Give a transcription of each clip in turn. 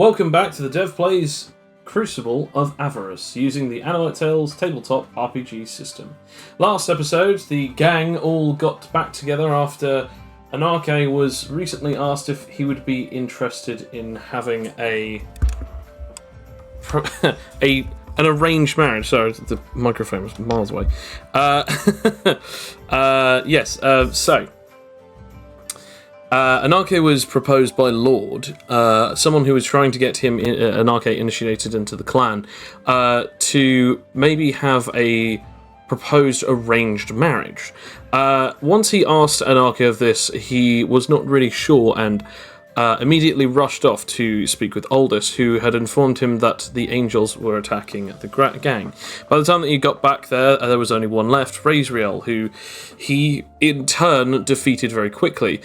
Welcome back to the Dev Plays Crucible of Avarice, using the Analyte Tales tabletop RPG system. Last episode, the gang all got back together after Anarche was recently asked if he would be interested in having an arranged marriage. Sorry, the microphone was miles away. Anarche was proposed by Lord, someone who was trying to get him, Anarche, initiated into the clan, to maybe have a proposed arranged marriage. Once he asked Anarche of this, he was not really sure and immediately rushed off to speak with Aldous, who had informed him that the angels were attacking the gang. By the time that he got back there was only one left, Razriel, who he in turn defeated very quickly.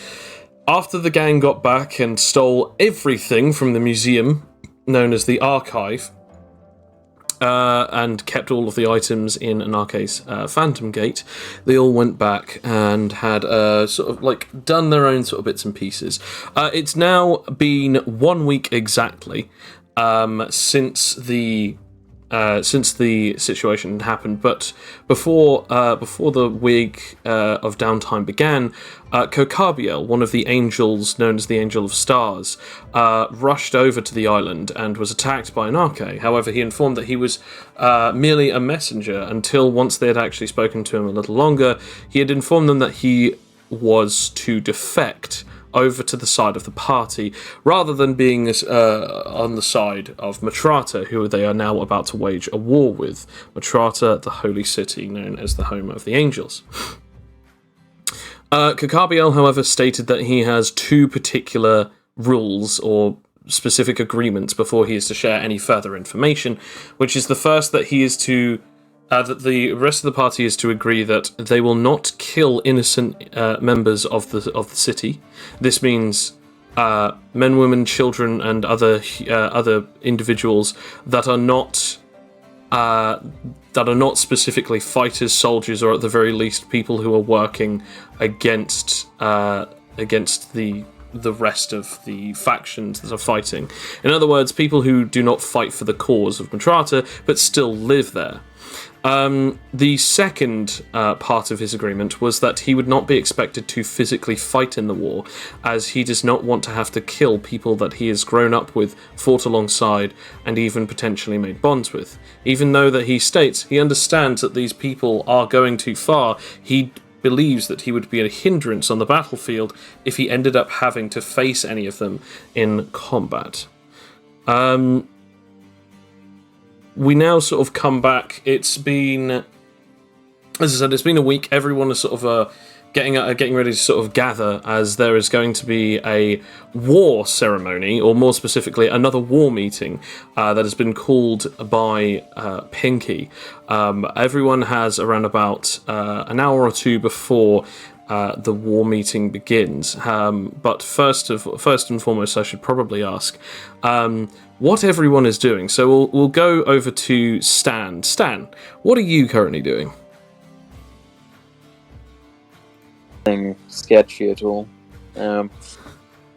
After the gang got back and stole everything from the museum, known as the Archive, and kept all of the items in Anarche's Phantom Gate, they all went back and had done their own sort of bits and pieces. It's now been 1 week exactly since the situation happened, but before the week of downtime began, Kokabiel, one of the angels known as the Angel of Stars, rushed over to the island and was attacked by Anarche. However, he informed that he was merely a messenger until once they had actually spoken to him a little longer, he had informed them that he was to defect over to the side of the party, rather than being on the side of Matrata, who they are now about to wage a war with. Matrata, the holy city, known as the home of the angels. Kokabiel, however, stated that he has two particular rules or specific agreements before he is to share any further information, which is the first, that he is to that the rest of the party is to agree that they will not kill innocent members of the city. This means men, women, children, and other individuals that are not specifically fighters, soldiers, or at the very least people who are working against the rest of the factions that are fighting. In other words, people who do not fight for the cause of Matrata but still live there. The second part of his agreement was that he would not be expected to physically fight in the war, as he does not want to have to kill people that he has grown up with, fought alongside, and even potentially made bonds with. Even though that he states he understands that these people are going too far, he believes that he would be a hindrance on the battlefield if he ended up having to face any of them in combat. We now sort of come back. It's been, as I said, it's been a week. Everyone is sort of getting ready to sort of gather, as there is going to be a war ceremony, or more specifically, another war meeting that has been called by Pinky. Everyone has around about an hour or two before the war meeting begins. But first and foremost, I should probably ask what everyone is doing. So we'll go over to Stan. Stan, what are you currently doing? Nothing sketchy at all.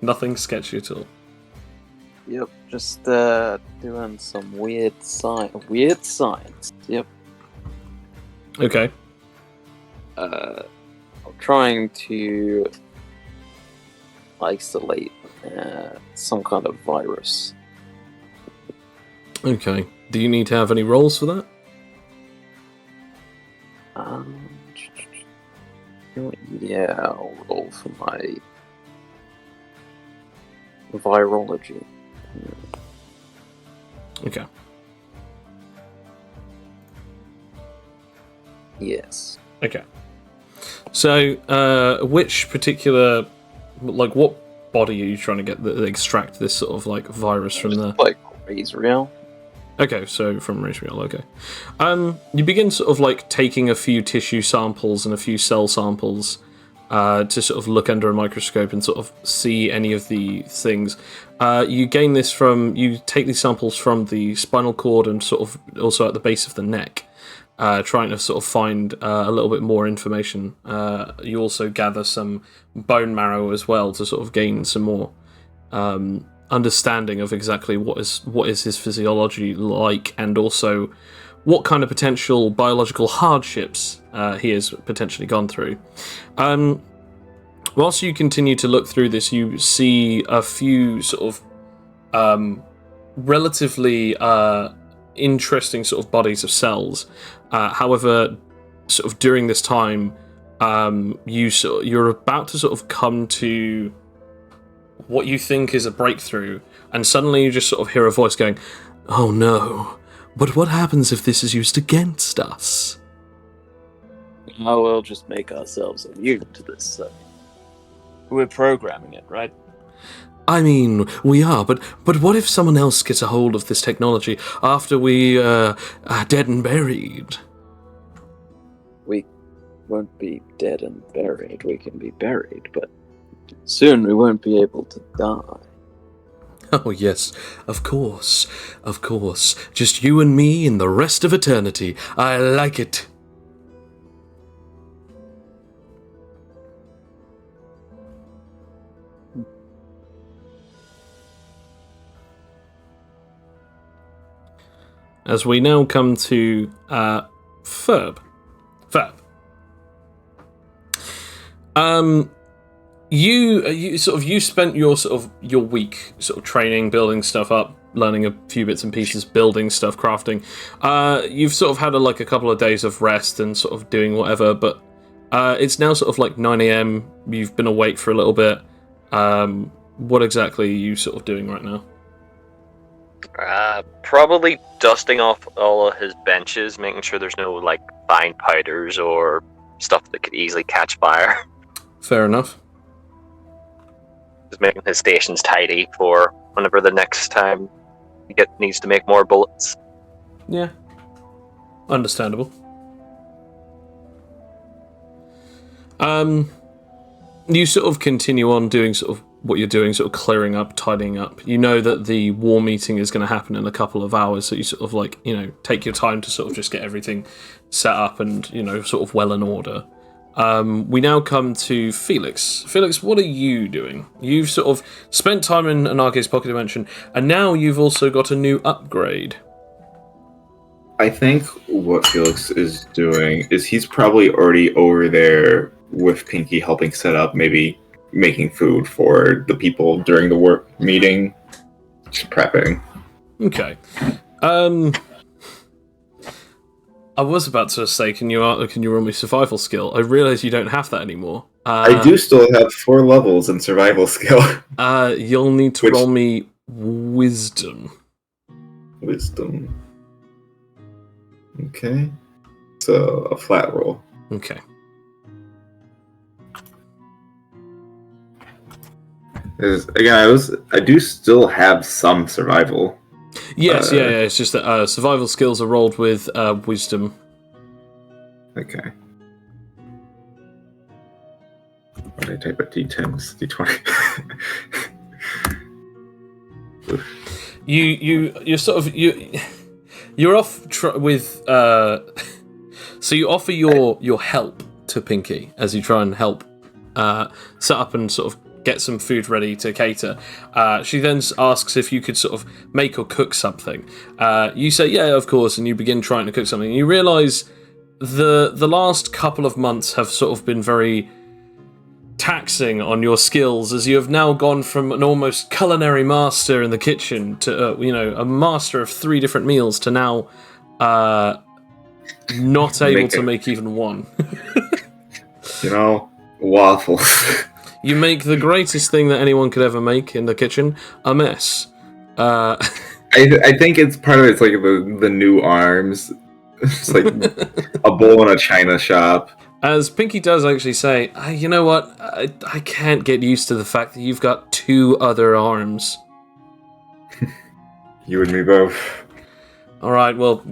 Nothing sketchy at all. Yep, just doing some weird science. Yep. Okay. I'm trying to isolate some kind of virus. Okay. Do you need to have any rolls for that? Yeah, I'll roll for my virology. Okay. Yes. Okay. So, which particular, what body are you trying to get that extract this sort of virus from the? Like Razriel. Okay, so from Razriel. Okay. You begin sort of taking a few tissue samples and a few cell samples to sort of look under a microscope and sort of see any of the things. You take these samples from the spinal cord and sort of also at the base of the neck. Trying to sort of find a little bit more information. You also gather some bone marrow as well to sort of gain some more understanding of exactly what is his physiology like, and also what kind of potential biological hardships he has potentially gone through. Whilst you continue to look through this, you see a few sort of relatively interesting sort of bodies of cells. However, sort of during this time, you're about to sort of come to what you think is a breakthrough, and suddenly you just sort of hear a voice going, "Oh no, but what happens if this is used against us?" Oh, we'll just make ourselves immune to this. We're programming it, right? I mean, we are, but what if someone else gets a hold of this technology after we are dead and buried? We won't be dead and buried. We can be buried, but soon we won't be able to die. Oh yes, of course. Just you and me and the rest of eternity. I like it. As we now come to Ferb. You spent your week sort of training, building stuff up, learning a few bits and pieces, building stuff, crafting. You've sort of had a couple of days of rest and sort of doing whatever, but it's now sort of like 9 a.m. You've been awake for a little bit. What exactly are you sort of doing right now? Probably dusting off all of his benches, making sure there's no fine powders or stuff that could easily catch fire. Fair enough. Just making his stations tidy for whenever the next time he needs to make more bullets. Yeah. Understandable. You sort of continue on doing sort of what you're doing, sort of clearing up, tidying up. You know that the war meeting is going to happen in a couple of hours, so you sort of take your time to sort of just get everything set up and, sort of well in order. We now come to Felix. Felix, what are you doing? You've sort of spent time in Anarche's Pocket Dimension, and now you've also got a new upgrade. I think what Felix is doing is he's probably already over there with Pinky helping set up, maybe making food for the people during the work meeting. Just prepping. Okay. I was about to say, can you roll me survival skill? I realise you don't have that anymore. I do still have 4 levels in survival skill. You'll need to roll me wisdom. Wisdom. Okay. So a flat roll. Okay. Again, I do still have some survival. Yes, yeah. It's just that survival skills are rolled with wisdom. Okay. What did I type at D10s? D20. You're off with so you offer your help to Pinky as you try and help set up and sort of get some food ready to cater. She then asks if you could sort of make or cook something. You say, yeah, of course, and you begin trying to cook something. You realise the last couple of months have sort of been very taxing on your skills, as you have now gone from an almost culinary master in the kitchen to a master of 3 different meals to now not able to make even one. Waffles. You make the greatest thing that anyone could ever make in the kitchen, a mess. I think it's part of it's like the new arms. It's like a bowl in a china shop. As Pinky does actually say, you know what? I can't get used to the fact that you've got 2 other arms. You and me both. All right, well,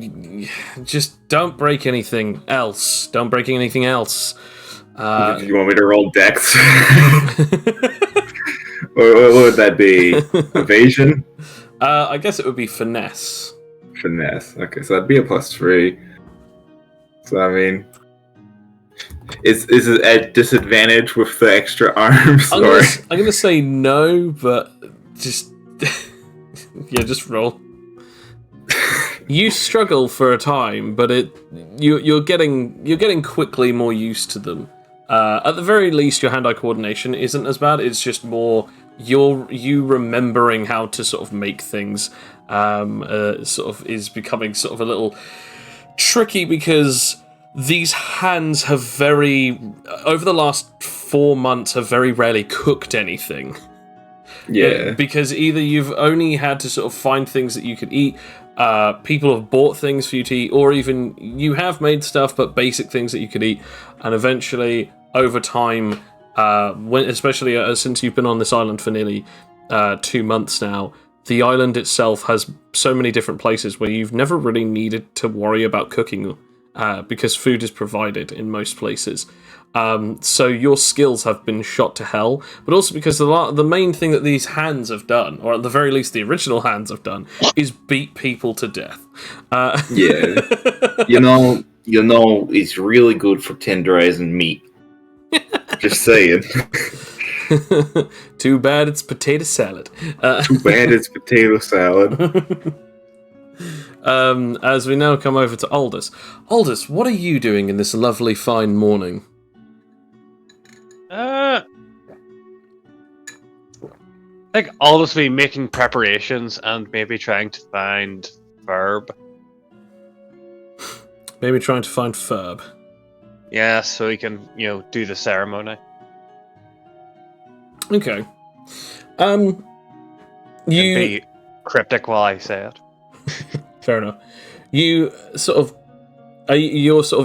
just don't break anything else. Don't break anything else. You want me to roll dex? What would that be? Evasion? I guess it would be finesse. Finesse. Okay, so that'd be a +3. So I mean, is it at disadvantage with the extra arms? I'm gonna say no, but just Yeah, just roll. You struggle for a time, but you're getting quickly more used to them. At the very least, your hand-eye coordination isn't as bad. It's just more you remembering how to sort of make things. Sort of is becoming sort of a little tricky because these hands have over the last 4 months have very rarely cooked anything. Yeah. Because either you've only had to sort of find things that you could eat, people have bought things for you to eat, or even you have made stuff, but basic things that you could eat. And eventually, over time, especially since you've been on this island for nearly 2 months now, the island itself has so many different places where you've never really needed to worry about cooking because food is provided in most places. So your skills have been shot to hell, but also because the main thing that these hands have done, or at the very least the original hands have done, is beat people to death. Yeah. You know, it's really good for tenderizing meat. Just saying. Too bad it's potato salad. Too bad it's potato salad. As we now come over to Aldous. Aldous, what are you doing in this lovely fine morning? I think I'll just be making preparations and maybe trying to find Ferb. Maybe trying to find Ferb. Yeah, so he can, do the ceremony. Okay. And be cryptic while I say it. Fair enough. You're sort of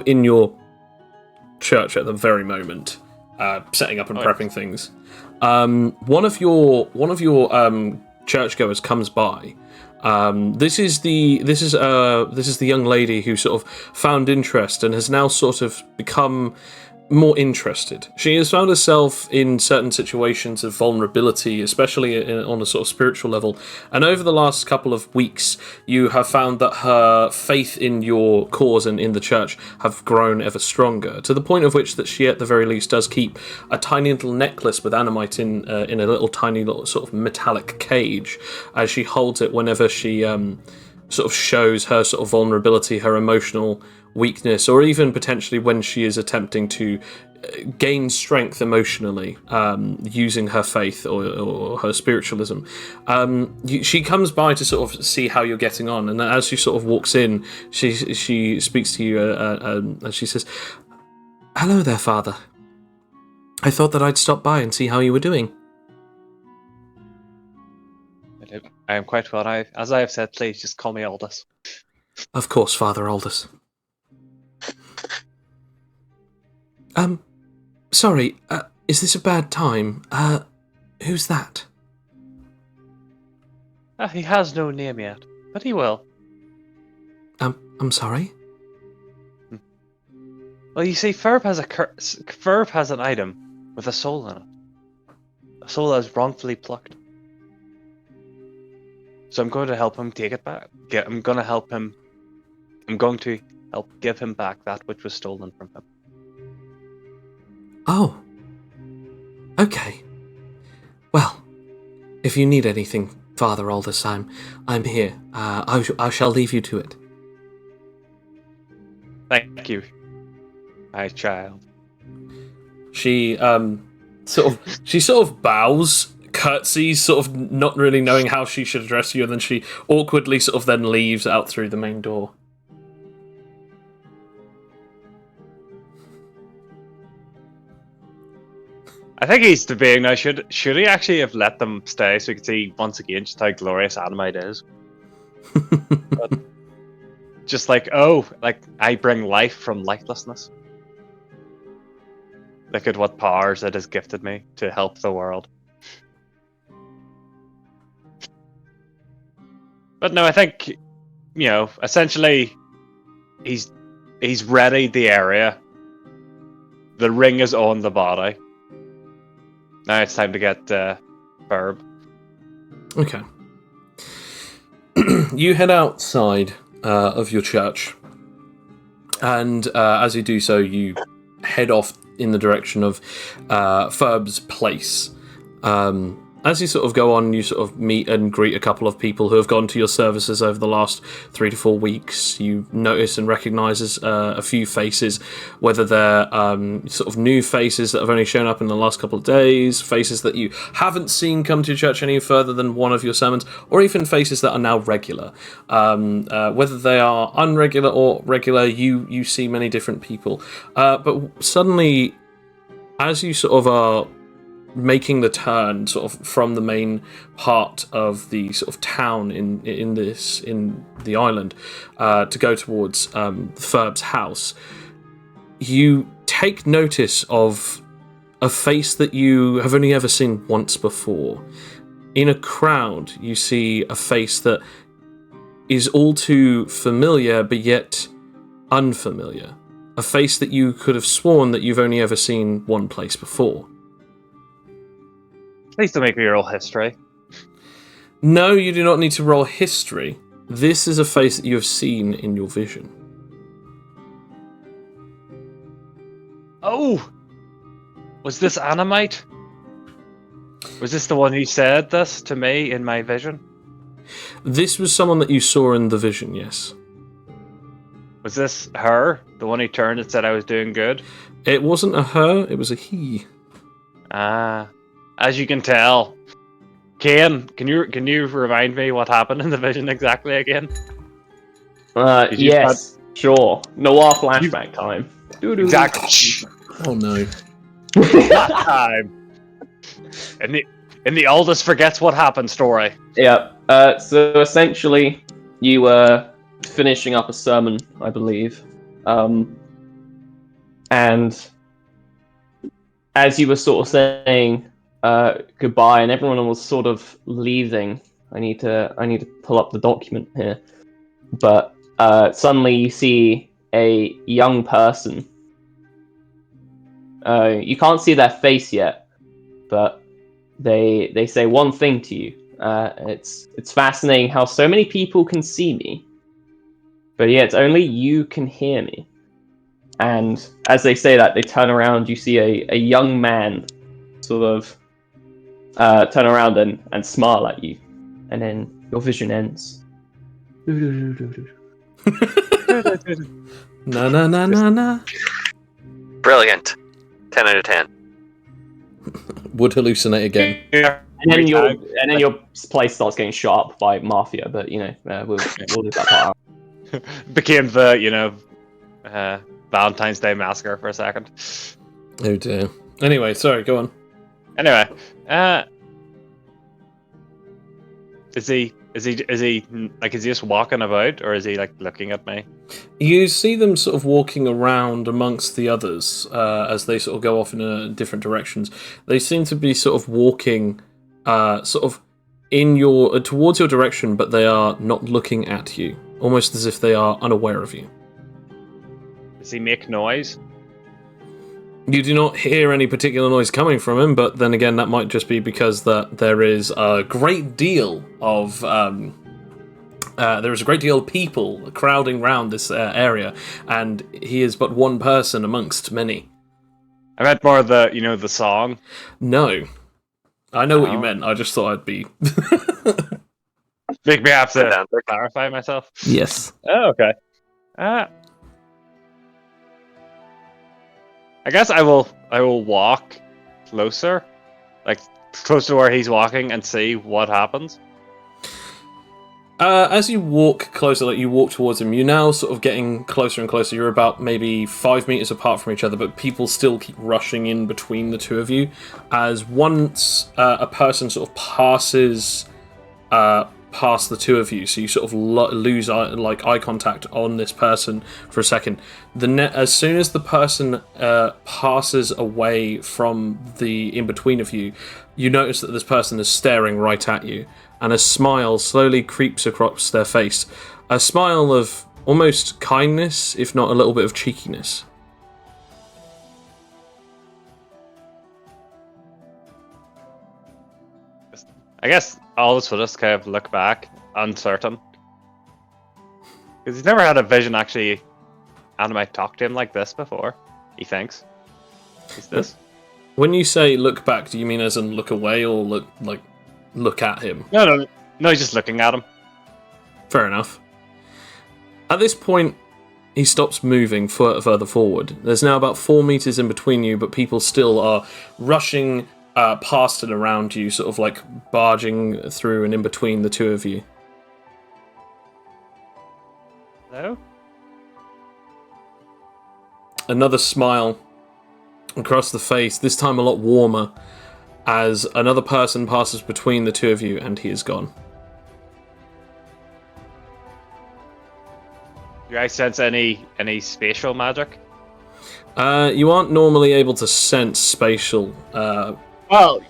in your church at the very moment, setting up and prepping things. One of your churchgoers comes by. This is the young lady who sort of found interest and has now sort of become more interested. She has found herself in certain situations of vulnerability, especially on a sort of spiritual level. And over the last couple of weeks, you have found that her faith in your cause and in the church have grown ever stronger, to the point of which that she, at the very least, does keep a tiny little necklace with animite in a little tiny little sort of metallic cage, as she holds it whenever she sort of shows her sort of vulnerability, her emotional weakness, or even potentially when she is attempting to gain strength emotionally using her faith or her spiritualism. She comes by to sort of see how you're getting on, and as she sort of walks in, she speaks to you and she says, "Hello there, Father. I thought that I'd stop by and see how you were doing." I am quite well. As I have said, please just call me Aldous. Of course, Father Aldous. Sorry, is this a bad time? Who's that? He has no name yet, but he will. I'm sorry? Well, you see, Ferb has an item with a soul in it. A soul that was wrongfully plucked. So I'm going to help him take it back. I'm going to help give him back that which was stolen from him. Oh. Okay. Well, if you need anything, Father Aldous, I'm here. I shall leave you to it. Thank you, my child. She sort of bows, curtsies, sort of not really knowing how she should address you, and then she awkwardly sort of then leaves out through the main door. I think he's debating now. Should he actually have let them stay so we could see once again just how glorious Animite is? But just like I bring life from lifelessness. Look at what powers it has gifted me to help the world. But no, I think essentially he's readied the area. The ring is on the body. Now it's time to get Ferb. Okay. You head outside of your church, and as you do so, you head off in the direction of Ferb's place. as you sort of go on, you sort of meet and greet a couple of people who have gone to your services over the last 3 to 4 weeks. You notice and recognise a few faces, whether they're sort of new faces that have only shown up in the last couple of days, faces that you haven't seen come to church any further than one of your sermons, or even faces that are now regular. Whether they are unregular or regular, you see many different people. But suddenly, as you sort of are making the turn sort of from the main part of the sort of town in the island to go towards Ferb's house, you take notice of a face that you have only ever seen once before. In a crowd, you see a face that is all too familiar but yet unfamiliar. A face that you could have sworn that you've only ever seen one place before. Please don't make me roll history. No, you do not need to roll history. This is a face that you have seen in your vision. Oh! Was this Animite? Was this the one who said this to me in my vision? This was someone that you saw in the vision, yes. Was this her? The one who turned and said I was doing good? It wasn't a her, it was a he. Ah. As you can tell. Kane, can you remind me what happened in the vision exactly again? Yes, sure. Noir flashback time. Exactly. Oh no. That time. In the oldest forgets what happened story. Yeah. So essentially, you were finishing up a sermon, I believe, and as you were sort of saying goodbye, and everyone was sort of leaving. I need to pull up the document here, but suddenly you see a young person. You can't see their face yet, but they say one thing to you. It's fascinating how so many people can see me, but yet only you can hear me. And as they say that, they turn around. You see a young man sort of turn around and smile at you, and then your vision ends. Na. Brilliant. 10 out of 10. Would hallucinate again. And then your place starts getting shot up by Mafia, but we'll leave that part out. Became the Valentine's Day massacre for a second. Oh dear. Anyway, sorry, go on. Anyway, is he just walking about, or is he like looking at me? You see them sort of walking around amongst the others as they sort of go off in different directions. They seem to be sort of walking sort of in towards your direction, but they are not looking at you, almost as if they are unaware of you. Does he make noise? You do not hear any particular noise coming from him, but then again, that might just be because there is a great deal of people crowding round this area, and he is but one person amongst many. I meant more the song. No, I know what you meant. I just thought I'd be. Make me have to clarify myself. Yes. Oh, okay. I guess I will walk closer, like close to where he's walking, and see what happens. As you walk closer, like you walk towards him, you're now sort of getting closer and closer. You're about maybe 5 meters apart from each other, but people still keep rushing in between the two of you. As once a person sort of passes past the two of you, so you sort of lose eye contact on this person for a second. As soon as the person passes away from the in between of you, you notice that this person is staring right at you, and a smile slowly creeps across their face. A smile of almost kindness, if not a little bit of cheekiness. I guess Aldous will just kind of look back, uncertain. Because he's never had a vision actually Animite talk to him like this before, he thinks. Is this? When you say look back, do you mean as in look away or look like look at him. No, he's just looking at him. Fair enough. At this point, he stops moving further forward. There's now about 4 meters in between you, but people still are rushing past and around you, sort of like barging through and in between the two of you. Hello? Another smile across the face, this time a lot warmer, as another person passes between the two of you and he is gone. Do I sense any spatial magic? You aren't normally able to sense spatial. Well,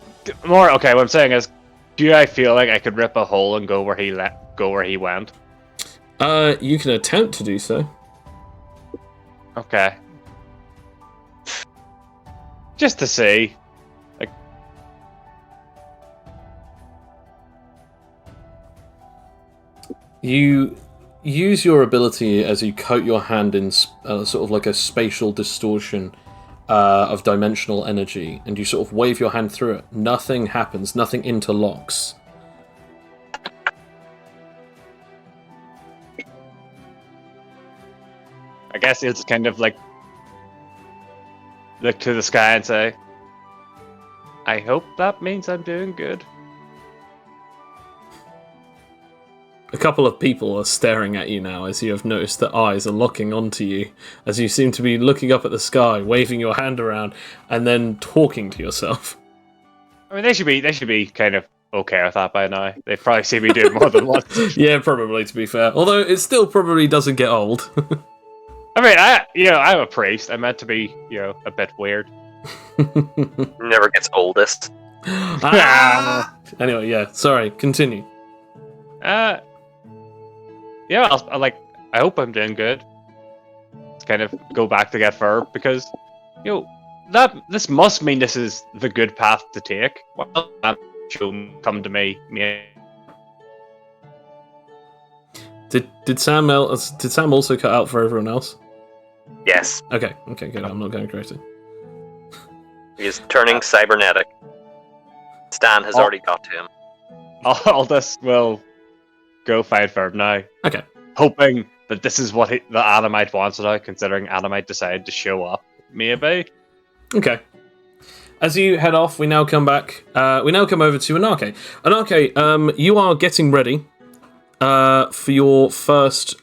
more okay. What I'm saying is, do I feel like I could rip a hole and go where he went? You can attempt to do so. Okay. Just to see. Like, you use your ability as you coat your hand in sort of like a spatial distortion of dimensional energy, and you sort of wave your hand through it. Nothing happens, nothing interlocks. I guess it's kind of like look to the sky and say, I hope that means I'm doing good. A couple of people are staring at you now as you have noticed that eyes are locking onto you, as you seem to be looking up at the sky, waving your hand around, and then talking to yourself. I mean, they should be kind of okay with that by now. They've probably seen me do it more than once. Yeah, probably, to be fair. Although it still probably doesn't get old. I mean, I'm a priest. I'm meant to be, a bit weird. Never gets oldest. Anyway, yeah, sorry, continue. Yeah, I hope I'm doing good. Let's kind of go back to get fur, because, this must mean this is the good path to take. Well, come to me. Did Sam also cut out for everyone else? Yes. Okay, good. I'm not going crazy. He is turning cybernetic. Stan has already got to him. All this will go fight for him now. Okay. Hoping that this is what the Adamite wants now, considering Adamite decided to show up. Maybe. Okay. As you head off, we now come back. We now come over to Anarche. Anarche, you are getting ready for your first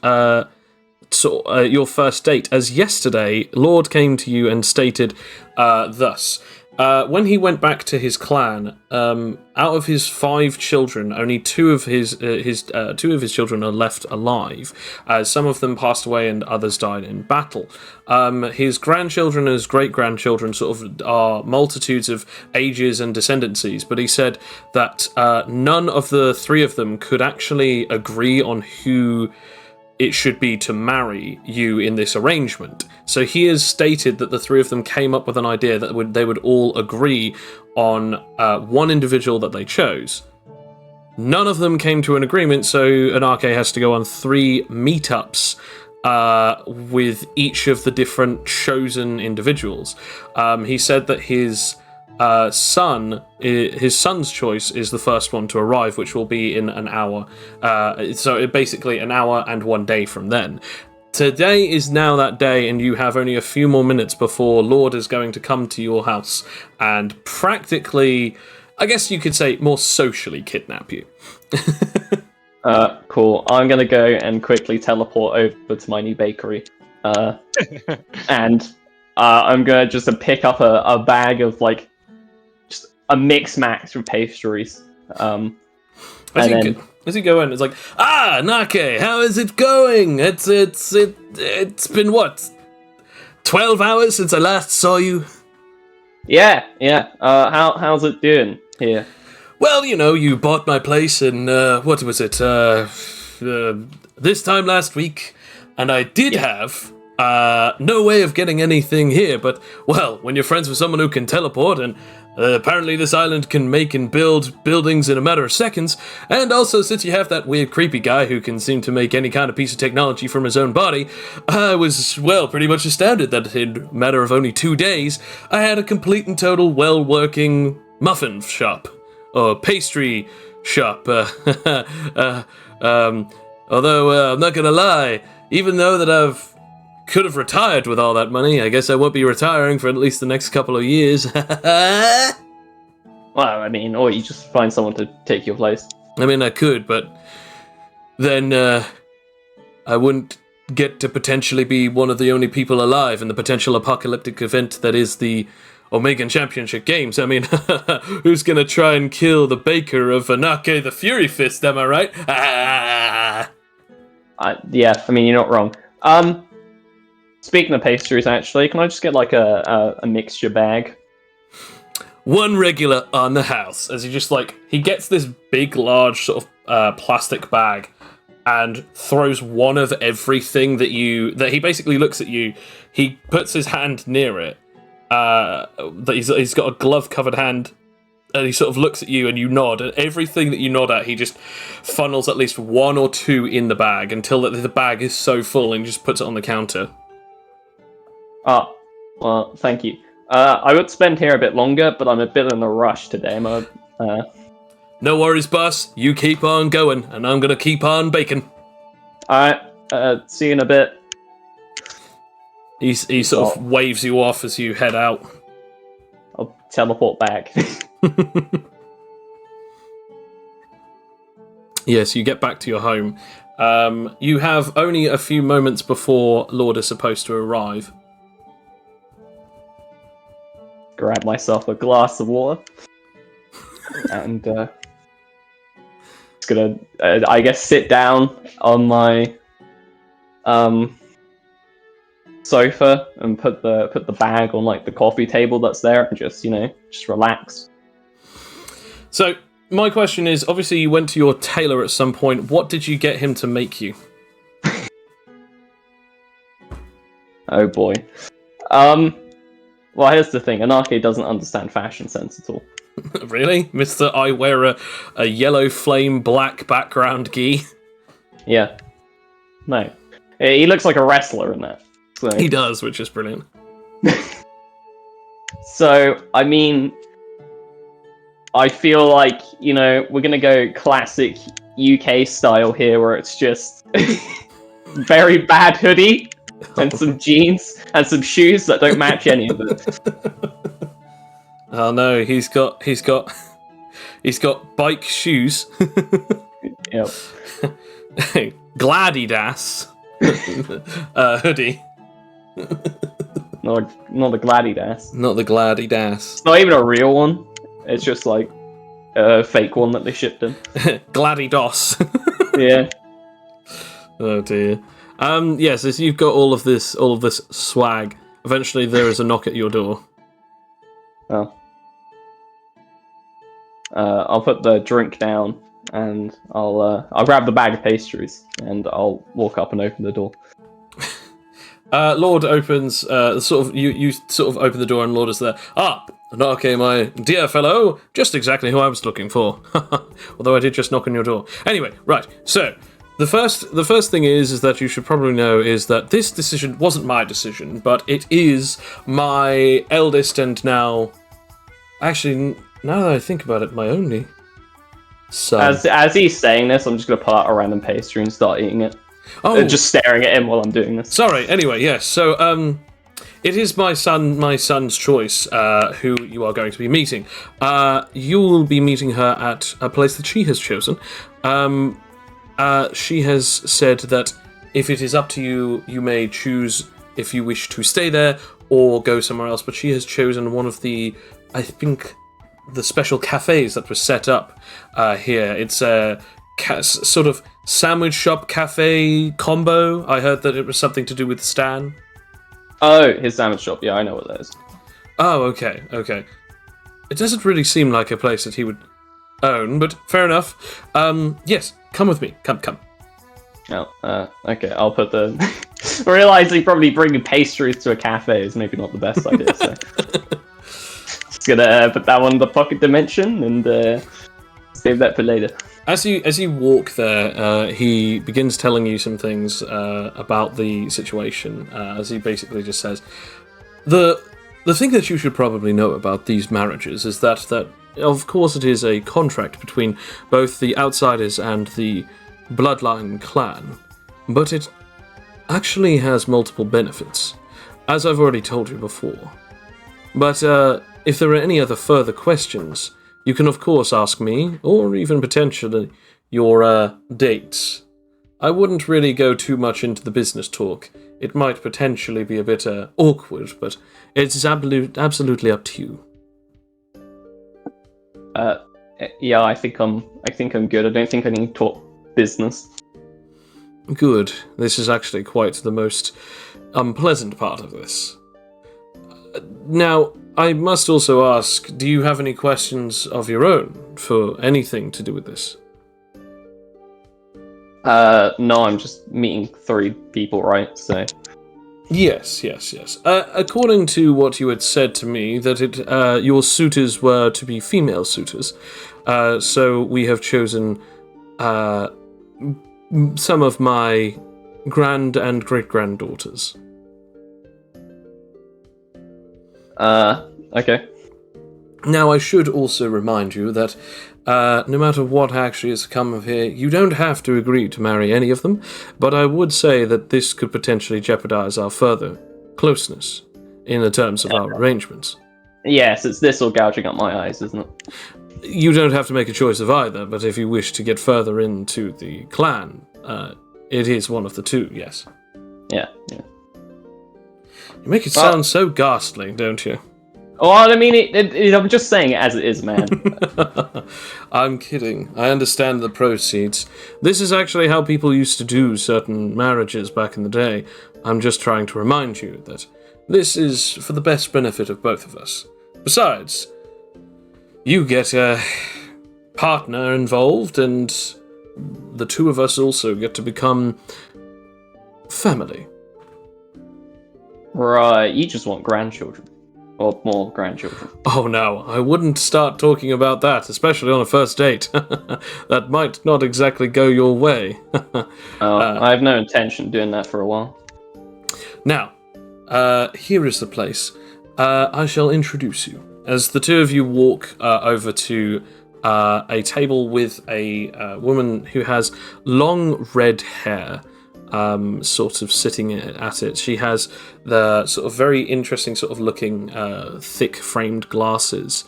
date. As yesterday, Lord came to you and stated thus. When he went back to his clan, out of his 5 children, only 2 of his children are left alive, as some of them passed away and others died in battle. His grandchildren and his great-grandchildren sort of are multitudes of ages and descendancies, but he said that none of the 3 of them could actually agree on who it should be to marry you in this arrangement. So he has stated that the 3 of them came up with an idea that they would all agree on one individual that they chose. None of them came to an agreement, so Anarche has to go on 3 meetups with each of the different chosen individuals. He said that his son's choice is the first one to arrive, which will be in an hour. So basically an hour and 1 day from then. Today is now that day, and you have only a few more minutes before Lord is going to come to your house and practically, I guess you could say, more socially kidnap you. Cool. I'm gonna go and quickly teleport over to my new bakery. And I'm gonna just pick up a bag of just a mix max with pastries. As you go in, it's like, Nake, how is it going? It's been what, 12 hours since I last saw you? Yeah. How's it doing here? Well, you bought my place in, what was it, this time last week, and I did have no way of getting anything here, but, well, when you're friends with someone who can teleport, and apparently this island can make and build buildings in a matter of seconds, and also since you have that weird creepy guy who can seem to make any kind of piece of technology from his own body, I was, pretty much astounded that in a matter of only 2 days, I had a complete and total well-working muffin shop, or pastry shop. Although I'm not gonna lie, even though that could have retired with all that money, I guess I won't be retiring for at least the next couple of years. Well, I mean, or you just find someone to take your place. I mean, I could, but then I wouldn't get to potentially be one of the only people alive in the potential apocalyptic event that is the Omegan Championship Games. I mean, who's gonna try and kill the baker of Anake the Fury Fist, am I right? Yeah, I mean, you're not wrong. Speaking of pastries, actually, can I just get like a mixture bag? One regular on the house. As he gets this big, large sort of plastic bag and throws one of everything that he basically looks at you. He puts his hand near it. He's got a glove-covered hand, and he sort of looks at you, and you nod. And everything that you nod at, he just funnels at least one or two in the bag until the bag is so full, and he just puts it on the counter. Ah, well, thank you. I would spend here a bit longer, but I'm a bit in a rush today. No worries, boss. You keep on going, and I'm gonna keep on baking. Alright, see you in a bit. He sort of waves you off as you head out. I'll teleport back. Yes, you get back to your home. You have only a few moments before Lord is supposed to arrive. Grab myself a glass of water. And just gonna, I guess, sit down on my sofa and put the bag on like the coffee table that's there and just relax. So my question is, obviously you went to your tailor at some point. What did you get him to make you? Oh boy. Well, here's the thing. Anake doesn't understand fashion sense at all. Really? Mr. I wear a yellow flame black background gi? Yeah. No. He looks like a wrestler in that. So. He does, which is brilliant. So, I mean, I feel like, we're going to go classic UK style here where it's just very bad hoodie and some jeans and some shoes that don't match any of it. Oh no, he's got bike shoes. Yep. Gladidas hoodie. Not a Gladidas. Not the Gladidas. It's not even a real one. It's just like a fake one that they shipped in. Gladidos. Yeah. Oh dear. Yes, as you've got all of this swag, eventually there is a knock at your door. Oh. I'll put the drink down and I'll grab the bag of pastries and I'll walk up and open the door. Lord opens, you sort of open the door and Lord is there. Ah, okay, my dear fellow, just exactly who I was looking for. Although I did just knock on your door. Anyway, right, so the first thing is that you should probably know is that this decision wasn't my decision, but it is my eldest and now, actually, now that I think about it, my only son. As he's saying this, I'm just gonna pull out a random pastry and start eating it. Oh, just staring at him while I'm doing this. Sorry. Anyway, yes. So, it is my son's choice who you are going to be meeting. You will be meeting her at a place that she has chosen. She has said that if it is up to you, you may choose if you wish to stay there or go somewhere else. But she has chosen one of the, I think, the special cafes that was set up here. It's a sort of sandwich shop cafe combo. I heard that it was something to do with Stan. Oh, his sandwich shop. Yeah, I know what that is. Oh, okay. It doesn't really seem like a place that he would own, but fair enough. Yes, come with me. Come. Oh, okay. I'll put the... Realizing probably bringing pastries to a cafe is maybe not the best idea, so... Just gonna put that one in the pocket dimension and save that for later. As you walk there, he begins telling you some things about the situation. As he basically just says, the thing that you should probably know about these marriages is that of course it is a contract between both the Outsiders and the Bloodline clan, but it actually has multiple benefits, as I've already told you before. But if there are any other further questions, you can of course ask me, or even potentially your dates. I wouldn't really go too much into the business talk. It might potentially be a bit awkward, but it's absolutely up to you. Yeah, I think I'm good. I don't think I need to talk business. Good. This is actually quite the most unpleasant part of this. Now, I must also ask, do you have any questions of your own for anything to do with this? No, I'm just meeting 3 people, right? So. Yes. According to what you had said to me, that your suitors were to be female suitors, so we have chosen some of my grand and great-granddaughters. Okay. Now, I should also remind you that no matter what actually has come of here, you don't have to agree to marry any of them, but I would say that this could potentially jeopardize our further closeness in the terms of our arrangements. Yes, it's this or gouging up my eyes, isn't it? You don't have to make a choice of either, but if you wish to get further into the clan, it is one of the two, yes. Yeah. You make it sound so ghastly, don't you? Oh, I mean, I'm just saying it as it is, man. I'm kidding. I understand the proceeds. This is actually how people used to do certain marriages back in the day. I'm just trying to remind you that this is for the best benefit of both of us. Besides, you get a partner involved, and the two of us also get to become family. Right, you just want grandchildren. Or more grandchildren. Oh no, I wouldn't start talking about that, especially on a first date. That might not exactly go your way. I have no intention of doing that for a while. Now, here is the place. I shall introduce you. As the two of you walk over to a table with a woman who has long red hair, sort of sitting at it. She has the sort of very interesting sort of looking thick framed glasses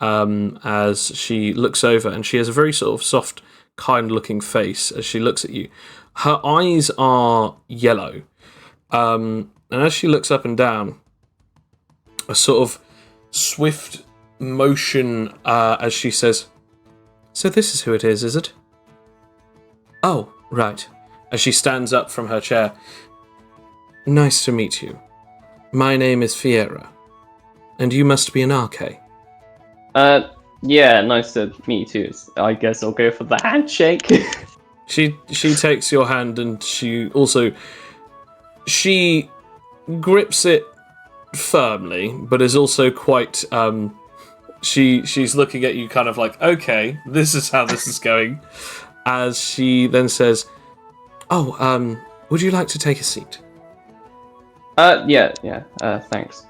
as she looks over, and she has a very sort of soft, kind looking face as she looks at you. Her eyes are yellow, and as she looks up and down, a sort of swift motion as she says, "So this is who it is it? Oh, right." As she stands up from her chair. "Nice to meet you. My name is Fiera, and you must be an Arche." Yeah, nice to meet you too. I guess I'll go for the handshake. She takes your hand, and she grips it firmly, but is also quite she's looking at you kind of like, okay, this is how this is going. As she then says, "Oh, would you like to take a seat?" Yeah, thanks.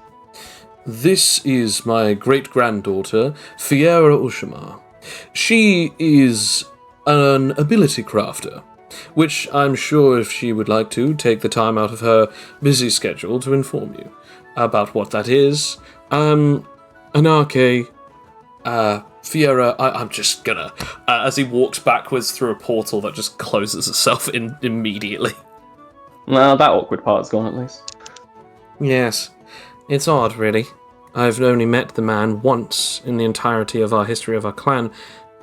This is my great-granddaughter, Fiera Ushimar. She is an ability crafter, which I'm sure if she would like to take the time out of her busy schedule to inform you about what that is. Anarche, Fiera, I'm just gonna... as he walks backwards through a portal that just closes itself in immediately. Well, that awkward part's gone at least. Yes, it's odd, really. I've only met the man once in the entirety of our history of our clan,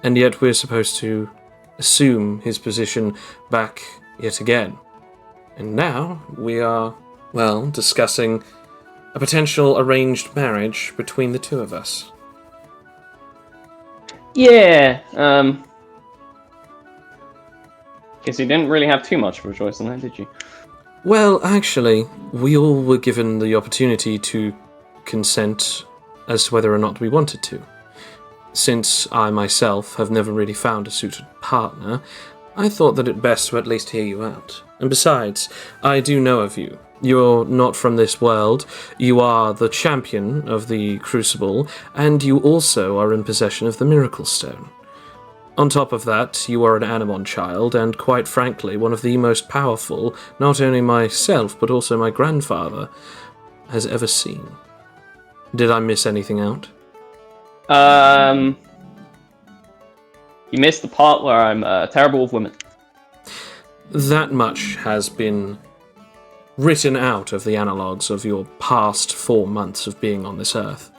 and yet we're supposed to assume his position back yet again. And now we are, well, discussing a potential arranged marriage between the two of us. Yeah, guess you didn't really have too much of a choice in that, did you? Well, actually, we all were given the opportunity to consent as to whether or not we wanted to. Since I myself have never really found a suited partner, I thought that it best to at least hear you out. And besides, I do know of you, you're not from this world. You are the champion of the Crucible, and you also are in possession of the Miracle Stone. On top of that, you are an Animon child, and quite frankly, one of the most powerful, not only myself, but also my grandfather, has ever seen. Did I miss anything out? You missed the part where I'm terrible with women. That much has been written out of the analogues of your past 4 months of being on this earth.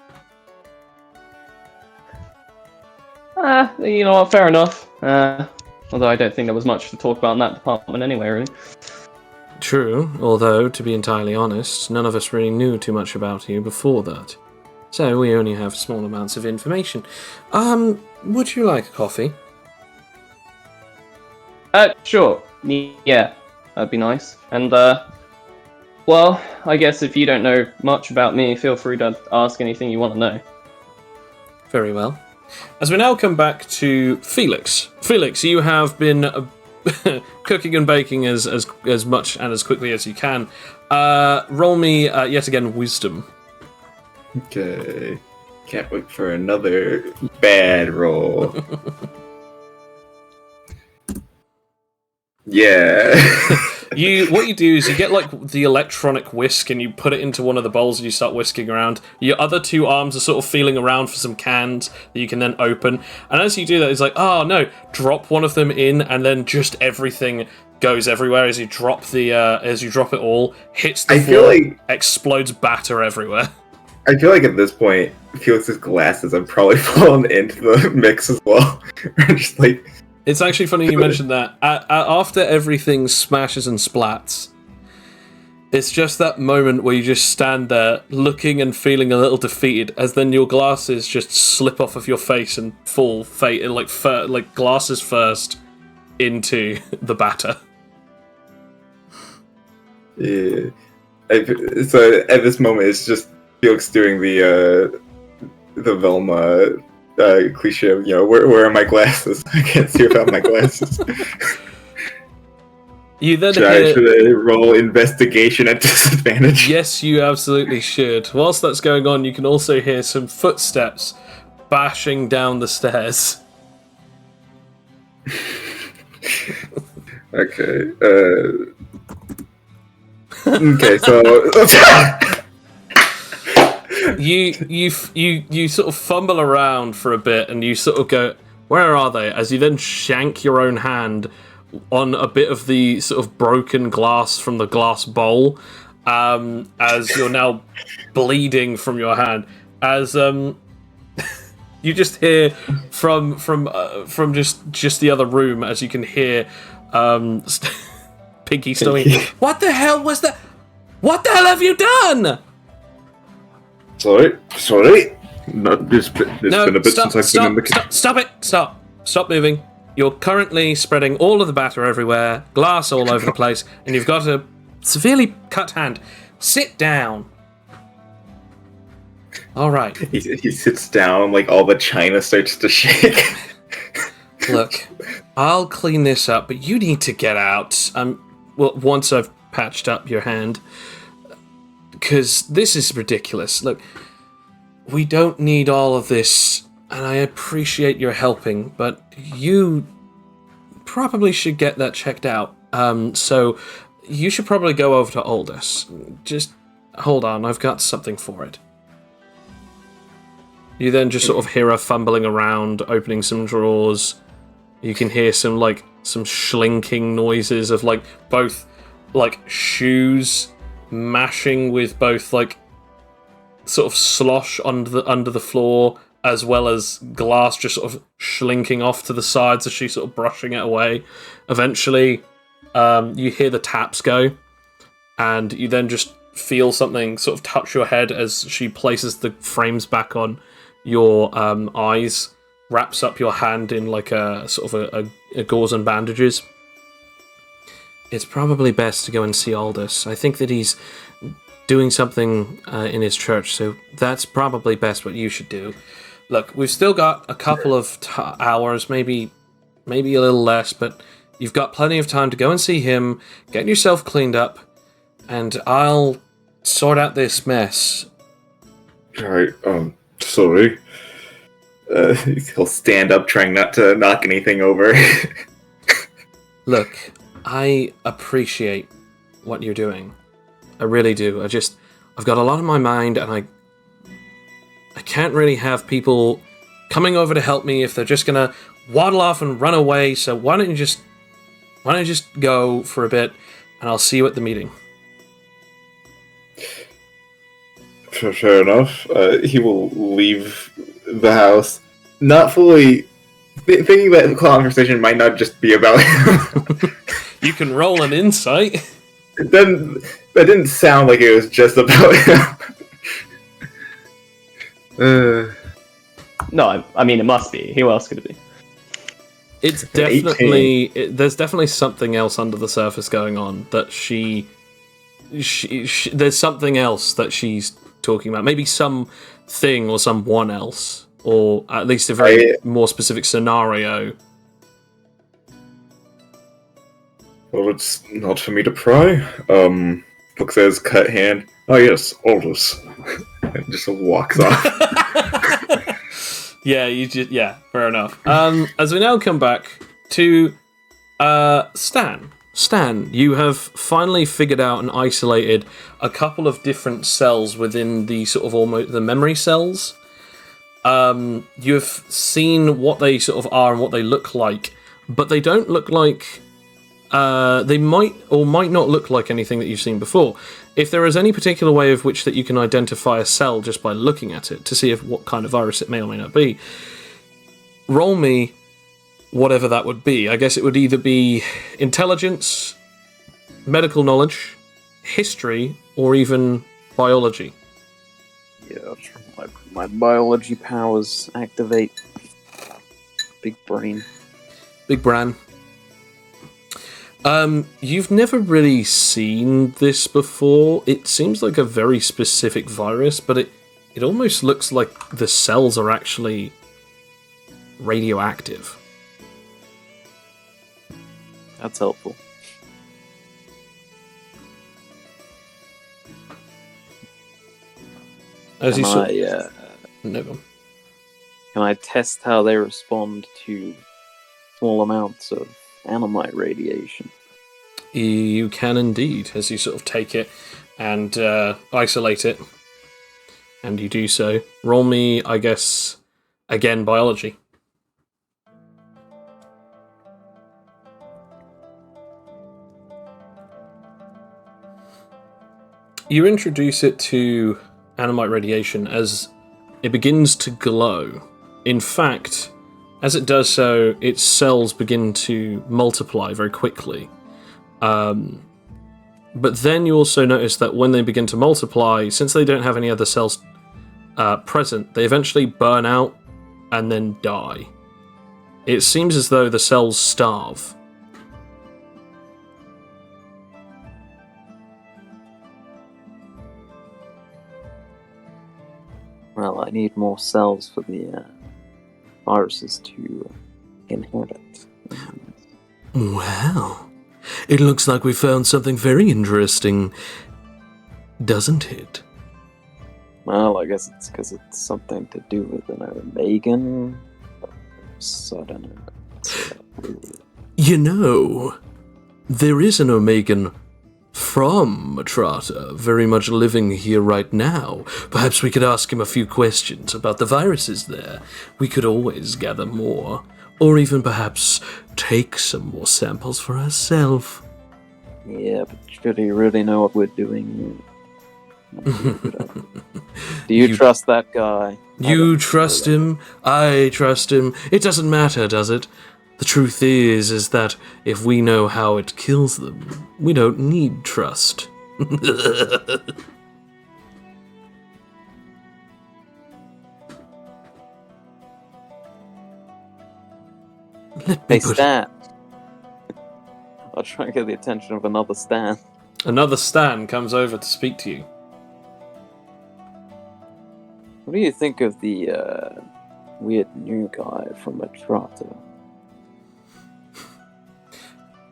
You know what, fair enough. Although I don't think there was much to talk about in that department anyway, really. True, although, to be entirely honest, none of us really knew too much about you before that. So we only have small amounts of information. Would you like a coffee? Sure. Yeah, that'd be nice. And, well, I guess if you don't know much about me, feel free to ask anything you want to know. Very well. As we now come back to Felix. Felix, you have been cooking and baking as much and as quickly as you can. Roll me, yet again, wisdom. Okay. Can't wait for another bad roll. Yeah. What you do is you get like the electronic whisk and you put it into one of the bowls and you start whisking around. Your other two arms are sort of feeling around for some cans that you can then open. And as you do that, it's like, oh no, drop one of them in and then just everything goes everywhere as you drop it all, hits the floor, explodes batter everywhere. I feel like at this point, Felix's glasses have probably fallen into the mix as well. Just like... It's actually funny you mentioned that. After everything smashes and splats, it's just that moment where you just stand there looking and feeling a little defeated, as then your glasses just slip off of your face and fall like glasses first into the batter. Yeah. So at this moment, it's just Felix doing the Velma cliche of, where are my glasses? I can't see without my glasses. You then should I roll investigation at disadvantage? Yes, you absolutely should. Whilst that's going on, you can also hear some footsteps bashing down the stairs. Okay. Okay, so you sort of fumble around for a bit and you sort of go, where are they? As you then shank your own hand on a bit of the sort of broken glass from the glass bowl, as you're now bleeding from your hand. As you just hear from just the other room, as you can hear Pinky Stomach. What the hell was that? What the hell have you done? Sorry. It's been a bit since I've been in the kitchen. Stop moving. You're currently spreading all of the batter everywhere, glass all over the place, and you've got a severely cut hand. Sit down. All right. He sits down, like all the china starts to shake. Look, I'll clean this up, but you need to get out. Well, once I've patched up your hand, because this is ridiculous. Look, we don't need all of this, and I appreciate your helping, but you probably should get that checked out. So you should probably go over to Aldous. Just hold on, I've got something for it. You then just sort of hear her fumbling around, opening some drawers. You can hear some shlinking noises of both shoes mashing with both sort of slosh under the floor, as well as glass just sort of shlinking off to the sides as she's sort of brushing it away. Eventually, you hear the taps go, and you then just feel something sort of touch your head as she places the frames back on your eyes, wraps up your hand in a sort of a gauze and bandages. It's probably best to go and see Aldous. I think that he's doing something in his church, so that's probably best what you should do. Look, we've still got a couple of hours, maybe a little less, but you've got plenty of time to go and see him, get yourself cleaned up, and I'll sort out this mess. Alright, sorry. He'll stand up, trying not to knock anything over. Look, I appreciate what you're doing. I really do. I've got a lot on my mind, and I can't really have people coming over to help me if they're just gonna waddle off and run away. So why don't you just go for a bit, and I'll see you at the meeting. Fair enough. He will leave the house, not fully thinking that the conversation might not just be about him. You can roll an insight. That didn't sound like it was just about him. No, I mean, it must be. Who else could it be? It's definitely there's definitely something else under the surface going on that she there's something else that she's talking about. Maybe something or someone else, or at least a very more specific scenario. Well, it's not for me to pry. Book says cut hand. Oh yes, orders. And just walks off. Yeah, fair enough. As we now come back to Stan. Stan, you have finally figured out and isolated a couple of different cells within the sort of almost the memory cells. You have seen what they sort of are and what they look like, but they don't look like they might or might not look like anything that you've seen before. If there is any particular way of which that you can identify a cell just by looking at it to see if what kind of virus it may or may not be, roll me whatever that would be. I guess it would either be intelligence, medical knowledge, history, or even biology. Yeah, my biology powers activate. Big brain. Big Bran. You've never really seen this before. It seems like a very specific virus, but it almost looks like the cells are actually radioactive. That's helpful. As Can no. Can I test how they respond to small amounts of animite radiation? You can indeed, as you sort of take it and isolate it. And you do so. Roll me, I guess, again, biology. You introduce it to animite radiation as it begins to glow. In fact, as it does so, its cells begin to multiply very quickly. But then you also notice that when they begin to multiply, since they don't have any other cells present, they eventually burn out and then die. It seems as though the cells starve. Well, I need more cells for the viruses to inherit. Well, it looks like we found something very interesting, doesn't it? Well, I guess it's because it's something to do with an Omegan. So I don't know. You know, there is an Omegan from Matrata very much living here right now. Perhaps we could ask him a few questions about the viruses there. We could always gather more. Or even perhaps take some more samples for ourselves. Yeah, but should he really know what we're doing? Do you trust that guy? You trust him, I trust him. It doesn't matter, does it? The truth is that if we know how it kills them, we don't need trust. Hey, Stan. I'll try and get the attention of another Stan. Another Stan comes over to speak to you. What do you think of the weird new guy from Matrata?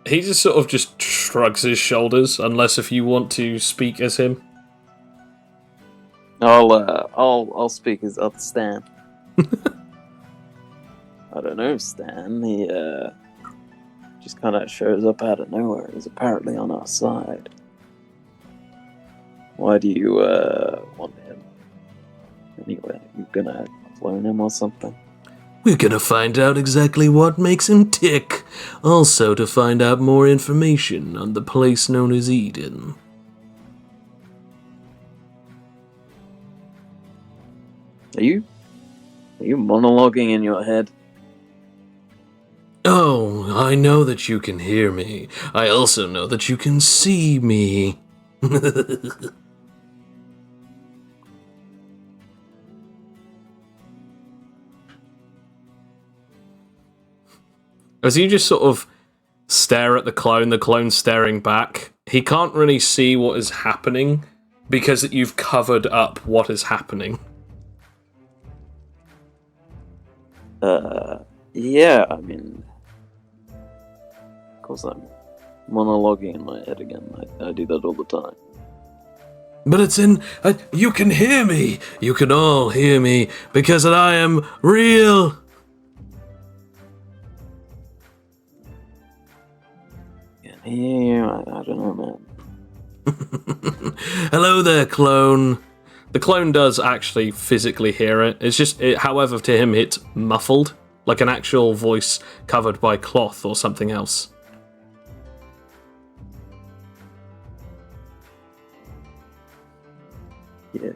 He just sort of just shrugs his shoulders, unless if you want to speak as him. I'll speak as other Stan. I don't know, Stan. He just kind of shows up out of nowhere. He's apparently on our side. Why do you want him? Anyway, you gonna clone him or something? We're gonna find out exactly what makes him tick. Also to find out more information on the place known as Eden. Are you monologuing in your head? Oh, I know that you can hear me. I also know that you can see me. As you just sort of stare at the clone's staring back, he can't really see what is happening because you've covered up what is happening. Yeah, I mean, of course I'm monologuing in my head again. I do that all the time. But it's in... you can hear me! You can all hear me, because I am real! Can't hear you. I don't know, man. Hello there, clone. The clone does actually physically hear it. It's just, however, to him it's muffled, like an actual voice covered by cloth or something else. Yeah.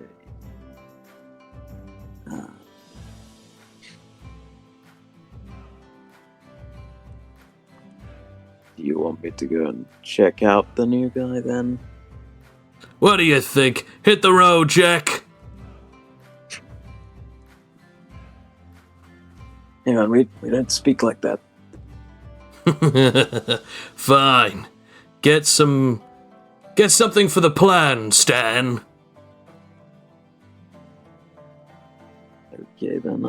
Do you want me to go and check out the new guy then? What do you think? Hit the road, Jack! Hang on, we don't speak like that. Fine. Get something for the plan, Stan. Okay, then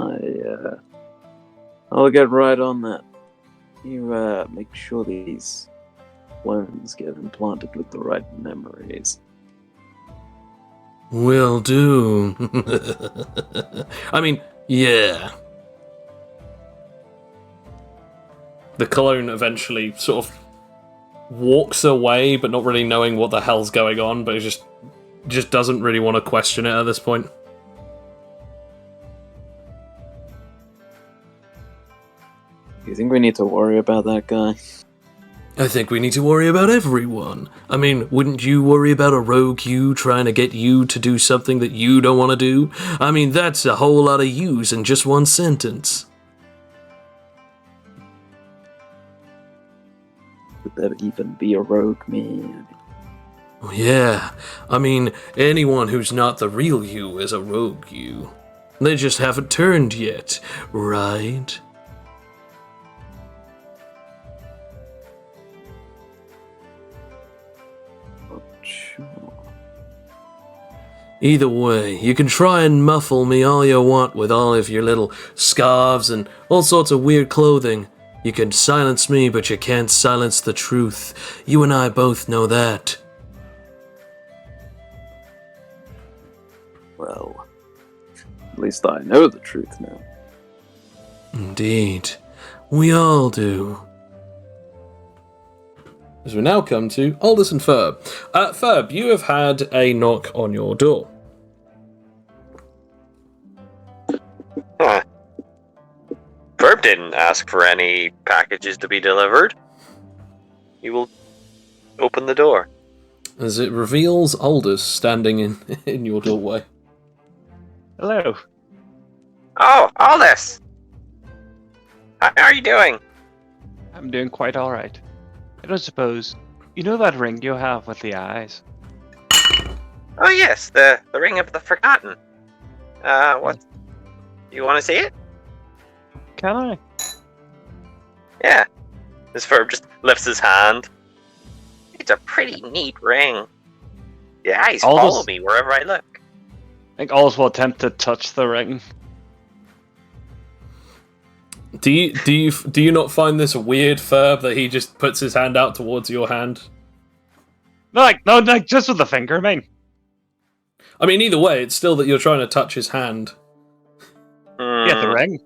I'll get right on that. You make sure these clones get implanted with the right memories. Will do. I mean, yeah. The clone eventually sort of walks away, but not really knowing what the hell's going on, but it just doesn't really want to question it at this point. Do you think we need to worry about that guy? I think we need to worry about everyone. I mean, wouldn't you worry about a rogue you trying to get you to do something that you don't want to do? I mean, that's a whole lot of yous in just one sentence. Would there even be a rogue me? Yeah, I mean, anyone who's not the real you is a rogue you. They just haven't turned yet, right? Either way, you can try and muffle me all you want with all of your little scarves and all sorts of weird clothing. You can silence me, but you can't silence the truth. You and I both know that. Well, at least I know the truth now. Indeed. We all do. As we now come to Aldous and Ferb. Ferb, you have had a knock on your door. Huh. Ferb didn't ask for any packages to be delivered. You will open the door. As it reveals Aldous standing in your doorway. Hello. Oh, Aldous! How are you doing? I'm doing quite alright. I don't suppose... You know that ring you have with the eyes? Oh yes, the Ring of the Forgotten. What? You want to see it? Can I? Yeah. This Ferb just lifts his hand. It's a pretty neat ring. The eyes follow me wherever I look. I think Aldous will attempt to touch the ring. Do you not find this weird, Ferb, that he just puts his hand out towards your hand? No, like just with the finger, I mean. I mean, either way, it's still that you're trying to touch his hand. Yeah, the ring.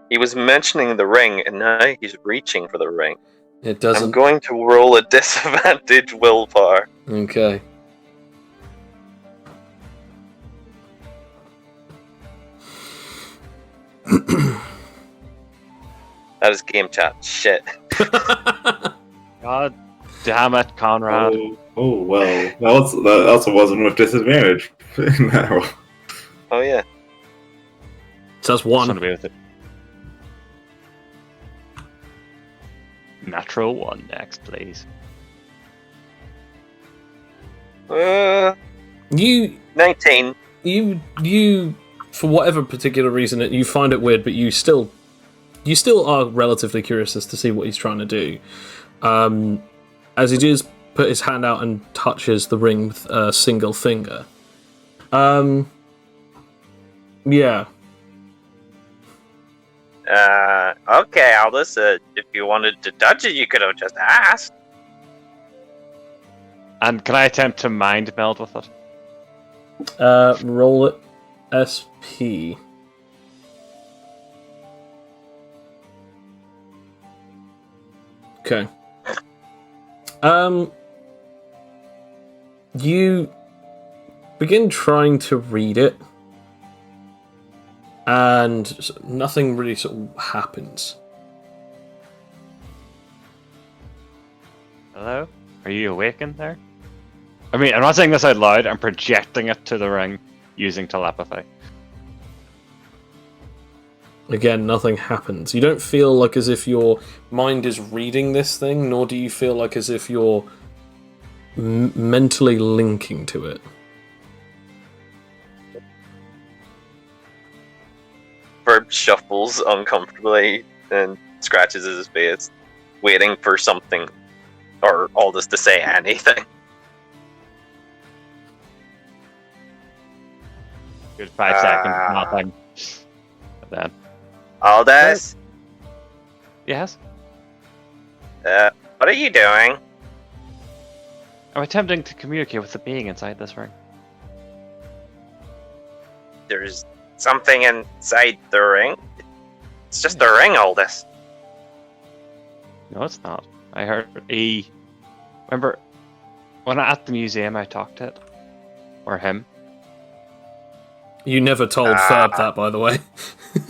He was mentioning the ring, and now he's reaching for the ring. It doesn't. I'm going to roll a disadvantage willpower. Okay. That is game chat. Shit. God damn it, Conrad. Oh well. That also wasn't with disadvantage. No. Oh yeah. So that's Just want one. to be with it. Natural 1 next, please. You 19. you for whatever particular reason you find it weird, but you still are relatively curious as to see what he's trying to do. As he does put his hand out and touches the ring with a single finger. Yeah. Okay, Aldous. If you wanted to touch it, you could have just asked. And can I attempt to mind meld with it? Roll it SP. Okay. You begin trying to read it, and nothing really sort of happens. Hello? Are you awake in there? I mean, I'm not saying this out loud, I'm projecting it to the ring using telepathy. Again, nothing happens. You don't feel like as if your mind is reading this thing, nor do you feel like as if you're mentally linking to it. Verb shuffles uncomfortably and scratches his face, waiting for something or Aldous to say anything. Good 5 seconds, nothing. And then, Aldous, yes? what are you doing? I'm attempting to communicate with the being inside this ring. There's something inside the ring. It's just a ring, Aldous. No, it's not. I heard remember when at the museum I talked to it? Or him? You never told Ferb that, by the way.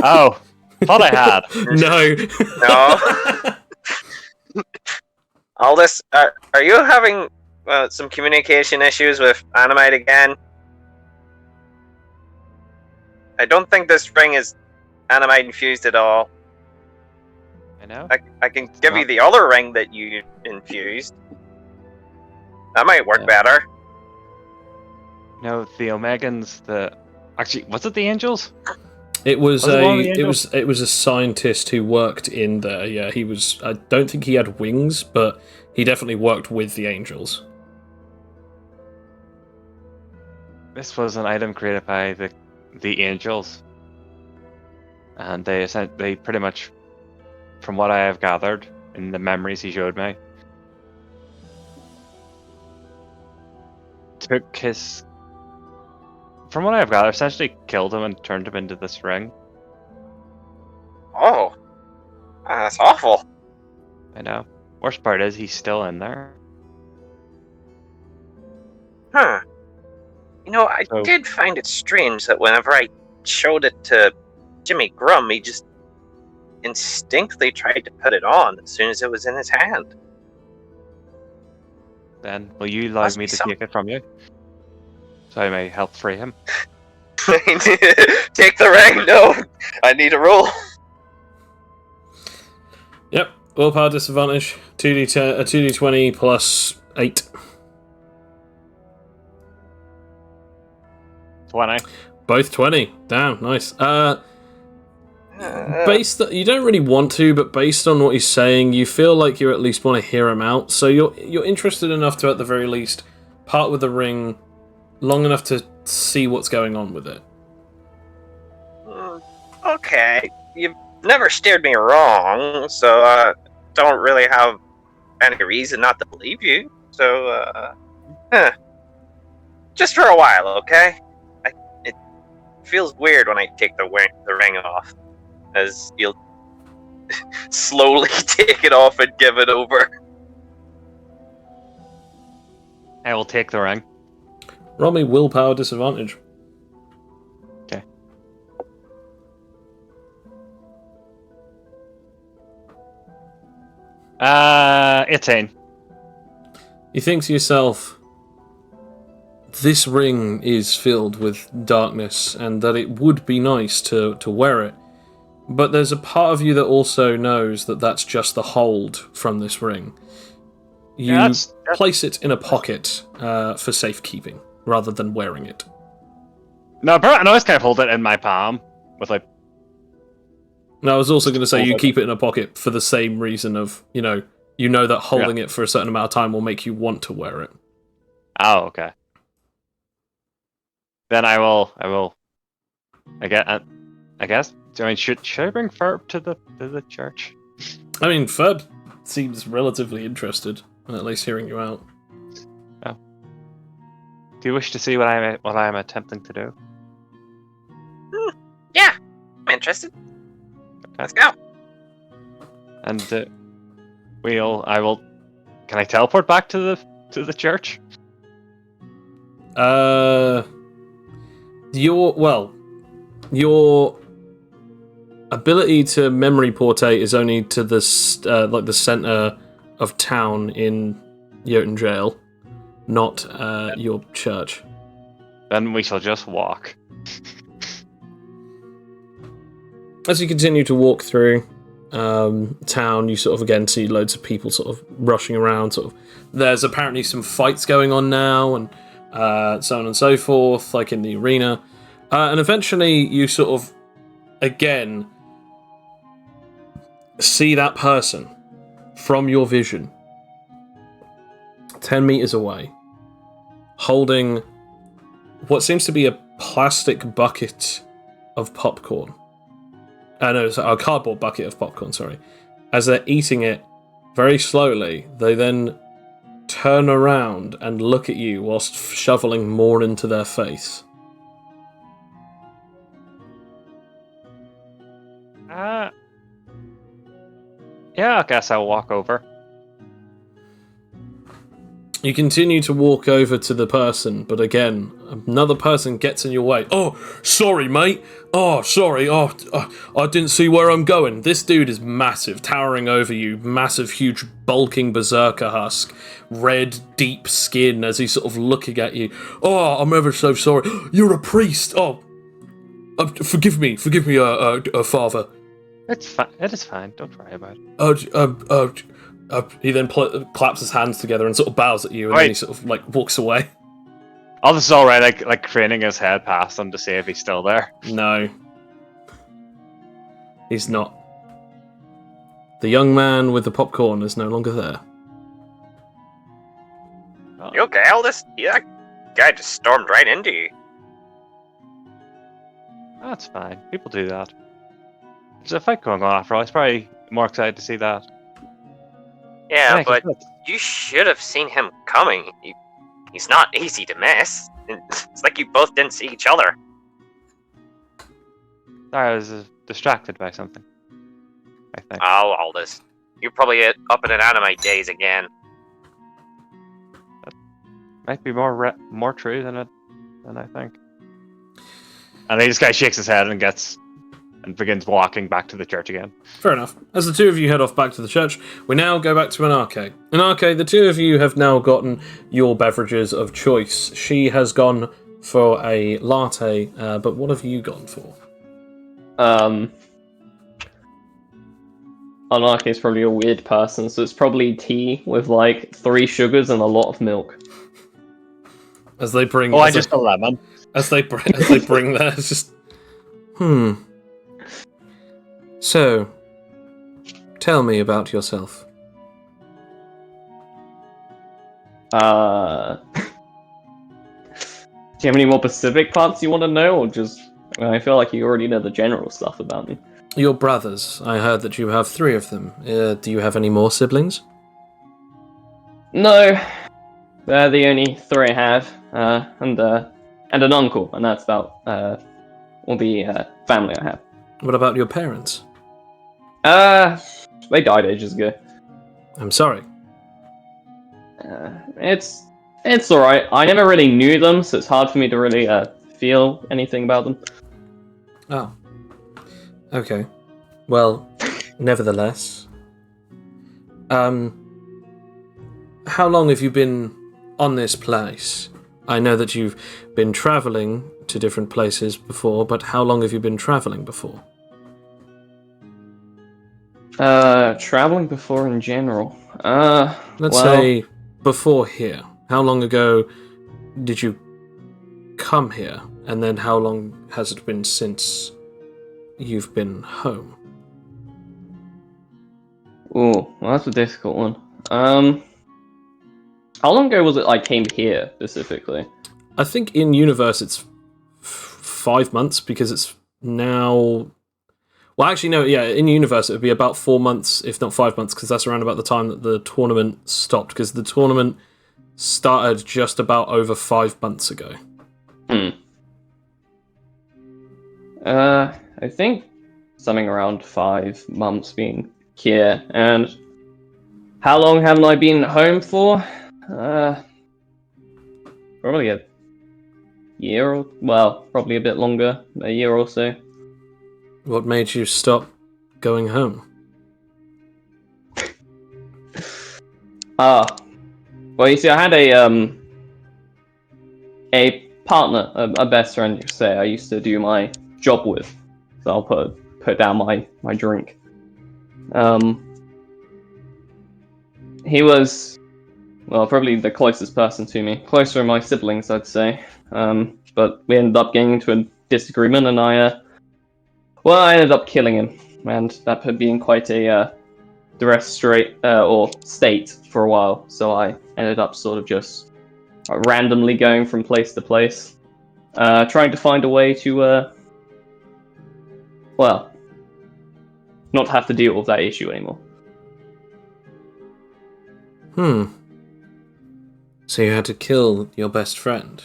Oh, thought I had. No. No. Aldous, are you having some communication issues with Animite again? I don't think this ring is Animite infused at all. I know. I can give you the other ring that you infused. That might work better. No, the Omegans, actually, was it the Angels? It was Was it one of the angels? it was a scientist who worked in there. Yeah, he was. I don't think he had wings, but he definitely worked with the angels. This was an item created by the Angels, and they pretty much, from what I have gathered in the memories he showed me, took his. From what I have gathered, essentially killed him and turned him into this ring. Oh, that's awful. I know. Worst part is he's still in there. Huh. You know, I So- did find it strange that whenever I showed it to Jimmy Grum, he just instinctively tried to put it on as soon as it was in his hand. Then will you allow Must me be to take it from you, so I may help free him? Take the ring. No, I need a roll. Yep. Willpower disadvantage. 2d10, 2d20 plus 8. 20. Both 20. Damn, nice. You don't really want to, but based on what he's saying, you feel like you at least want to hear him out. So you're interested enough to, at the very least, part with the ring long enough to see what's going on with it. Okay, you've never steered me wrong, so don't really have any reason not to believe you. So, just for a while, okay? It feels weird when I take the ring off, as you'll slowly take it off and give it over. I will take the ring. Roll me willpower disadvantage. Okay. Uh, 18. You think to yourself, this ring is filled with darkness, and that it would be nice to wear it. But there's a part of you that also knows that that's just the hold from this ring. You that's- place it in a pocket for safekeeping, rather than wearing it. No, but I always kind of hold it in my palm with like. And I was also going to say you keep it in a pocket for the same reason of, you know that holding it for a certain amount of time will make you want to wear it. Oh, okay. Then I will. I guess. I mean, should I bring Ferb to the church? I mean, Ferb seems relatively interested in at least hearing you out. Oh. Do you wish to see what I am attempting to do? Yeah, I'm interested. Okay. Let's go. And I will. Can I teleport back to the church? Your ability to memory portate is only to the center of town in Jotun Jail, not your church. Then we shall just walk. As you continue to walk through town, you sort of again see loads of people sort of rushing around. Sort of, there's apparently some fights going on now, and so on and so forth, like in the arena. And eventually, you sort of again see that person from your vision, 10 meters away, holding what seems to be a plastic bucket of popcorn. No, a cardboard bucket of popcorn, sorry. As they're eating it very slowly, they then turn around and look at you whilst shoveling more into their face. Yeah, I guess I'll walk over. You continue to walk over to the person, but again, another person gets in your way. Oh, sorry, mate. Oh, sorry. Oh, I didn't see where I'm going. This dude is massive, towering over you. Massive, huge, bulking berserker husk. Red, deep skin as he's sort of looking at you. Oh, I'm ever so sorry. You're a priest. Oh, forgive me, father. It's fine. It is fine. Don't worry about it. He then claps his hands together and sort of bows at you, and then he sort of like walks away. All this is alright, like craning his head past him to see if he's still there. No, he's not. The young man with the popcorn is no longer there. You okay, Aldous? Yeah, that guy just stormed right into you. That's fine. People do that. There's a fight going on after all. He's probably more excited to see that. Yeah, but you should have seen him coming. He's not easy to miss. It's like you both didn't see each other. Sorry, I was distracted by something, I think. Oh, Aldous. You're probably up in an anime daze again. That might be more true than I think. And then this guy shakes his head and begins walking back to the church again. Fair enough. As the two of you head off back to the church, we now go back to Anarche. Anarche, the two of you have now gotten your beverages of choice. She has gone for a latte, but what have you gone for? Anarche is probably a weird person, so it's probably tea with like 3 sugars and a lot of milk. As they bring... just a lemon. As they bring that, it's just... So, tell me about yourself. Do you have any more specific parts you want to know, or just... I feel like you already know the general stuff about me. Your brothers. I heard that you have 3 of them. Do you have any more siblings? No. They're the only three I have, and an uncle, and that's about all the family I have. What about your parents? They died ages ago. I'm sorry. It's alright. I never really knew them, so it's hard for me to really feel anything about them. Oh. Okay. Well, nevertheless. How long have you been on this place? I know that you've been travelling to different places before, but how long have you been travelling before? Traveling before in general. Let's say before here. How long ago did you come here? And then how long has it been since you've been home? Ooh, well, that's a difficult one. How long ago was it I came here specifically? I think in universe it's 5 months because it's now. Well, actually, no. Yeah, in universe it would be about 4 months, if not 5 months, because that's around about the time that the tournament stopped. Because the tournament started just about over 5 months ago. I think something around 5 months being here. And how long haven't I been home for? Probably a year or, well, probably a bit longer, a year or so. What made you stop going home? Well, you see, I had a partner, a best friend, you say, I used to do my job with. So I'll put down my drink. He was, well, probably the closest person to me. Closer than my siblings, I'd say. But we ended up getting into a disagreement, and I ended up killing him. And that put me in quite a duress state for a while. So I ended up sort of just randomly going from place to place, trying to find a way to, well, not have to deal with that issue anymore. So you had to kill your best friend?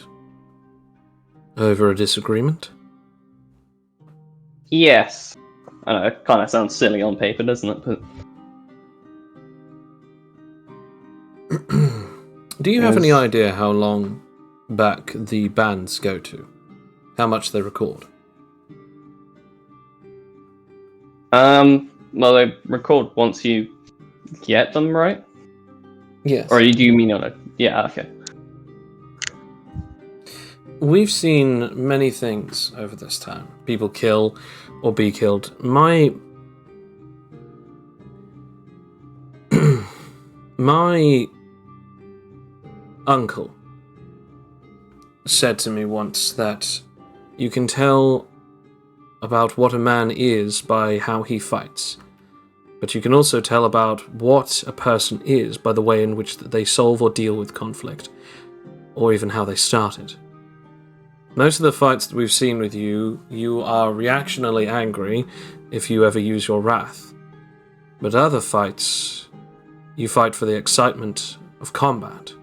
Over a disagreement? Yes. I know, it kind of sounds silly on paper, doesn't it? But do you have any idea how long back the bands go to? How much they record? Well, they record once you get them, right? Yes. Or do you mean on it? Yeah, okay. We've seen many things over this time. People kill or be killed. My uncle said to me once that you can tell about what a man is by how he fights, but you can also tell about what a person is by the way in which they solve or deal with conflict, or even how they started. Most of the fights that we've seen with you, you are reactionarily angry if you ever use your wrath. But other fights, you fight for the excitement of combat,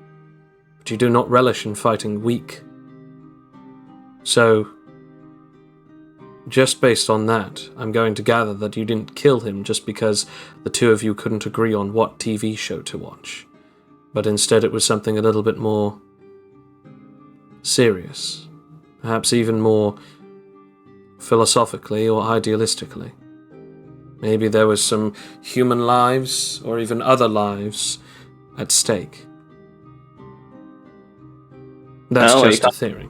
but you do not relish in fighting weak. So, just based on that, I'm going to gather that you didn't kill him just because the two of you couldn't agree on what TV show to watch, but instead it was something a little bit more serious, perhaps even more philosophically or idealistically. Maybe there was some human lives or even other lives at stake. That's just a theory.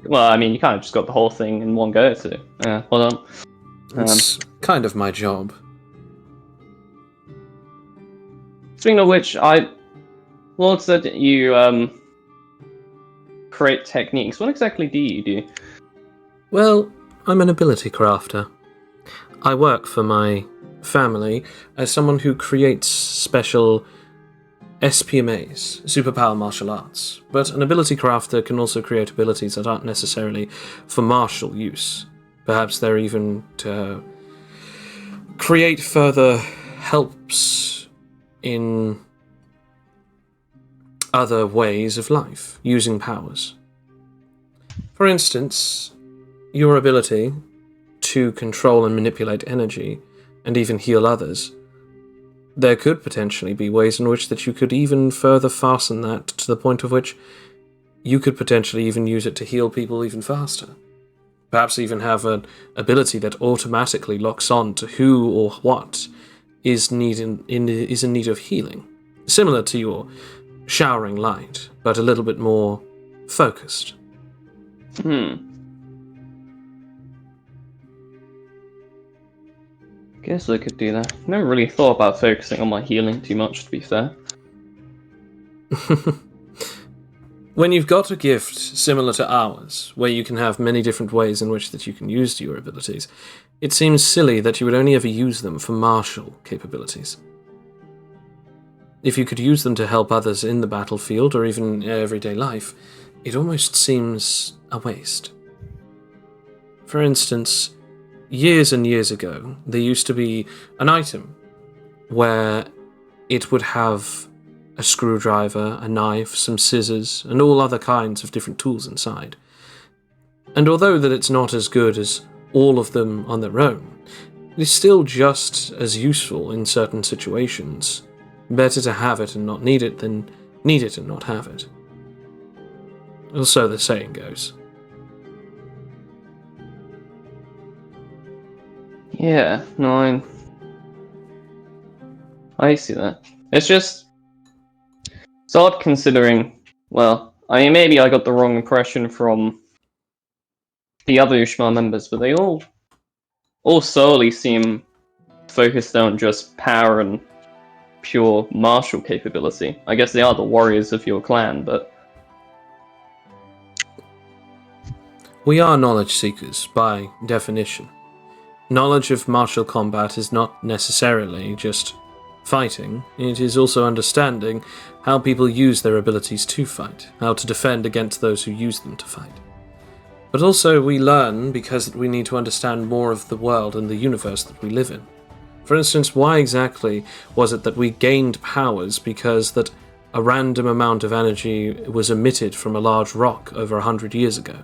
Well, I mean, you kind of just got the whole thing in one go, so well done. It's kind of my job. Speaking of which, Lord said that you create techniques. What exactly do you do? Well, I'm an ability crafter. I work for my family as someone who creates special SPMAs, superpower martial arts, but an ability crafter can also create abilities that aren't necessarily for martial use. Perhaps they're even to create further helps in other ways of life, using powers. For instance, your ability to control and manipulate energy, and even heal others, there could potentially be ways in which that you could even further fasten that to the point of which you could potentially even use it to heal people even faster. Perhaps even have an ability that automatically locks on to who or what is in need of healing. Similar to your showering light, but a little bit more focused. Guess I could do that. Never really thought about focusing on my healing too much, to be fair. When you've got a gift similar to ours, where you can have many different ways in which that you can use your abilities, it seems silly that you would only ever use them for martial capabilities. If you could use them to help others in the battlefield or even everyday life, it almost seems a waste. For instance, years and years ago, there used to be an item where it would have a screwdriver, a knife, some scissors, and all other kinds of different tools inside. And although that it's not as good as all of them on their own, it is still just as useful in certain situations. Better to have it and not need it than need it and not have it. Or so the saying goes. Yeah, no, I see that. It's odd considering, well, I mean, maybe I got the wrong impression from the other Ushma members, but they all solely seem focused on just power and pure martial capability. I guess they are the warriors of your clan, but... We are knowledge seekers, by definition. Knowledge of martial combat is not necessarily just fighting, it is also understanding how people use their abilities to fight, how to defend against those who use them to fight. But also we learn because we need to understand more of the world and the universe that we live in. For instance, why exactly was it that we gained powers because that a random amount of energy was emitted from a large rock over 100 years ago?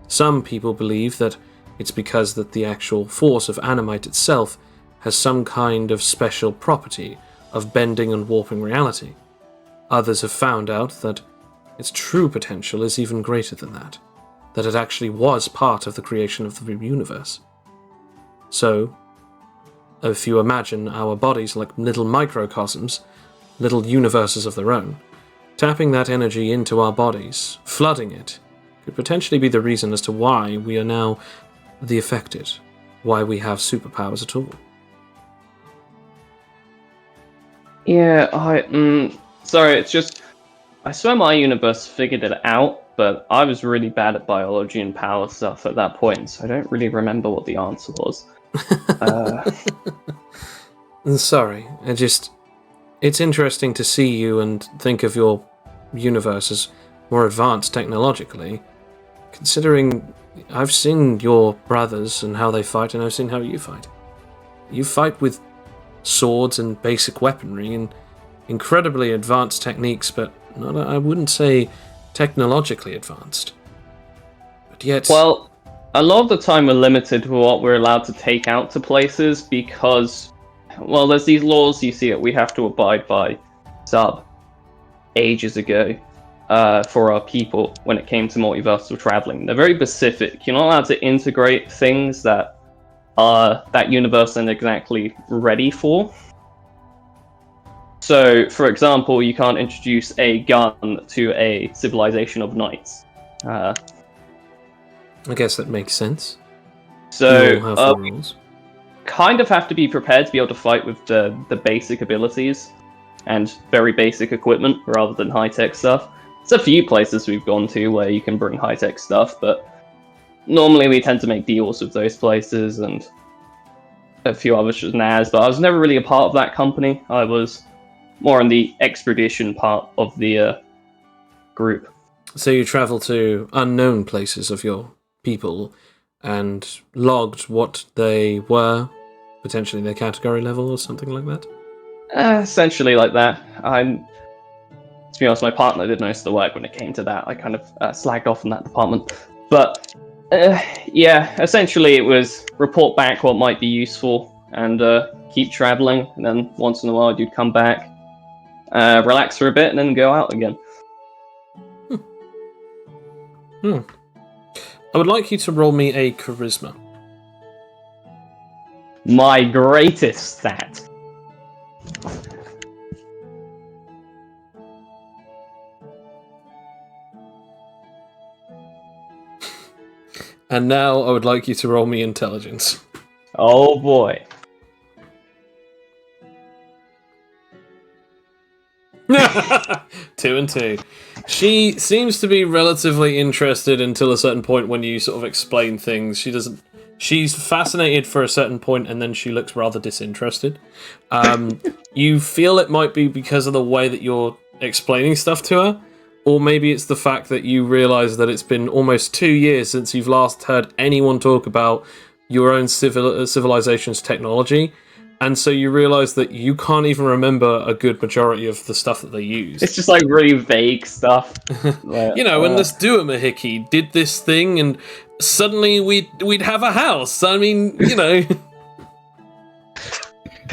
Some people believe that it's because that the actual force of animite itself has some kind of special property of bending and warping reality. Others have found out that its true potential is even greater than that it actually was part of the creation of the universe. So, if you imagine our bodies like little microcosms, little universes of their own, tapping that energy into our bodies, flooding it, could potentially be the reason as to why we are now the affected, why we have superpowers at all. Yeah, sorry, it's just... I swear my universe figured it out, but I was really bad at biology and power stuff at that point, so I don't really remember what the answer was. Sorry, it's interesting to see you and think of your universe as more advanced technologically, considering I've seen your brothers and how they fight, and I've seen how you fight. You fight with swords and basic weaponry and incredibly advanced techniques, but not, I wouldn't say technologically advanced. But yet... Well, a lot of the time we're limited to what we're allowed to take out to places because, well, there's these laws you see that we have to abide by ages ago for our people when it came to multiversal traveling. They're very specific. You're not allowed to integrate things that that universe isn't exactly ready for. So, for example, you can't introduce a gun to a civilization of knights. I guess that makes sense. So, kind of have to be prepared to be able to fight with the basic abilities and very basic equipment rather than high-tech stuff. There's a few places we've gone to where you can bring high-tech stuff, but normally we tend to make deals with those places and a few other shenanigans, but I was never really a part of that company. I was more on the expedition part of the group. So you travel to unknown places of your people and logged what they were, potentially their category level or something like that? Essentially like that. to be honest, my partner did most of the work when it came to that. I kind of slagged off in that department. But yeah, essentially it was report back what might be useful and keep traveling. And then once in a while you'd come back, relax for a bit, and then go out again. I would like you to roll me a charisma. My greatest stat. And now I would like you to roll me intelligence. Oh boy. 2 and 2. She seems to be relatively interested until a certain point when you sort of explain things. She's fascinated for a certain point, and then she looks rather disinterested. You feel it might be because of the way that you're explaining stuff to her, or maybe it's the fact that you realise that it's been almost 2 years since you've last heard anyone talk about your own civilization's technology, and so you realise that you can't even remember a good majority of the stuff that they use. It's just like really vague stuff. Like, when this doohickey did this thing, and suddenly we'd have a house. I mean,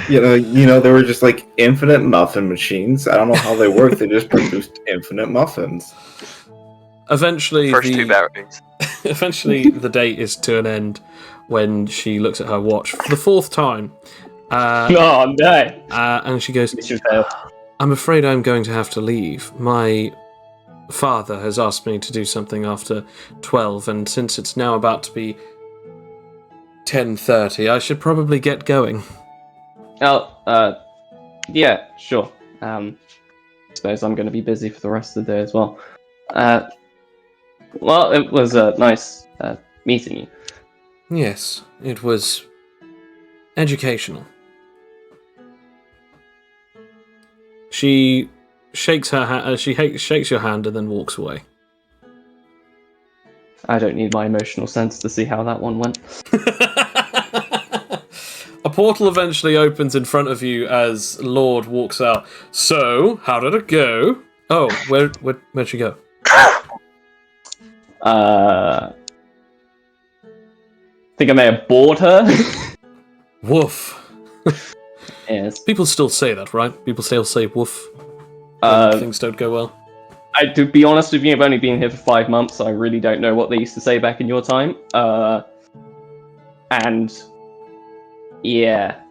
There were just like infinite muffin machines. I don't know how they work. They just produced infinite muffins. Eventually, First 2 batteries. Eventually, the date is to an end when she looks at her watch for the 4th time. Oh no! And she goes, Mission failed. I'm afraid I'm going to have to leave. My father has asked me to do something after 12, and since it's now about to be 10:30, I should probably get going. Oh, yeah, sure. Suppose I'm going to be busy for the rest of the day as well. Well, it was nice meeting you. Yes, it was educational. She shakes her hand. Shakes your hand and then walks away. I don't need my emotional sense to see how that one went. A portal eventually opens in front of you as Lord walks out. So, how did it go? Oh, where'd she go? Think I may have bored her. Woof. Yes. People still say that, right? People still say woof when things don't go well. To be honest with you, I've only been here for 5 months, so I really don't know what they used to say back in your time. And yeah,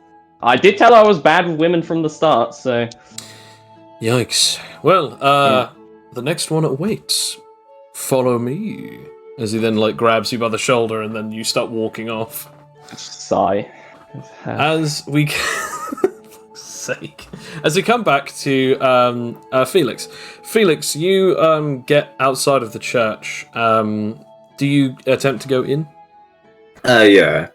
I did tell her I was bad with women from the start, so. Yikes. Well, the next one awaits. Follow me. As he then grabs you by the shoulder, and then you start walking off. Sigh. As we, fuck's sake, as we come back to Felix. Felix, you get outside of the church. Do you attempt to go in? Yeah.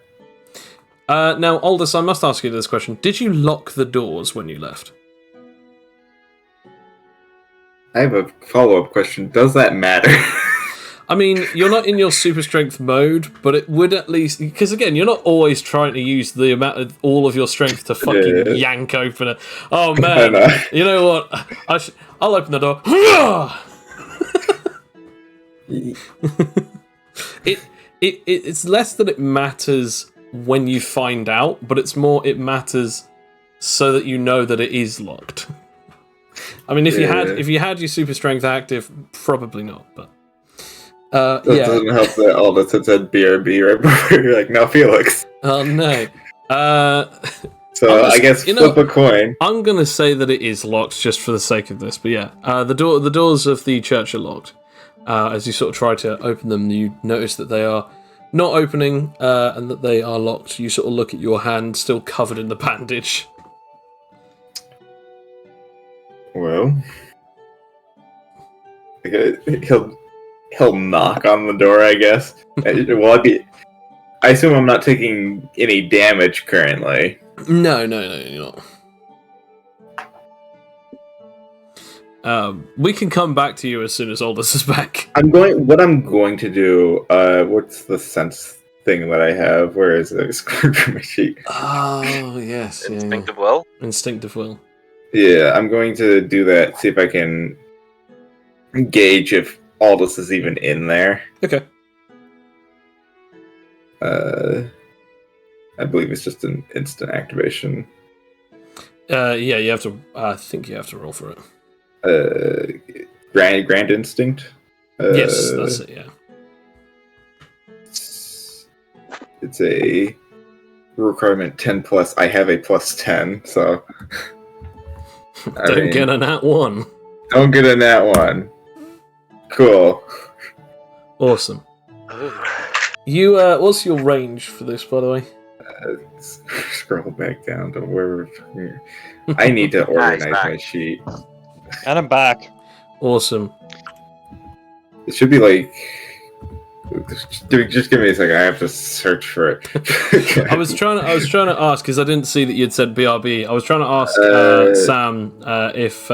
Now, Aldous, I must ask you this question: did you lock the doors when you left? I have a follow-up question. Does that matter? I mean, you're not in your super strength mode, but it would at least... Because, again, you're not always trying to use the amount of all of your strength to fucking yank open it. Oh, man. You know what? I'll open the door. It's less that it matters when you find out, but it's more it matters so that you know that it is locked. I mean, if you had your super strength active, probably not, but... That doesn't help that all that said BRB right before you're like, no, Felix. Oh, no. So I guess flip a coin. I'm going to say that it is locked just for the sake of this, but yeah. The doors of the church are locked. As you sort of try to open them, you notice that they are not opening and that they are locked. You sort of look at your hand, still covered in the bandage. Well, he'll knock on the door, I guess. I assume I'm not taking any damage currently. No, you're not. We can come back to you as soon as Aldous is back. What I'm going to do, what's the sense thing that I have? Where is it? It's from my sheet. Oh, yes. Instinctive will? Instinctive will. Yeah, I'm going to do that, see if I can gauge if Aldous is even in there. Okay. I believe it's just an instant activation. Yeah, you have to. I think you have to roll for it. Grand instinct. Yes, that's it. Yeah. It's a requirement 10 plus. I have a plus 10, so Don't get a nat 1. Don't get a nat 1. Cool. Awesome. You, what's your range for this, by the way? Scroll back down to where we're... I need to organize my sheet. And I'm back. Awesome. It should be like... Just give me a second. I have to search for it. I was trying to ask because I didn't see that you'd said BRB. I was trying to ask Sam if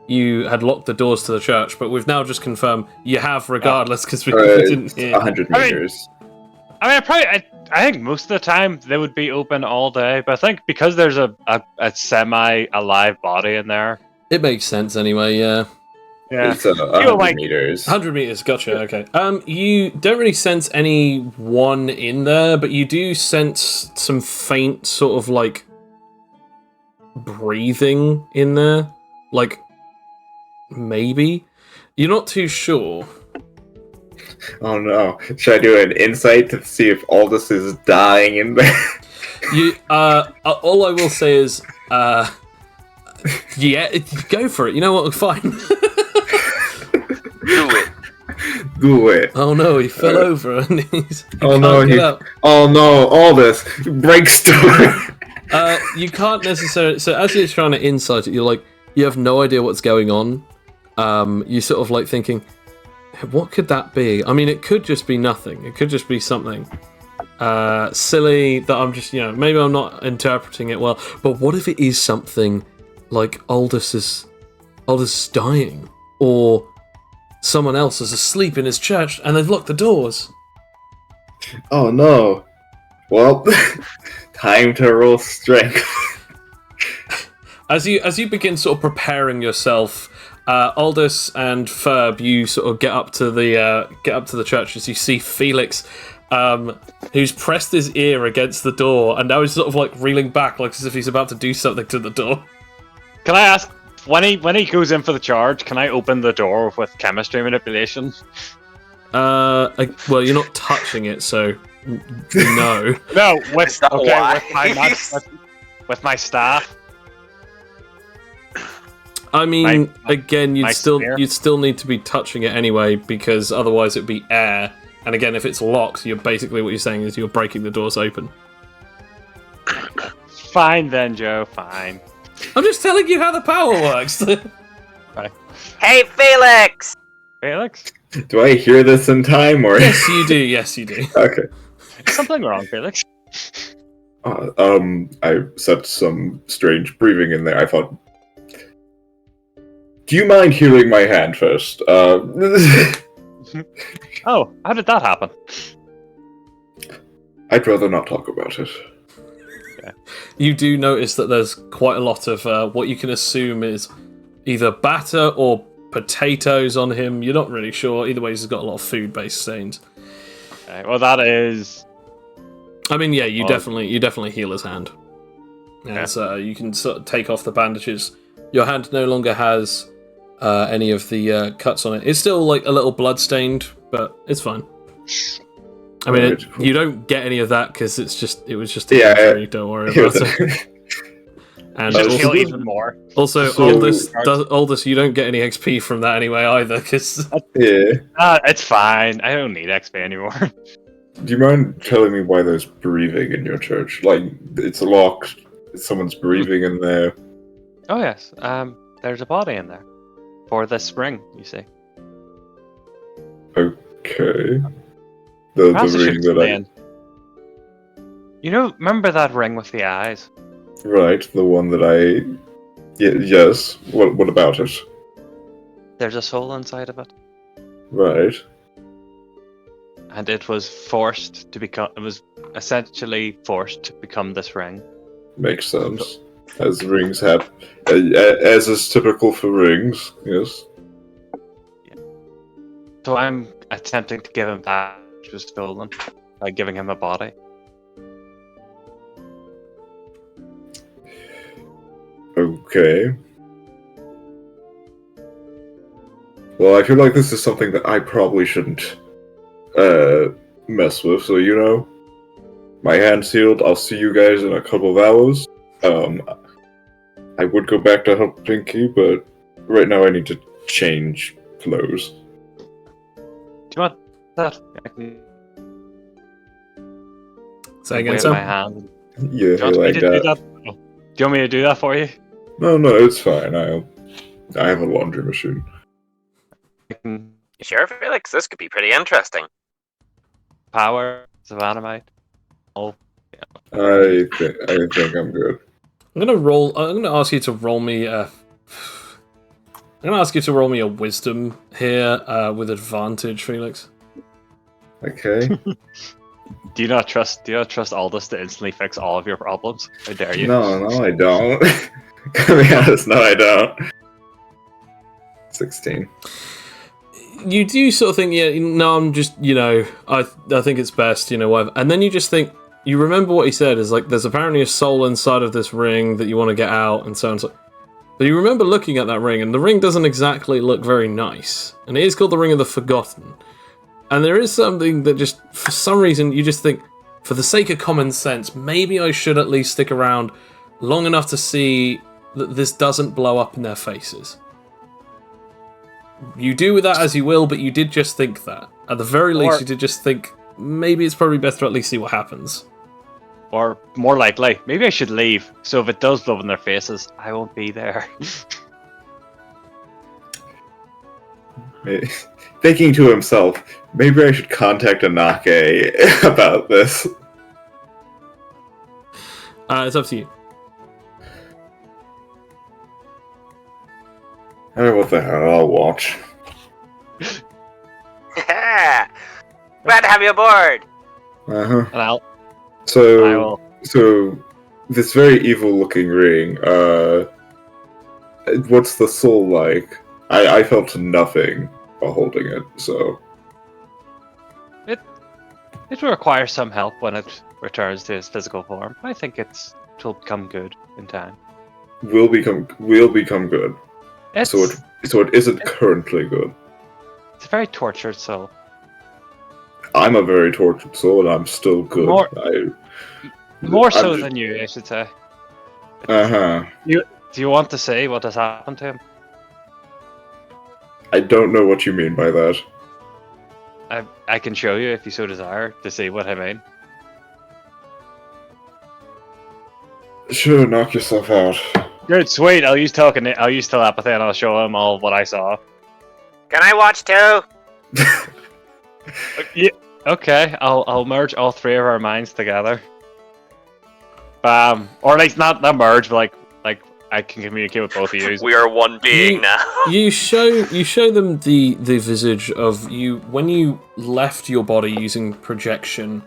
you had locked the doors to the church, but we've now just confirmed you have, regardless, because we didn't hear. 100 meters. I think most of the time they would be open all day, but I think because there's a semi-alive body in there. It makes sense anyway. Yeah. Yeah. It's 100 meters. 100 meters, gotcha, okay. You don't really sense anyone in there, but you do sense some faint sort of, like, breathing in there. Like, maybe? You're not too sure. Oh no. Should I do an insight to see if Aldous is dying in there? All I will say is, yeah, go for it. You know what, fine. Do it. Oh no, he fell over and he's. Oh no, Aldous breaks door. You can't necessarily. So as you're trying to insight it, you're like, you have no idea what's going on. You sort of like thinking, what could that be? I mean, it could just be nothing. It could just be something silly that I'm just, maybe I'm not interpreting it well. But what if it is something like Aldous is dying, or someone else is asleep in his church and they've locked the doors? Oh no. Well, time to roll strength. As you begin sort of preparing yourself, Aldous and Ferb, you sort of get up to the church as you see Felix, who's pressed his ear against the door and now he's sort of like reeling back, like as if he's about to do something to the door. Can I ask, when he goes in for the charge, can I open the door with chemistry manipulation? Well, you're not touching it, so no. No, with my staff. I mean, again, you'd spear? still need to be touching it anyway, because otherwise it'd be air. And again, if it's locked, you're basically what you're saying is you're breaking the doors open. Fine then, Joe. Fine. I'm just telling you how the power works. Right. Hey, Felix! Felix? Do I hear this in time, or? Yes, you do. Yes, you do. Okay. Is something wrong, Felix? I set some strange breathing in there. I thought. Do you mind healing my hand first? Oh, how did that happen? I'd rather not talk about it. Okay. You do notice that there's quite a lot of what you can assume is either batter or potatoes on him. You're not really sure. Either way, he's got a lot of food-based stains. Okay, well, that is. I mean, yeah, you definitely heal his hand, and so you can sort of take off the bandages. Your hand no longer has any of the cuts on it. It's still like a little blood-stained, but it's fine. I mean, you don't get any of that because it was just a injury. Don't worry about it. And Just also, heal even more. Also, Aldous, you don't get any XP from that anyway either, because it's fine. I don't need XP anymore. Do you mind telling me why there's breathing in your church? Like, it's locked. Someone's breathing in there. Oh yes. There's a body in there for this spring. You see. Okay. The ring that remember that ring with the eyes? Right, the one that yes. What about it? There's a soul inside of it. Right. And it was essentially forced to become this ring. Makes sense. As rings have, as is typical for rings, yes. So I'm attempting to give him that which was stolen by giving him a body. Okay. Well, I feel like this is something that I probably shouldn't mess with, so you know, my hand's sealed. I'll see you guys in a couple of hours. I would go back to help Pinky, but right now I need to change clothes. Do you want that? I can Say again, wave Sam? my hand. Yeah, Do you want me like to do that. that? Oh. Do you want me to do that for you? No, it's fine. I have a laundry machine. I can Sure, Felix, this could be pretty interesting. power of animate. Oh, I think I'm good. I'm gonna ask you to roll me a. I'm gonna ask you to roll me a wisdom here with advantage, Felix. Okay. Do you not trust Aldous to instantly fix all of your problems? How dare you? No, I don't. To be honest, no, I don't. 16. You do sort of think, yeah, no, I'm just, I think it's best, whatever. And then you just think, you remember what he said is like, there's apparently a soul inside of this ring that you want to get out, and so on. But you remember looking at that ring, and the ring doesn't exactly look very nice. And it is called the Ring of the Forgotten. And there is something that just, for some reason, you just think, for the sake of common sense, maybe I should at least stick around long enough to see that this doesn't blow up in their faces. You do with that as you will, but you did just think that. At the very least, you did just think, maybe it's probably best to at least see what happens. Or more likely, maybe I should leave. So if it does blow in their faces, I won't be there. Thinking to himself, maybe I should contact Anake about this. It's up to you. What the hell, I'll watch. Glad to have you aboard. Uh-huh. And I So, will. This very evil-looking ring, what's the soul like? I felt nothing while holding it, so... It will require some help when it returns to its physical form. I think it will become good in time. Will become good. So it isn't currently good. It's a very tortured soul. I'm a very tortured soul, and I'm still good. More so than you, I should say. Uh-huh. Do you want to say what has happened to him? I don't know what you mean by that. I can show you if you so desire to see what I mean. Sure, knock yourself out. Good, sweet. I'll use telepathy and I'll show him all what I saw. Can I watch too? Yeah. Okay, I'll merge all three of our minds together. Or like not merge, but like I can communicate with both of you. We are one being now. You show them the visage of you when you left your body using projection.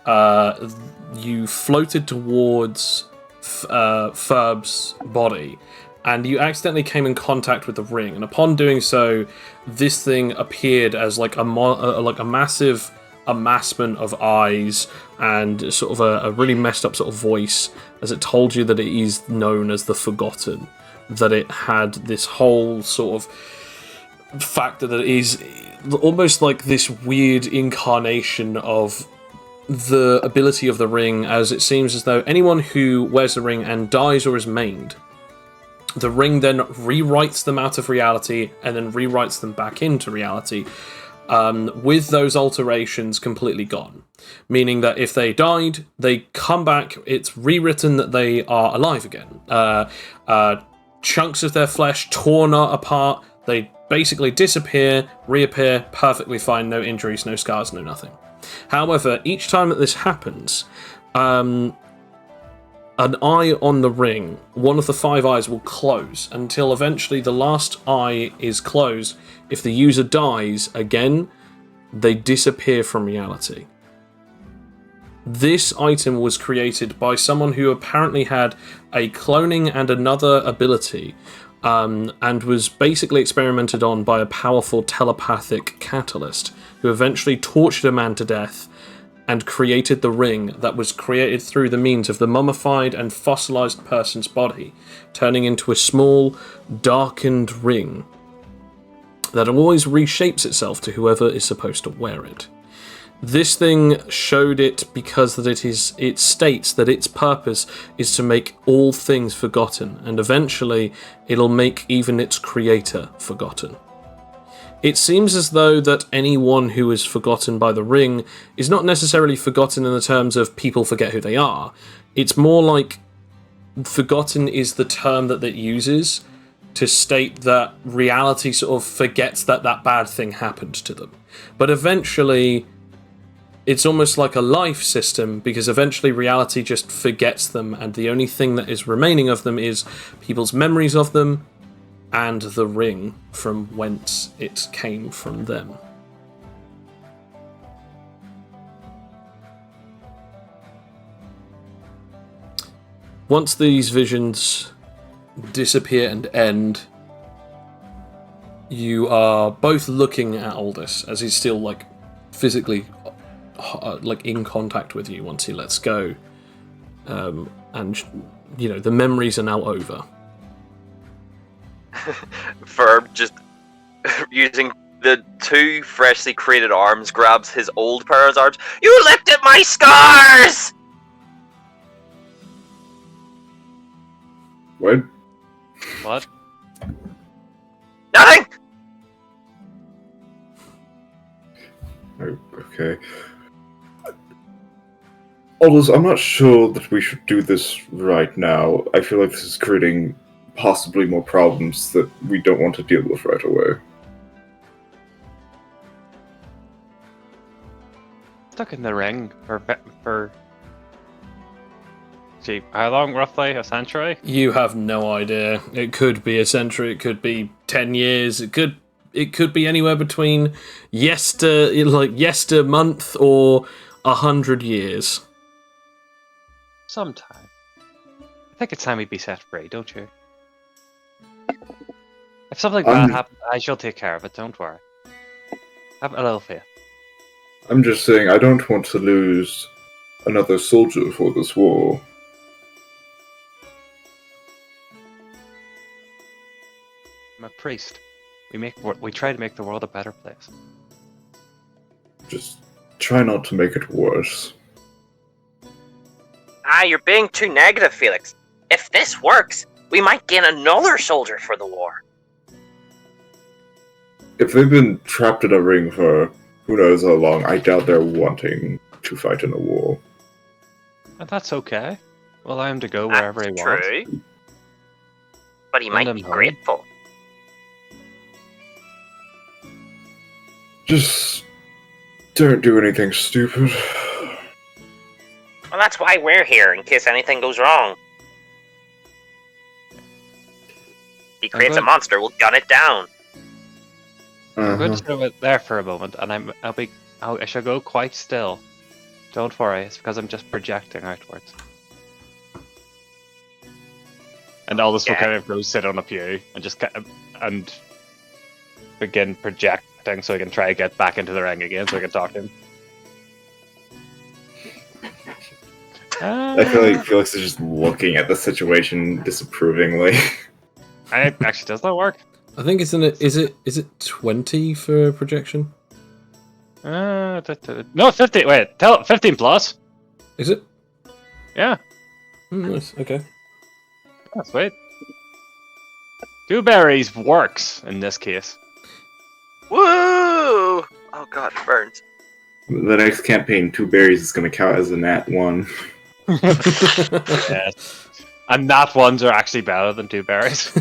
You floated towards Ferb's body, and you accidentally came in contact with the ring. And upon doing so, this thing appeared as like a massive amassment of eyes and sort of a really messed up sort of voice, as it told you that it is known as the Forgotten, that it had this whole sort of factor that it is almost like this weird incarnation of the ability of the ring, as it seems as though anyone who wears the ring and dies or is maimed, the ring then rewrites them out of reality and then rewrites them back into reality, with those alterations completely gone. Meaning that if they died, they come back, it's rewritten that they are alive again. Chunks of their flesh torn apart, they basically disappear, reappear, perfectly fine, no injuries, no scars, no nothing. However, each time that this happens, an eye on the ring, one of the 5 eyes will close until eventually the last eye is closed. If the user dies again, they disappear from reality. This item was created by someone who apparently had a cloning and another ability and was basically experimented on by a powerful telepathic catalyst who eventually tortured a man to death and created the ring that was created through the means of the mummified and fossilized person's body, turning into a small, darkened ring that always reshapes itself to whoever is supposed to wear it. This thing showed it because that it states that its purpose is to make all things forgotten, and eventually it'll make even its creator forgotten. It seems as though that anyone who is forgotten by the ring is not necessarily forgotten in the terms of people forget who they are. It's more like forgotten is the term that it uses to state that reality sort of forgets that that bad thing happened to them. But eventually, it's almost like a life system, because eventually reality just forgets them, and the only thing that is remaining of them is people's memories of them and the ring from whence it came from them. Once these visions disappear and end, you are both looking at Aldous as he's still like physically like in contact with you once he lets go, and you know the memories are now over. Ferb just using the two freshly created arms grabs his old pair of arms. You licked at my scars! What? What? Nothing! Okay. Aldous, I'm not sure that we should do this right now. I feel like this is creating possibly more problems that we don't want to deal with right away. Stuck in the ring for gee, how long roughly? A century? You have no idea. It could be a century, it could be 10 years, it could be anywhere between yester month or 100 years. Sometime. I think it's time we be set free, don't you? If something bad happens, I shall take care of it, don't worry. Have a little faith. I'm just saying, I don't want to lose another soldier for this war. I'm a priest. We try to make the world a better place. Just try not to make it worse. You're being too negative, Felix. If this works, we might gain another soldier for the war. If they've been trapped in a ring for who knows how long, I doubt they're wanting to fight in a war. And that's okay. Well, I am to go wherever he wants. True. But he might be grateful. Just don't do anything stupid. Well, that's why we're here, in case anything goes wrong. If he creates a monster, we'll gun it down. I'm going to sit there for a moment, and I shall go quite still. Don't worry, it's because I'm just projecting outwards. And all this will kind of go sit on a pew and just and begin projecting, so I can try to get back into the ring again, so I can talk to him. I feel like Felix is just looking at the situation disapprovingly. Actually, does that work? I think is it 20 for projection? No, 15. Wait, 15 plus. Is it? Yeah. Nice. Okay. That's sweet. 2 berries works in this case. Woo! Oh god, it burns. The next campaign, 2 berries is going to count as a nat 1. Yes. And nat ones are actually better than 2 berries.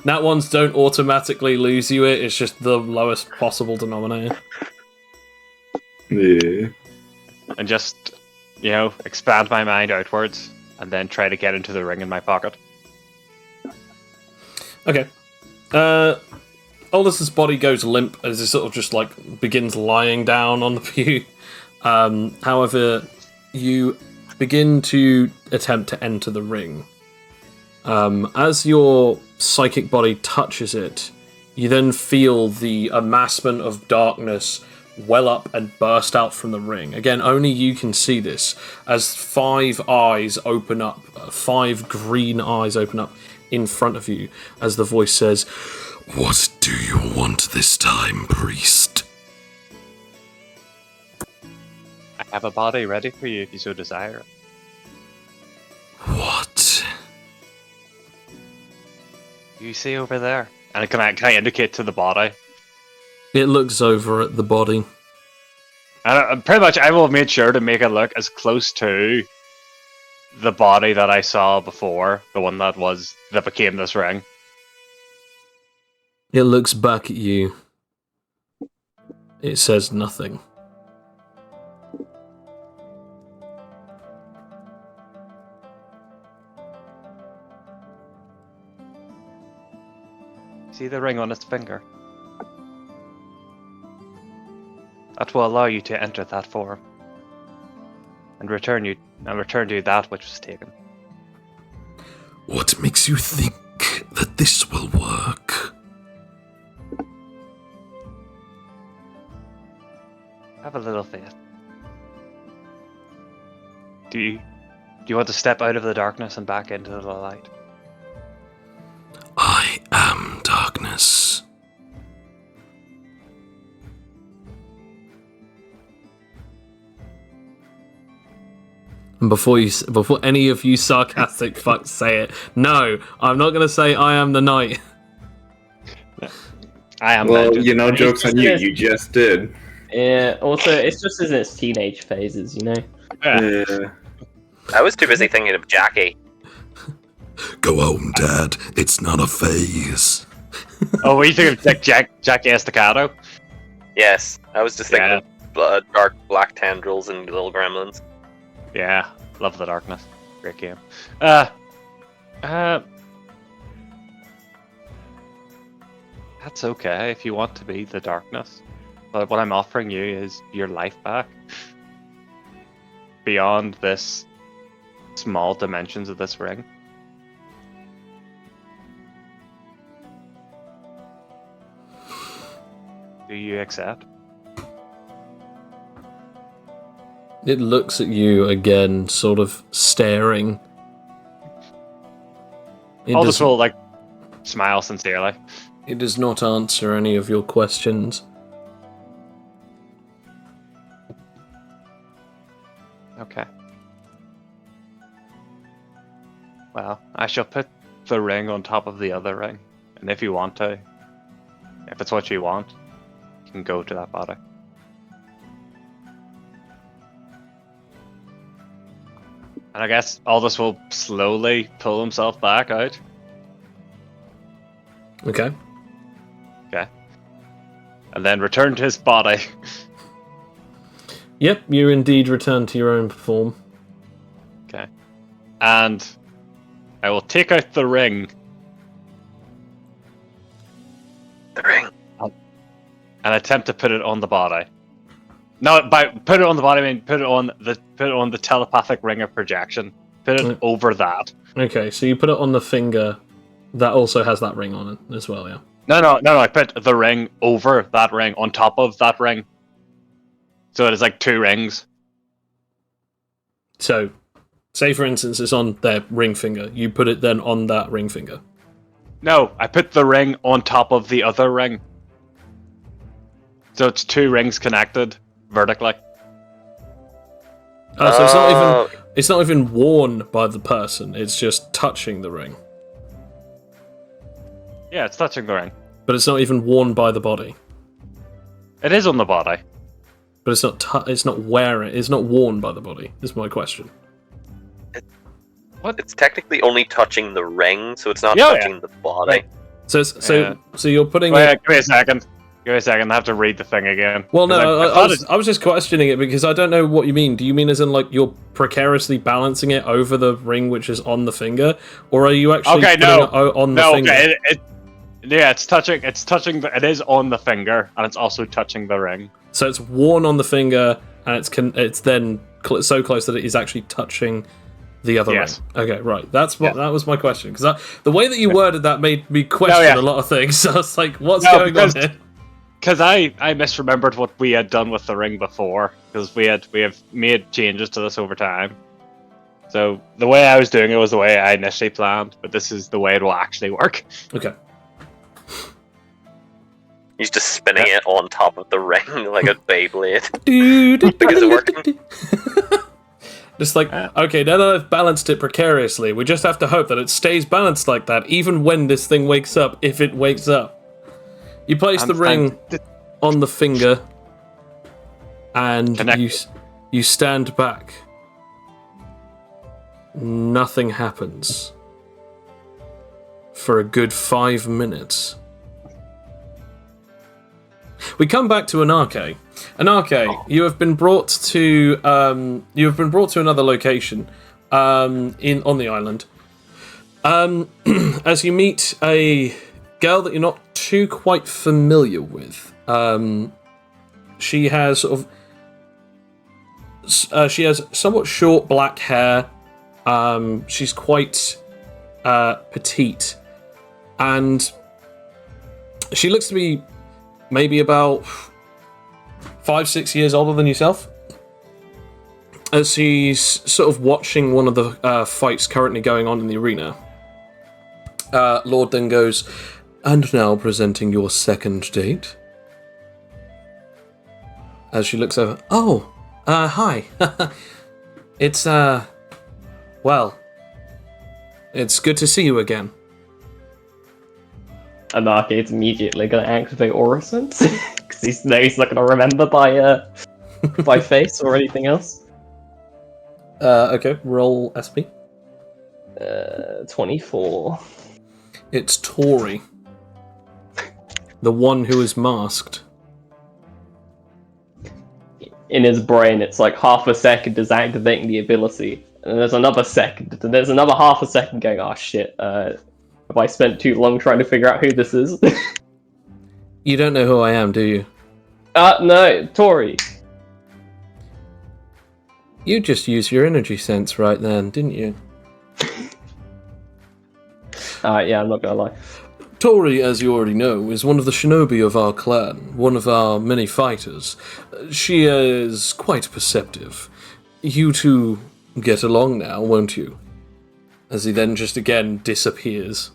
Nat ones don't automatically lose you it, it's just the lowest possible denominator. Yeah. And just, expand my mind outwards, and then try to get into the ring in my pocket. Okay. Aldous' body goes limp as he sort of just begins lying down on the pew. However, you begin to attempt to enter the ring. As your psychic body touches it, you then feel the amassment of darkness well up and burst out from the ring. Again, only you can see this, as 5 eyes open up, 5 green eyes open up in front of you, as the voice says, "What do you want this time, priest?" I have a body ready for you if you so desire. What? You see over there? And can I indicate to the body? It looks over at the body. And pretty much I will have made sure to make it look as close to the body that I saw before, the one that became this ring. It looks back at you. It says nothing. See the ring on its finger? That will allow you to enter that form and return to you that which was taken. What makes you think that this will work? Have a little faith. Do you want to step out of the darkness and back into the light? I am darkness. And before any of you sarcastic fucks say it, no, I'm not going to say I am the knight. I am. Well, vengeance. you know, joke's on you. You just did. Yeah. Also, it's just in its teenage phases, you know. Yeah. I was too busy thinking of Jackie. Go home, Dad. It's not a phase. Oh, what do you think of Jack Estacado? Yes, I was just thinking of dark black tendrils and little gremlins. Yeah, love the darkness. Great game. That's okay if you want to be the darkness. But what I'm offering you is your life back. Beyond this small dimensions of this ring. Do you accept? It looks at you again, sort of staring. Aldous will smile sincerely. It does not answer any of your questions. Okay. Well, I shall put the ring on top of the other ring, and if you want to, if it's what you want, you can go to that body. And I guess Aldous will slowly pull himself back out. Okay. Okay. And then return to his body. Yep, you indeed return to your own form. Okay. And I will take out the ring. The ring. And attempt to put it on the body. No, by put it on the body, I mean put it on the telepathic ring of projection. Put it over that. Okay, so you put it on the finger that also has that ring on it as well, yeah? No, I put the ring over that ring, on top of that ring. So it is like 2 rings. So, say for instance it's on their ring finger. You put it then on that ring finger. No, I put the ring on top of the other ring. So it's 2 rings connected vertically. Oh, so it's not even worn by the person, it's just touching the ring. Yeah, it's touching the ring. But it's not even worn by the body. It is on the body. But it's not worn by the body, is my question. It's technically only touching the ring, so it's not touching the body. Right. So you're putting Wait, it... give me a second. I have to read the thing again. Well, no, I was just questioning it because I don't know what you mean. Do you mean as in like you're precariously balancing it over the ring which is on the finger, or are you actually putting it on the finger? Okay, it's touching. It is on the finger, and it's also touching the ring. So it's worn on the finger, and it's then so close that it is actually touching The other Yes. ring. Okay, right. That's what Yeah. that was my question, because the way that you worded that made me question yeah. a lot of things. So I was like, what's No, going on here? Because I misremembered what we had done with the ring before, because we have made changes to this over time. So the way I was doing it was the way I initially planned, but this is the way it will actually work. Okay. He's just spinning it on top of the ring like a Beyblade. Like, is it working? Just like, okay, now that I've balanced it precariously, we just have to hope that it stays balanced like that, even when this thing wakes up, if it wakes up. You place the ring on the finger, and you stand back. Nothing happens. For a good 5 minutes. We come back to Anarche. Anarche, you have been brought to another location on the island. As you meet a girl that you're not too quite familiar with. She has somewhat short black hair. She's quite petite, and she looks to be maybe about 5-6 years older than yourself. As she's sort of watching one of the fights currently going on in the arena, Lord then goes, "And now presenting your second date." As she looks over, "Oh, hi. It's, well, it's good to see you again." Anarchade's immediately going to activate Aura Sense, because he's not going to remember by face or anything else. Okay, roll SP. 24. It's Tori. The one who is masked. In his brain, it's like half a second is activating the ability, and there's another second, and there's another half a second going, oh shit, have I spent too long trying to figure out who this is? You don't know who I am, do you? No, Tori. You just used your energy sense right then, didn't you? Yeah, I'm not gonna lie. Tori, as you already know, is one of the shinobi of our clan, one of our many fighters. She is quite perceptive. You two get along now, won't you? As he then just again disappears.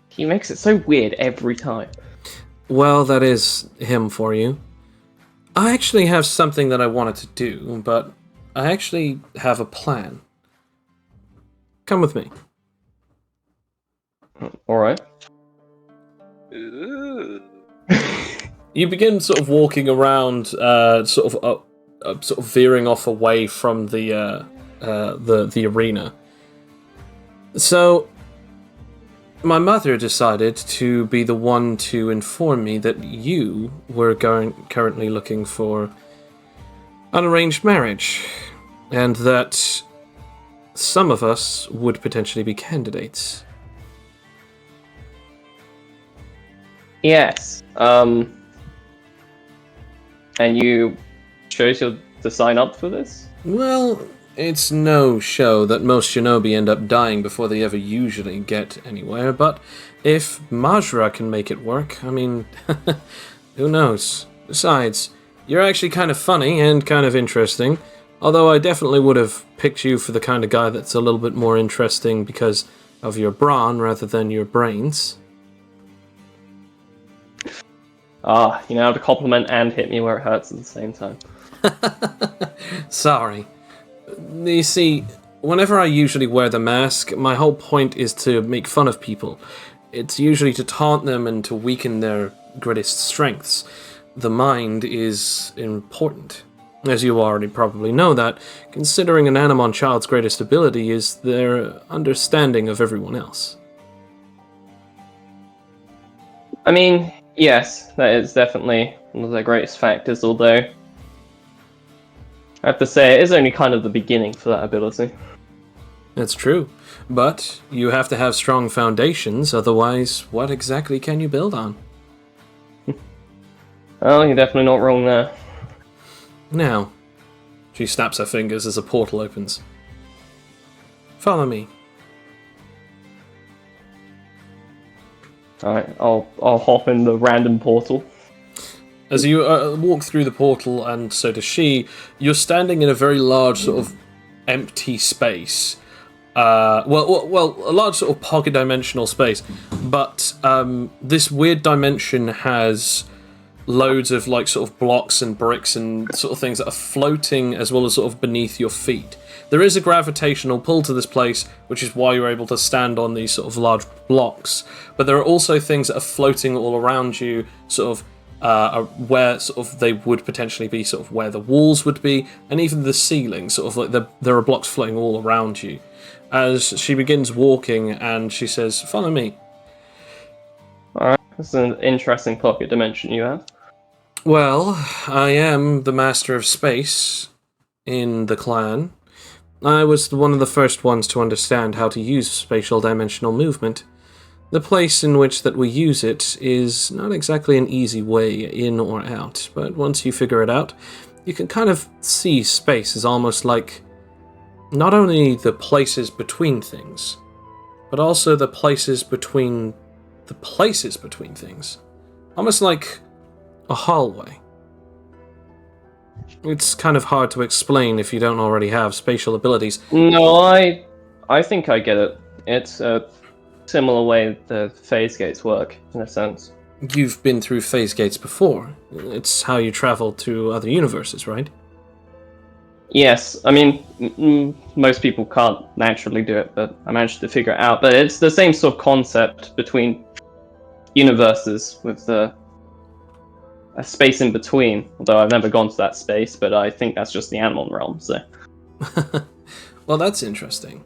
He makes it so weird every time. Well, that is him for you. I actually have something that I wanted to do, but I actually have a plan. Come with me. Alright. Ooh. You begin sort of walking around, sort of veering off away from the arena. So, my mother decided to be the one to inform me that you were currently looking for an arranged marriage, and that some of us would potentially be candidates. Yes. And you chose to sign up for this? Well, it's no show that most shinobi end up dying before they ever usually get anywhere, but if Majra can make it work, I mean, who knows? Besides, you're actually kind of funny and kind of interesting, although I definitely would have picked you for the kind of guy that's a little bit more interesting because of your brawn rather than your brains. You know how to compliment and hit me where it hurts at the same time. Sorry. You see, whenever I usually wear the mask, my whole point is to make fun of people. It's usually to taunt them and to weaken their greatest strengths. The mind is important. As you already probably know that, considering an Animon child's greatest ability is their understanding of everyone else. I mean, yes, that is definitely one of their greatest factors, although I have to say it is only kind of the beginning for that ability. That's true, but you have to have strong foundations, otherwise what exactly can you build on? Oh, you're definitely not wrong there. Now, she snaps her fingers as a portal opens. Follow me. Alright, I'll hop in the random portal. As you walk through the portal, and so does she, you're standing in a very large sort of empty space. A large sort of pocket dimensional space. But this weird dimension has loads of like sort of blocks and bricks and sort of things that are floating as well as sort of beneath your feet. There is a gravitational pull to this place, which is why you're able to stand on these sort of large blocks. But there are also things that are floating all around you, sort of where sort of they would potentially be, sort of where the walls would be, and even the ceiling. Sort of like there are blocks floating all around you. As she begins walking, and she says, "Follow me." Alright, that's an interesting pocket dimension you have. Well, I am the master of space in the clan. I was one of the first ones to understand how to use spatial dimensional movement. The place in which that we use it is not exactly an easy way in or out, but once you figure it out, you can kind of see space as almost like not only the places between things, but also the places between things. Almost like a hallway. It's kind of hard to explain if you don't already have spatial abilities. No, I think I get it. It's a similar way the phase gates work, in a sense. You've been through phase gates before. It's how you travel to other universes, right? Yes, I mean, most people can't naturally do it, but I managed to figure it out. But it's the same sort of concept between universes with a space in between. Although I've never gone to that space, but I think that's just the animal realm, so... Well, that's interesting.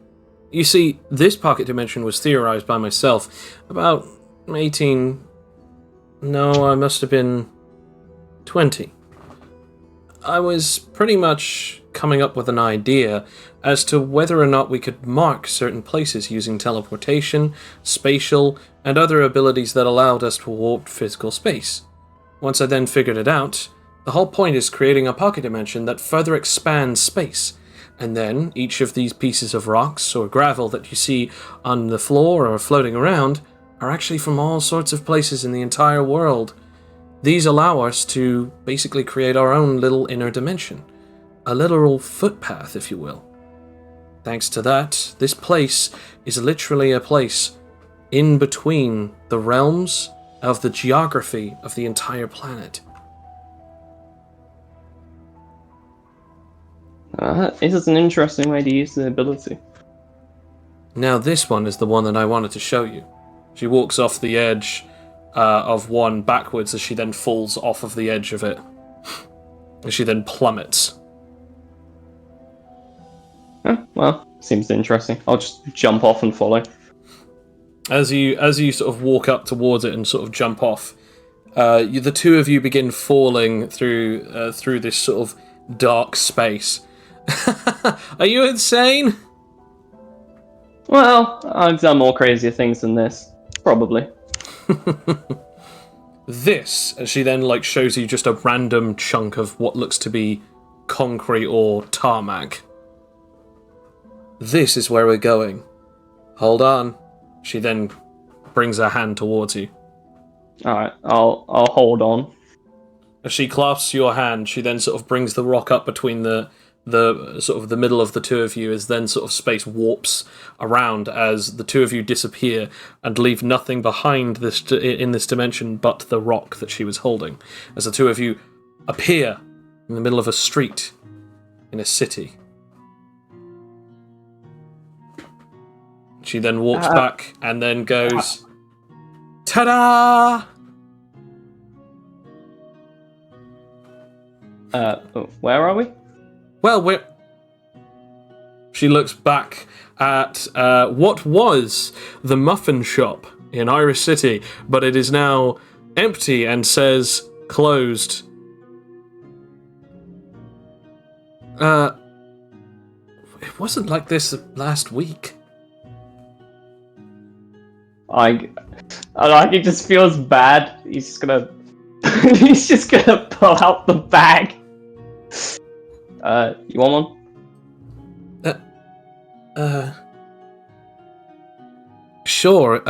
You see, this pocket dimension was theorized by myself about 18... No, I must have been 20. I was pretty much coming up with an idea as to whether or not we could mark certain places using teleportation, spatial, and other abilities that allowed us to warp physical space. Once I then figured it out, the whole point is creating a pocket dimension that further expands space, and then each of these pieces of rocks or gravel that you see on the floor or floating around are actually from all sorts of places in the entire world. These allow us to basically create our own little inner dimension. A literal footpath, if you will. Thanks to that, this place is literally a place in between the realms of the geography of the entire planet. It is an interesting way to use the ability. Now this one is the one that I wanted to show you. She walks off the edge of one backwards as she then falls off of the edge of it. As she then plummets. Well, seems interesting. I'll just jump off and follow. As you sort of walk up towards it and sort of jump off, the two of you begin falling through this sort of dark space. Are you insane? Well, I've done more crazier things than this. Probably. This, as she then like shows you just a random chunk of what looks to be concrete or tarmac. This is where we're going. Hold on. She then brings her hand towards you. Alright, I'll hold on. As she clasps your hand, she then sort of brings the rock up between the sort of the middle of the two of you, as then sort of space warps around as the two of you disappear and leave nothing behind this in this dimension but the rock that she was holding. As the two of you appear in the middle of a street in a city. She then walks back and then goes, ta-da! Where are we? Well, She looks back at what was the muffin shop in Irish City, but it is now empty and says closed. It wasn't like this last week. He just feels bad. He's just gonna pull out the bag. You want one? Sure.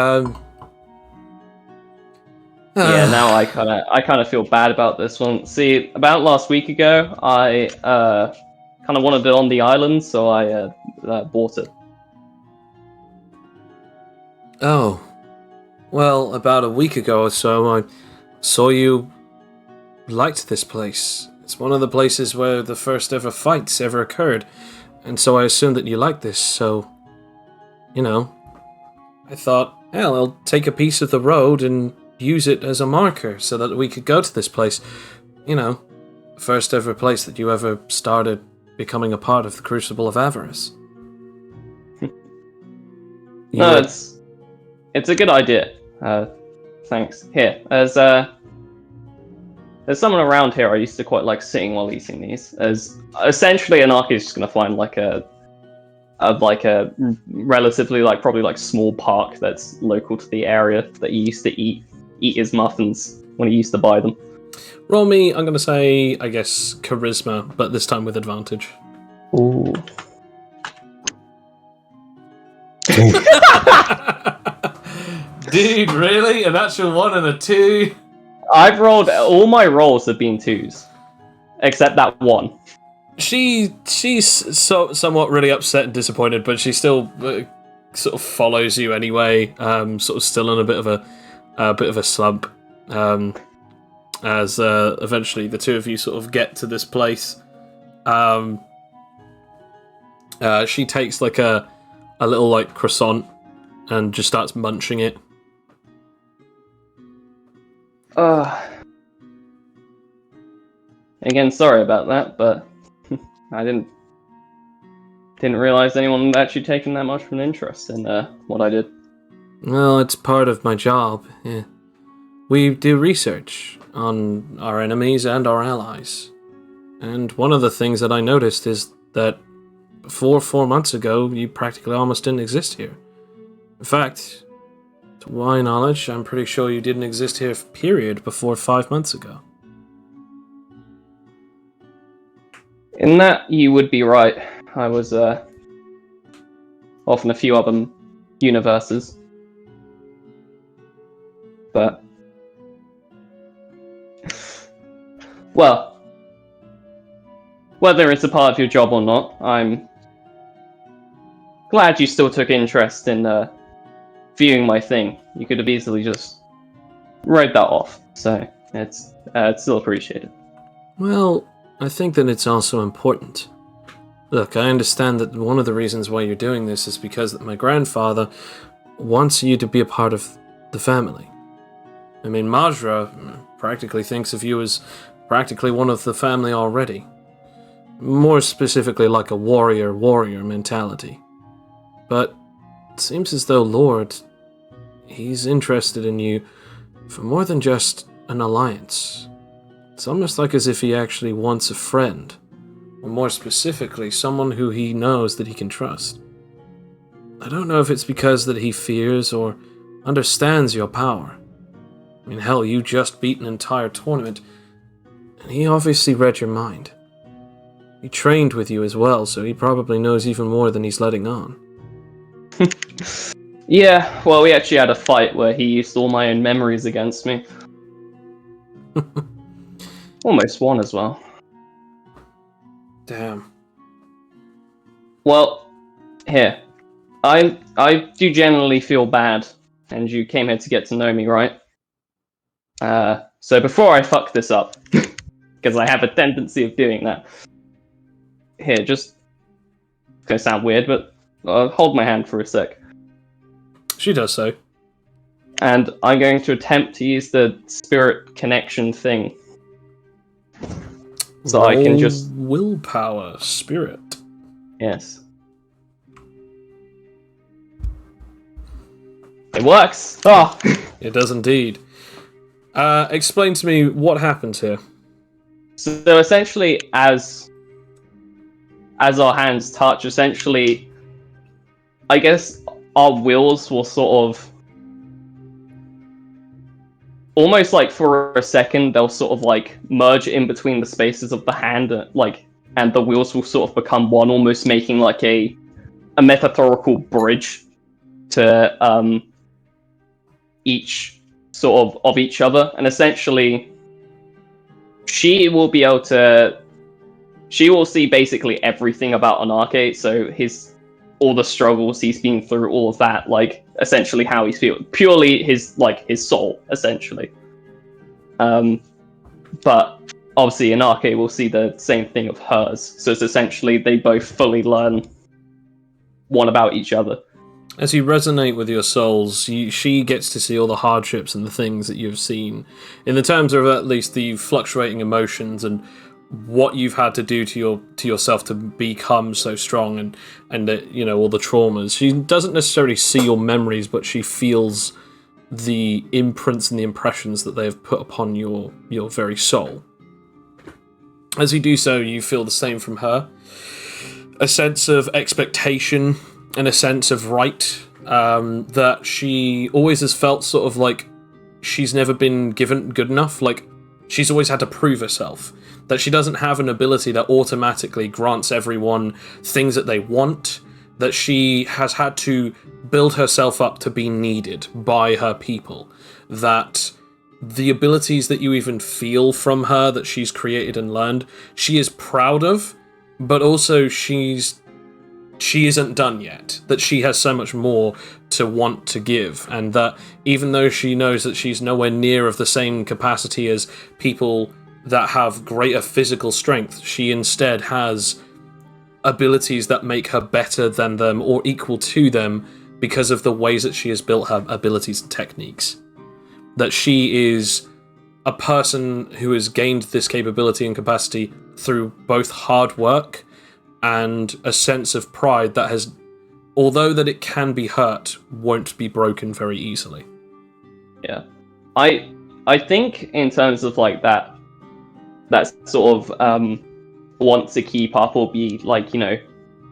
Yeah, now I kind of feel bad about this one. See, about last week ago, I kind of wanted it on the island, so I bought it. Oh. Well, about a week ago or so, I saw you liked this place. It's one of the places where the first ever fights ever occurred, and so I assumed that you liked this, so, you know, I thought, hell, I'll take a piece of the road and use it as a marker so that we could go to this place. You know, first ever place that you ever started becoming a part of the Crucible of Avarice. No, it's a good idea. Thanks. Here, there's someone around here I used to quite like sitting while eating these. As essentially, Anarchy is just gonna find like a relatively probably small park that's local to the area that he used to eat his muffins when he used to buy them. Roll me, I'm gonna say, I guess, charisma, but this time with advantage. Ooh. Dude, really? An actual 1 and a 2? I've rolled, all my rolls have been 2s. Except that one. She's somewhat really upset and disappointed, but she still sort of follows you anyway. Sort of still in a bit of a slump. As eventually the two of you sort of get to this place. She takes like a little croissant and just starts munching it. Again, sorry about that, but I didn't realize anyone had actually taken that much of an interest in what I did. Well, it's part of my job. Yeah. We do research on our enemies and our allies. And one of the things that I noticed is that before 4 months ago, you practically almost didn't exist here. In fact, to my knowledge, I'm pretty sure you didn't exist here, period, before 5 months ago. In that, you would be right. I was off in a few other universes. But... well, whether it's a part of your job or not, I'm glad you still took interest in viewing my thing. You could have easily just wrote that off, so it's still appreciated. Well, I think that it's also important. Look, I understand that one of the reasons why you're doing this is because that my grandfather wants you to be a part of the family. I mean, Majra practically thinks of you as practically one of the family already. More specifically like a warrior mentality. But it seems as though Lord, he's interested in you for more than just an alliance. It's almost like as if he actually wants a friend, or more specifically, someone who he knows that he can trust. I don't know if it's because that he fears or understands your power. I mean, hell, you just beat an entire tournament, and he obviously read your mind. He trained with you as well, so he probably knows even more than he's letting on. Yeah, well, we actually had a fight where he used all my own memories against me. Almost won as well. Damn. Well, here. I do generally feel bad, and you came here to get to know me, right? So before I fuck this up, because I have a tendency of doing that, here, just... it's gonna sound weird, but hold my hand for a sec. She does so. And I'm going to attempt to use the spirit connection thing. So I can just... willpower, spirit. Yes. It works! Oh! It does indeed. Explain to me what happens here. So essentially, as our hands touch, essentially, I guess our wills will sort of... almost like for a second, they'll sort of merge in between the spaces of the hand, and the wheels will sort of become one, almost making like a metaphorical bridge to each sort of each other, and essentially she will be able to. She will see basically everything about Anarche, so all the struggles he's been through, all of that, like essentially how he's feeling, purely his soul, essentially. But obviously Anarche will see the same thing of hers, so it's essentially they both fully learn one about each other. As you resonate with your souls, she gets to see all the hardships and the things that you've seen, in the terms of at least the fluctuating emotions and what you've had to do to yourself to become so strong, and all the traumas. She doesn't necessarily see your memories, but she feels the imprints and the impressions that they have put upon your very soul. As you do so, you feel the same from her. A sense of expectation and a sense of right, that she always has felt sort of like she's never been given good enough, like she's always had to prove herself, that she doesn't have an ability that automatically grants everyone things that they want, that she has had to build herself up to be needed by her people, that the abilities that you even feel from her that she's created and learned, she is proud of, but also she isn't done yet, that she has so much more to want to give, and that even though she knows that she's nowhere near of the same capacity as people that have greater physical strength, she instead has abilities that make her better than them or equal to them because of the ways that she has built her abilities and techniques. That she is a person who has gained this capability and capacity through both hard work and a sense of pride that has, although that it can be hurt, won't be broken very easily. Yeah. I think in terms of like that sort of want to keep up or be like,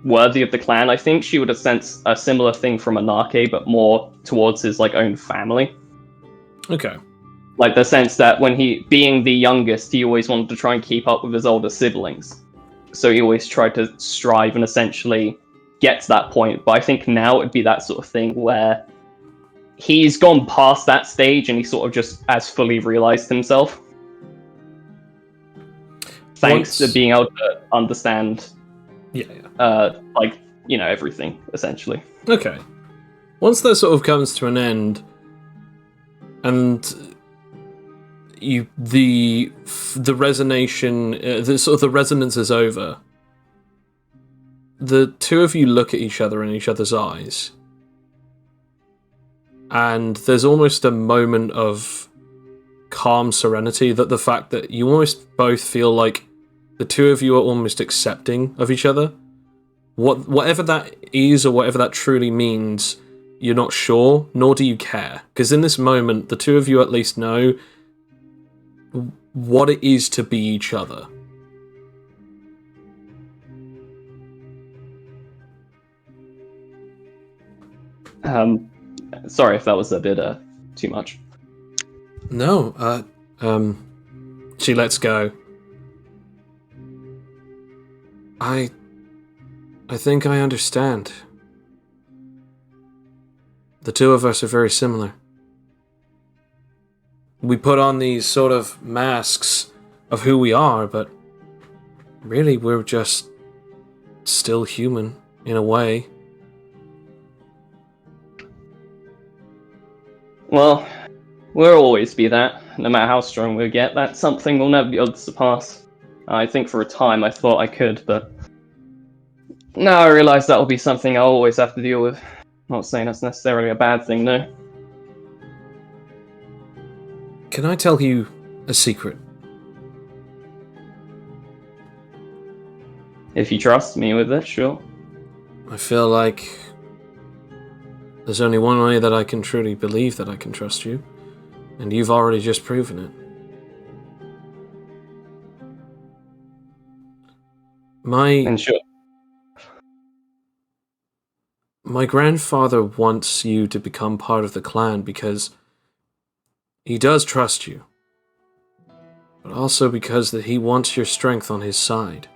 worthy of the clan, I think she would have sensed a similar thing from Anarche, but more towards his like own family. Okay. Like the sense that when he, being the youngest, he always wanted to try and keep up with his older siblings. So he always tried to strive and essentially get to that point. But I think now it'd be that sort of thing where he's gone past that stage and he sort of just has fully realized himself. Thanks to being able to understand, everything, essentially. Okay. Once that sort of comes to an end, and the resonation, the resonance is over, the two of you look at each other in each other's eyes, and there's almost a moment of calm serenity, that the fact that you almost both feel like the two of you are almost accepting of each other. Whatever that is, or whatever that truly means, you're not sure, nor do you care. Because in this moment, the two of you at least know what it is to be each other. Sorry if that was a bit too much. No, she lets go. I think I understand. The two of us are very similar. We put on these sort of masks of who we are, but really we're just still human, in a way. Well, we'll always be that, no matter how strong we get. That's something we'll never be able to surpass. I think for a time I thought I could, but now I realise that will be something I'll always have to deal with. Not saying that's necessarily a bad thing, no. Can I tell you a secret? If you trust me with it, sure. I feel like there's only one way that I can truly believe that I can trust you, and you've already just proven it. And sure. My grandfather wants you to become part of the clan because he does trust you, but also because that he wants your strength on his side.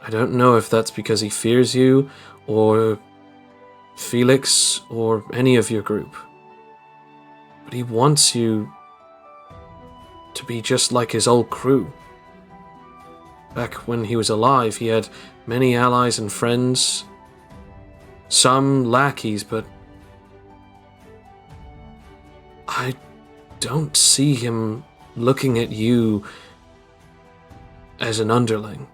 I don't know if that's because he fears you, or Felix or any of your group. But he wants you to be just like his old crew. Back when he was alive, he had many allies and friends, some lackeys, but I don't see him looking at you as an underling.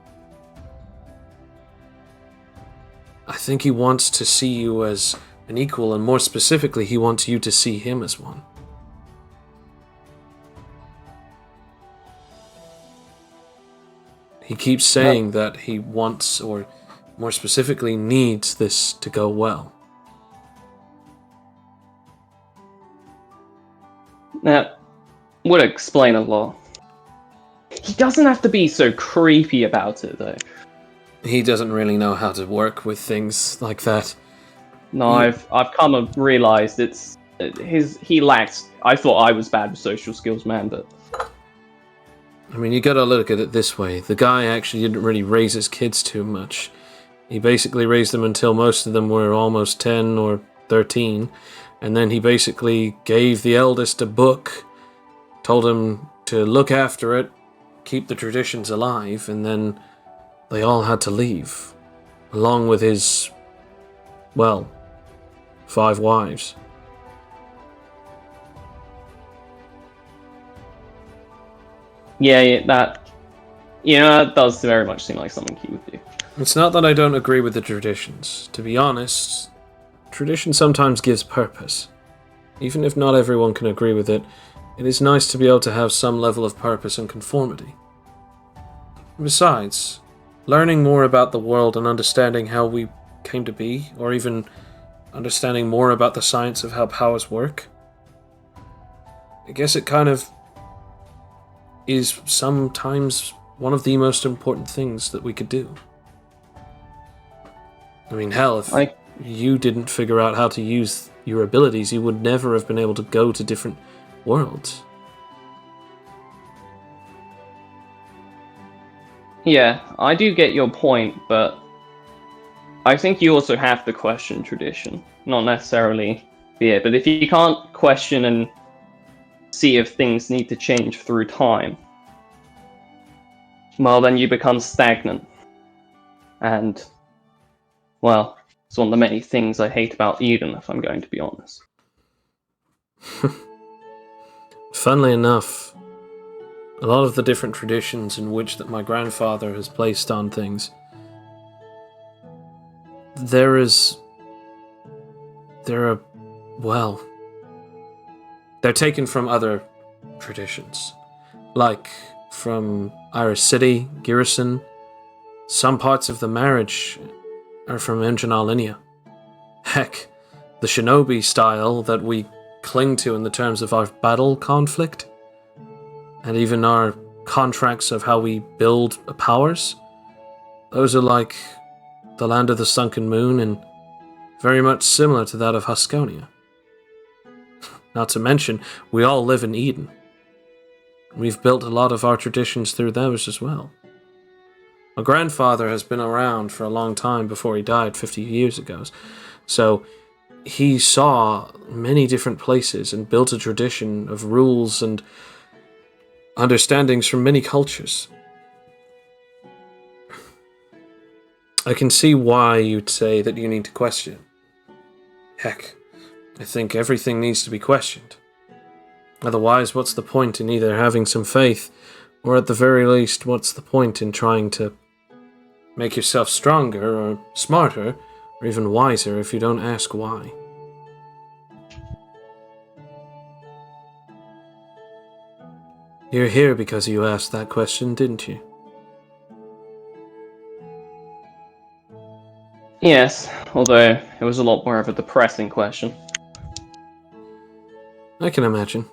I think he wants to see you as an equal, and more specifically, he wants you to see him as one. He keeps saying that he wants, or more specifically, needs this to go well. That would explain a lot. He doesn't have to be so creepy about it, though. He doesn't really know how to work with things like that. No, I've come to realize he lacks. I thought I was bad with social skills, man, but I mean, you gotta look at it this way. The guy actually didn't really raise his kids too much. He basically raised them until most of them were almost 10 or 13, and then he basically gave the eldest a book, told him to look after it, keep the traditions alive, and then they all had to leave, along with his, 5 wives. yeah, that does very much seem like something he would do. It's not that I don't agree with the traditions. To be honest, tradition sometimes gives purpose. Even if not everyone can agree with it, it is nice to be able to have some level of purpose and conformity. Besides, learning more about the world and understanding how we came to be, or even understanding more about the science of how powers work, I guess it kind of is sometimes one of the most important things that we could do. I mean, hell, if you didn't figure out how to use your abilities, you would never have been able to go to different worlds. Yeah, I do get your point, but I think you also have to question tradition. Not necessarily fear, but if you can't question and see if things need to change through time, well, then you become stagnant. And, well, it's one of the many things I hate about Eden, if I'm going to be honest. Funnily enough, a lot of the different traditions in which that my grandfather has placed on things, they're taken from other traditions. Like from Iris City, Garrison, some parts of the marriage are from Engine Linear. Heck, the shinobi style that we cling to in the terms of our battle conflict, and even our contracts of how we build powers, those are like the Land of the Sunken Moon and very much similar to that of Huskonia. Not to mention, we all live in Eden. We've built a lot of our traditions through those as well. My grandfather has been around for a long time before he died 50 years ago, so he saw many different places and built a tradition of rules and understandings from many cultures. I can see why you'd say that you need to question. Heck, I think everything needs to be questioned. Otherwise, what's the point in either having some faith, or at the very least, what's the point in trying to make yourself stronger, or smarter, or even wiser if you don't ask why? You're here because you asked that question, didn't you? Yes, although it was a lot more of a depressing question. I can imagine.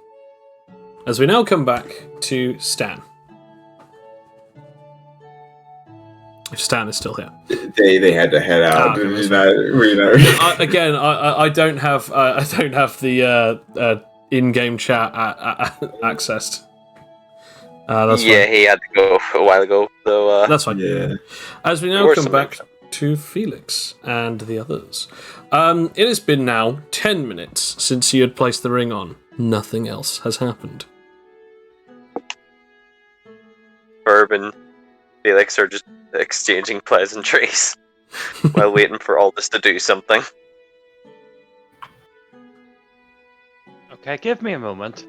As we now come back to Stan. If Stan is still here. They had to head out. Again, I don't have the in-game chat accessed. That's yeah, fine. he had to go a while ago. So that's fine. Yeah. As we now come back to Felix and the others. It has been now 10 minutes since you had placed the ring on. Nothing else has happened. Ferb and Felix are just exchanging pleasantries while waiting for Aldous to do something. Okay, give me a moment.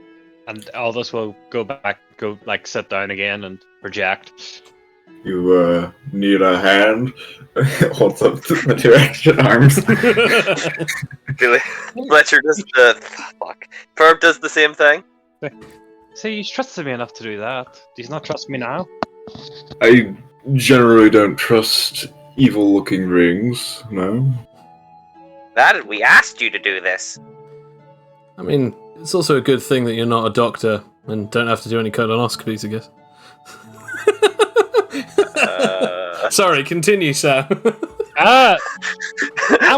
And Aldous will go sit down again and project. You need a hand? Holds up the two extra arms. Fletcher does the fuck. Ferb does the same thing. See, he's trusted me enough to do that. Does he not trust me now? I generally don't trust evil-looking rings, no? That we asked you to do this. I mean, it's also a good thing that you're not a doctor and don't have to do any colonoscopies, I guess. Sorry, continue, Sam. And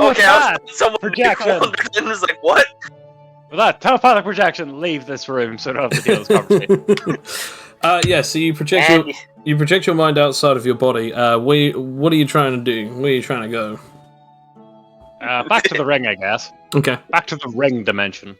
with Okay, that, someone projection. was like, what? With that, telepathic projection, leave this room so I don't have to deal with this conversation. Yeah, so you project your mind outside of your body. What are you trying to do? Where are you trying to go? Back to the ring, I guess. Okay. Back to the ring dimension.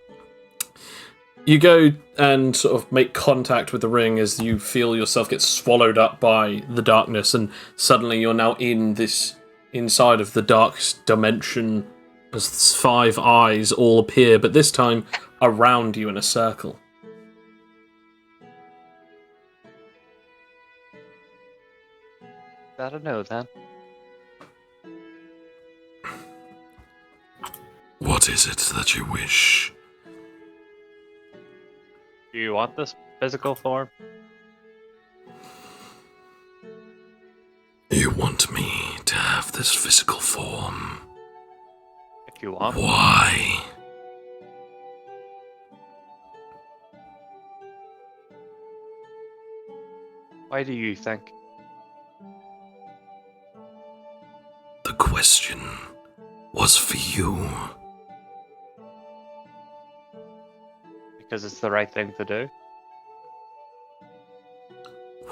You go and sort of make contact with the ring as you feel yourself get swallowed up by the darkness, and suddenly you're now inside of the dark dimension as 5 eyes all appear, but this time around you in a circle. I don't know then. What is it that you wish? Do you want this physical form? You want me to have this physical form? If you want. Why? Why do you think? The question was for you. Because it's the right thing to do?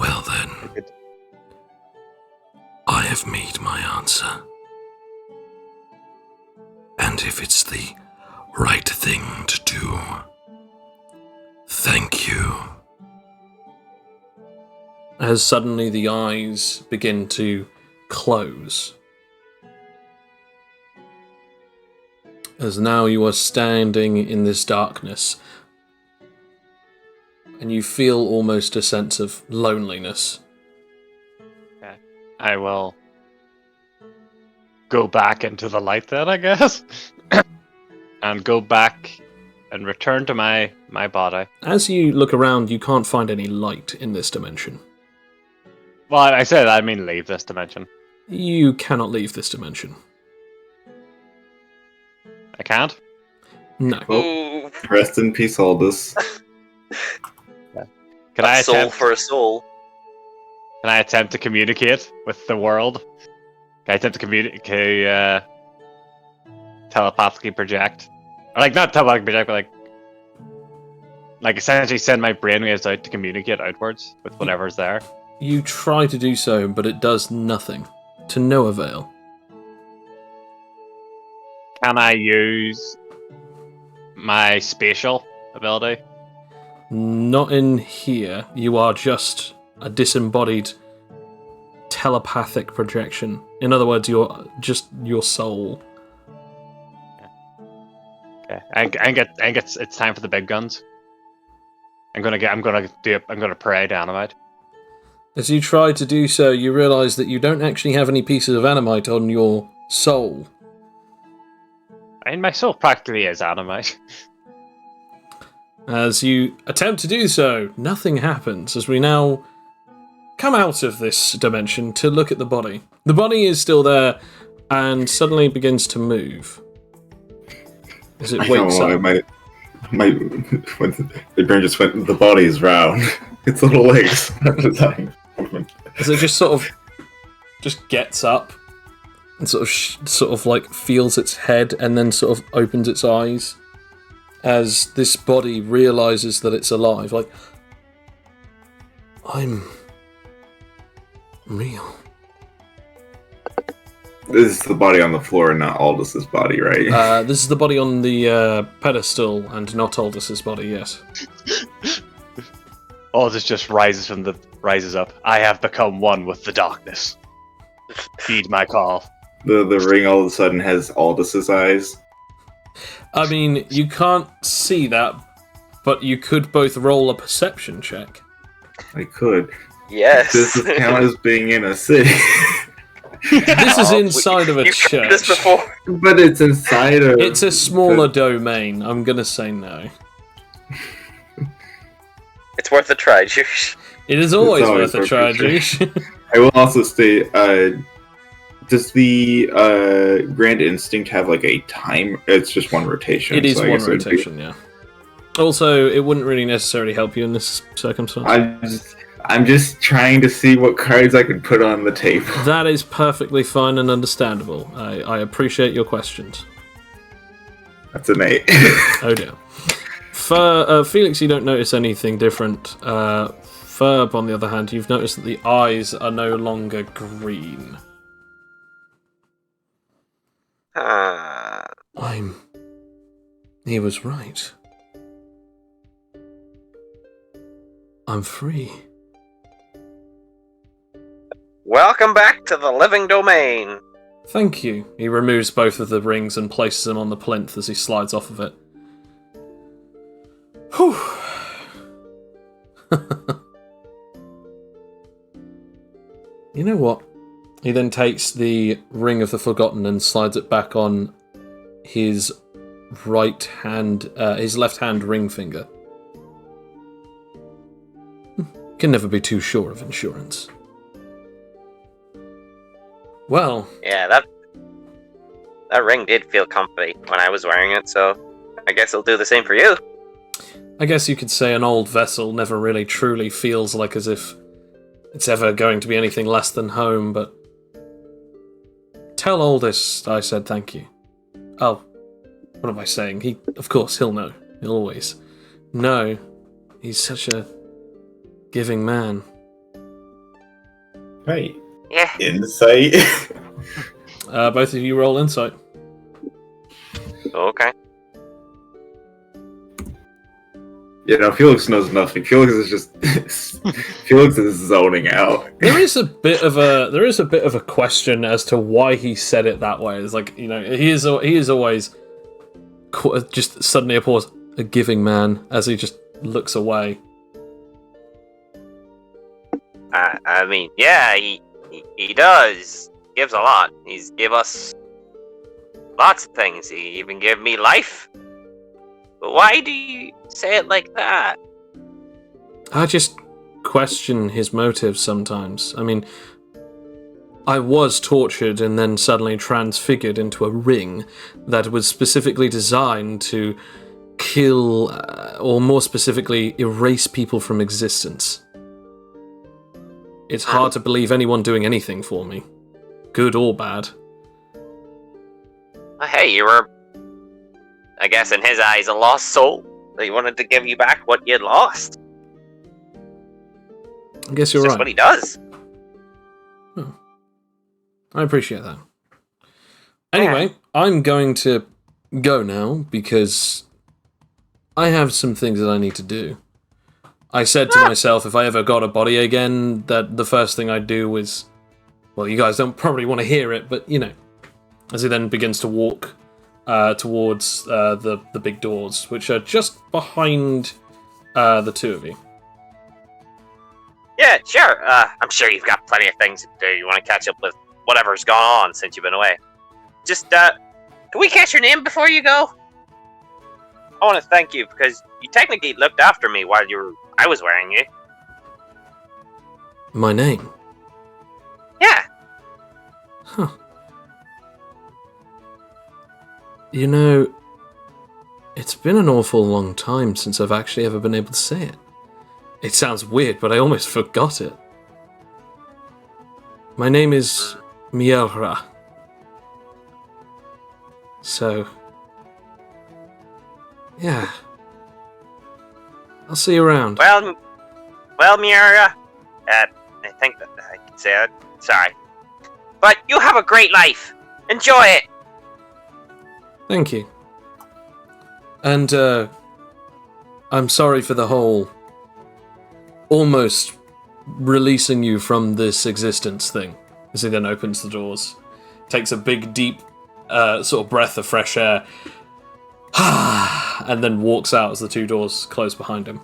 Well then, I have made my answer. And if it's the right thing to do, thank you. As suddenly the eyes begin to close. As now you are standing in this darkness, and you feel almost a sense of loneliness. Okay. I will go back into the light then, I guess. And go back and return to my body. As you look around, you can't find any light in this dimension. Well, I say that, I mean leave this dimension. You cannot leave this dimension. I can't? No. Ooh, Rest in peace, Aldous. Can I a soul attempt? for a soul. Can I attempt to communicate with the world? Can I attempt to communicate? Telepathically project, or like not telepathically project, but like essentially send my brainwaves out to communicate outwards with whatever's there. You try to do so, but it does nothing. To no avail. Can I use my spatial ability? Not in here. You are just a disembodied telepathic projection. In other words, you're just your soul. Okay, I think it's time for the big guns. I'm gonna pray dynamite. As you try to do so, you realise that you don't actually have any pieces of animite on your soul. I mean, my soul practically is animate. As you attempt to do so, nothing happens, as we now come out of this dimension to look at the body. The body is still there, and suddenly begins to move. As it wakes up. The brain just went, the body is round. Its little legs at the time. As it just sort of just gets up and sort of like feels its head and then sort of opens its eyes as this body realizes that it's alive. Like, I'm real. This is the body on the floor, not Aldous' body, right? This is the body on the pedestal, and not Aldous' body. Yes. Aldous just rises up. I have become one with the darkness. Heed my call. The ring all of a sudden has Aldous' eyes. I mean, you can't see that, but you could both roll a perception check. I could. Yes. This is count as being in a city. This is inside of a You've tried this church. before. But it's inside of... It's a smaller domain. I'm gonna say no. It's worth a try, Juice. It is always always worth a try, worth a try. Juice. I will also state, does the Grand Instinct have like a time? It's just one rotation. It is so I one guess it'd be- rotation, yeah. Also, it wouldn't really necessarily help you in this circumstance. I'm just trying to see what cards I can put on the table. That is perfectly fine and understandable. I appreciate your questions. That's an 8. Oh dear. For Felix, you don't notice anything different. Ferb, on the other hand, you've noticed that the eyes are no longer green. He was right. I'm free. Welcome back to the living domain. Thank you. He removes both of the rings and places them on the plinth as he slides off of it. Whew. You know what? He then takes the Ring of the Forgotten and slides it back on his right hand, his left hand ring finger. Can never be too sure of insurance. Well, Yeah, that ring did feel comfy when I was wearing it, so I guess it'll do the same for you. I guess you could say an old vessel never really truly feels like as if it's ever going to be anything less than home, but tell Aldous I said thank you. Oh, what am I saying? Of course, he'll know. He'll always know. He's such a giving man. Right. Yeah. Insight. Both of you roll insight. Okay. You know, Felix knows nothing. Felix is just Felix is zoning out. There is a bit of a question as to why he said it that way. It's like, you know, he is always just suddenly a giving man as he just looks away. I mean, yeah, he does. Gives a lot. He's give us lots of things. He even gave me life. But why do you say it like that? I just question his motives sometimes. I mean, I was tortured and then suddenly transfigured into a ring that was specifically designed to kill, or more specifically, erase people from existence. It's hard to believe anyone doing anything for me, good or bad. Hey, you were, I guess in his eyes, a lost soul. He wanted to give you back what you had lost. I guess you're That's right. what he does. Oh. I appreciate that. Anyway, I'm going to go now because I have some things that I need to do. I said to myself, if I ever got a body again, that the first thing I'd do was, well, you guys don't probably want to hear it, but, you know, as he then begins to walk towards the big doors, which are just behind the two of you. Yeah, sure. I'm sure you've got plenty of things to do. You want to catch up with whatever's gone on since you've been away. Just, can we catch your name before you go? I want to thank you because you technically looked after me while I was wearing you. My name? Yeah. Huh. You know, it's been an awful long time since I've actually ever been able to say it. It sounds weird, but I almost forgot it. My name is Mielra. So, yeah. I'll see you around. Well, Miara, I think that I can say it. Sorry. But you have a great life. Enjoy it. Thank you. And, I'm sorry for the whole almost releasing you from this existence thing. As he then opens the doors, takes a big, deep, sort of breath of fresh air, and then walks out as the two doors close behind him.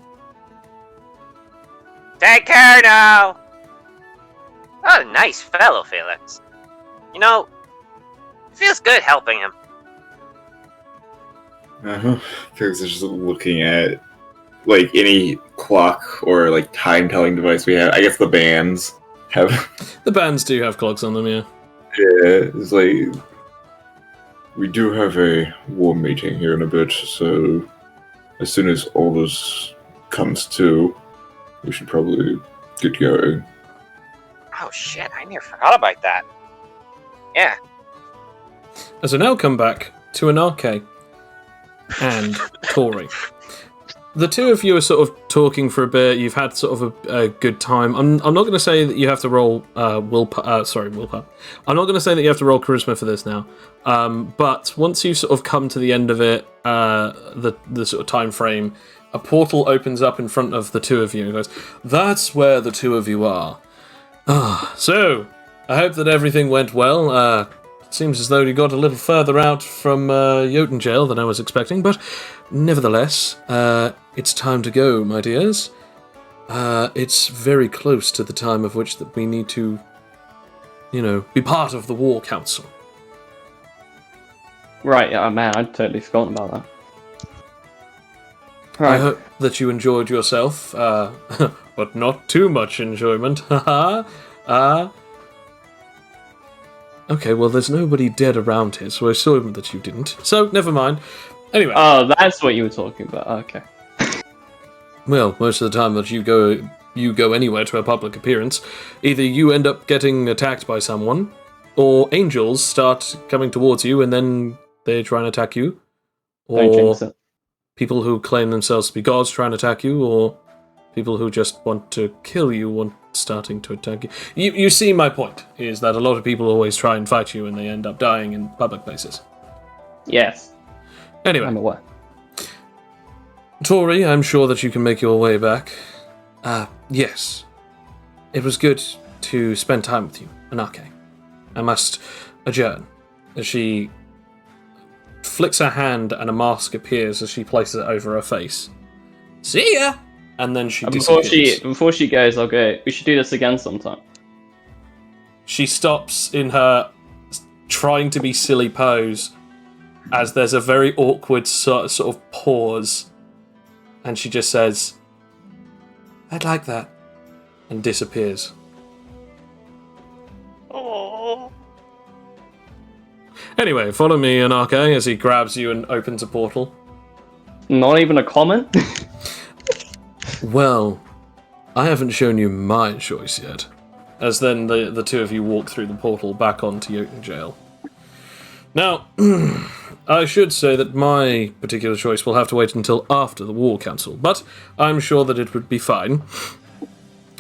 Take care now. Oh, nice fellow, Felix. You know, it feels good helping him. Felix is just looking at like any clock or like time telling device we have. I guess the bands have. The bands do have clocks on them, yeah. Yeah, it's like we do have a war meeting here in a bit, so as soon as all this comes to, we should probably get going. Oh shit, I never forgot about that. Yeah. As we now come back to Anarche and Tori. The two of you are sort of talking for a bit. You've had sort of a good time. I'm not going to say that you have to roll willpower. I'm not going to say that you have to roll charisma for this now. But once you sort of come to the end of it, the sort of time frame, a portal opens up in front of the two of you and goes, "That's where the two of you are." So, I hope that everything went well. It seems as though you got a little further out from Jotun jail than I was expecting, but nevertheless, it's time to go, my dears. It's very close to the time of which that we need to, be part of the War Council. Right, man, I'd totally forgotten about that. Right. I hope that you enjoyed yourself, but not too much enjoyment. Okay, well, there's nobody dead around here, so I assume that you didn't. So, never mind. Anyway. Oh, that's what you were talking about. Okay. Well, most of the time that you go anywhere to a public appearance, either you end up getting attacked by someone, or angels start coming towards you and then they try and attack you. Or people who claim themselves to be gods try and attack you, or people who just want to kill you starting to attack you. You see my point, is that a lot of people always try and fight you and they end up dying in public places. Yes. Anyway. I'm aware. Tori, I'm sure that you can make your way back. Yes. It was good to spend time with you, Anarche. I must adjourn. As she flicks her hand and a mask appears as she places it over her face. See ya! And then she disappears. Before she goes, I'll go, we should do this again sometime. She stops in her trying to be silly pose as there's a very awkward sort of pause. And she just says, "I'd like that," and disappears. Oh. Anyway, follow me, Anarche, as he grabs you and opens a portal. Not even a comment? Well, I haven't shown you my choice yet. As then the two of you walk through the portal back onto Jotun jail. Now, I should say that my particular choice will have to wait until after the War Council, but I'm sure that it would be fine.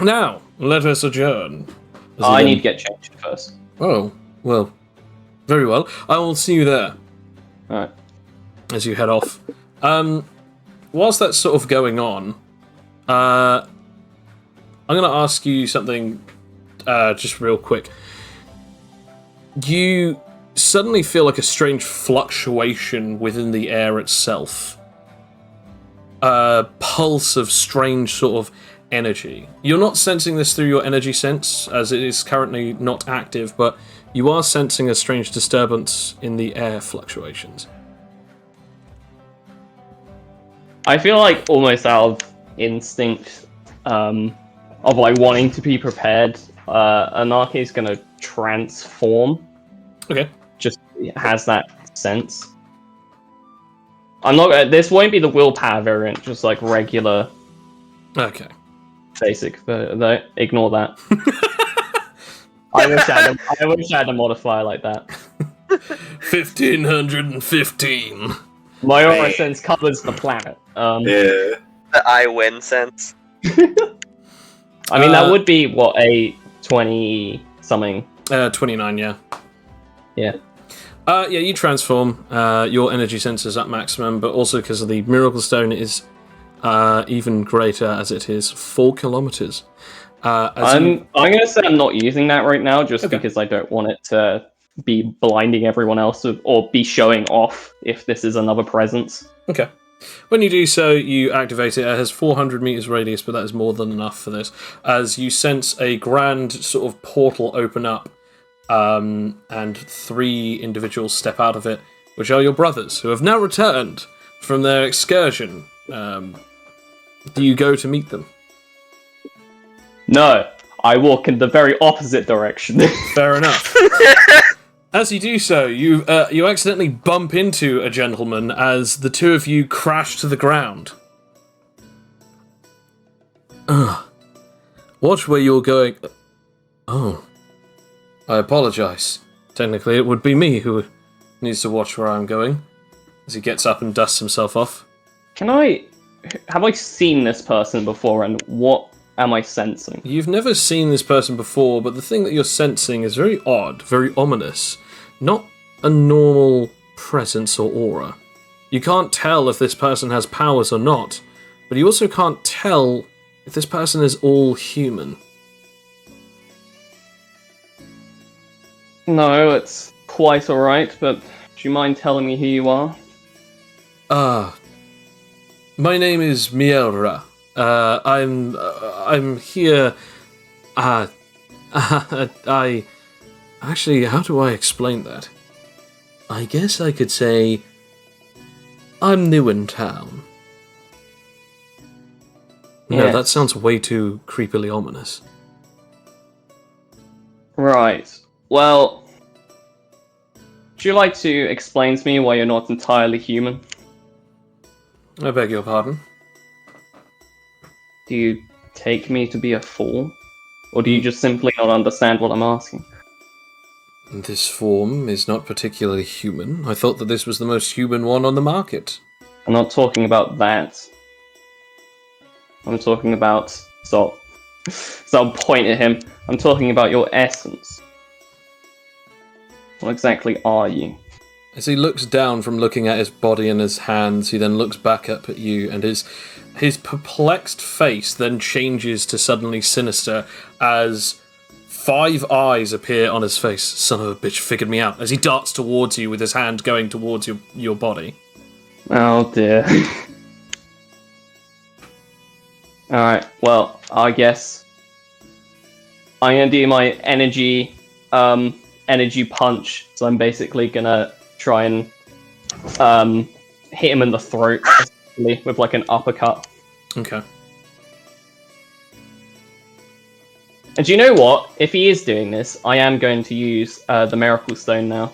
Now, let us adjourn. I need to get changed first. Oh, well, very well. I will see you there. Alright. As you head off. Whilst that's sort of going on, I'm going to ask you something just real quick. You suddenly feel like a strange fluctuation within the air itself. A pulse of strange sort of energy. You're not sensing this through your energy sense, as it is currently not active, but you are sensing a strange disturbance in the air fluctuations. I feel like almost out of instinct of like wanting to be prepared, Anarche is going to transform. Okay. Just has that sense. I'm not. This won't be the willpower variant. Just like regular. Okay. Basic, but ignore that. I wish I had a modifier like that. 1515. My aura sense covers the planet. Yeah. The I win sense. I mean, that would be what, a 20 something. 29, yeah. Yeah. Yeah, you transform. Your energy sensor's at maximum, but also because of the Miracle Stone is even greater, as it is 4 kilometers. I'm going to say I'm not using that right now, just Okay. because I don't want it to be blinding everyone else or be showing off if this is another presence. Okay. When you do so, you activate it. It has 400 meters radius, but that is more than enough for this. As you sense a grand sort of portal open up, and 3 individuals step out of it, which are your brothers, who have now returned from their excursion. Do you go to meet them? No, I walk in the very opposite direction. Fair enough. As you do so, you accidentally bump into a gentleman as the two of you crash to the ground. Watch where you're going. Oh. I apologise. Technically, it would be me who needs to watch where I'm going. As he gets up and dusts himself off. Have I seen this person before, and what am I sensing? You've never seen this person before, but the thing that you're sensing is very odd, very ominous. Not a normal presence or aura. You can't tell if this person has powers or not, but you also can't tell if this person is all human. No, it's quite alright, but do you mind telling me who you are? My name is Mielra. I'm here. Actually, how do I explain that? I guess I could say I'm new in town. No, Yes. that sounds way too creepily ominous. Right. Well, would you like to explain to me why you're not entirely human? I beg your pardon? Do you take me to be a fool? Or do you just simply not understand what I'm asking? This form is not particularly human. I thought that this was the most human one on the market. I'm not talking about that. I'm talking about... So I'll point at him. I'm talking about your essence. What exactly are you? As he looks down from looking at his body and his hands, he then looks back up at you, and his perplexed face then changes to suddenly sinister as 5 eyes appear on his face. Son of a bitch figured me out. As he darts towards you with his hand going towards your body. Oh dear. Alright, well, I guess I'm gonna do my energy punch, so I'm basically gonna try and hit him in the throat, essentially, with like an uppercut. Okay. And do you know what? If he is doing this, I am going to use the Miracle Stone now.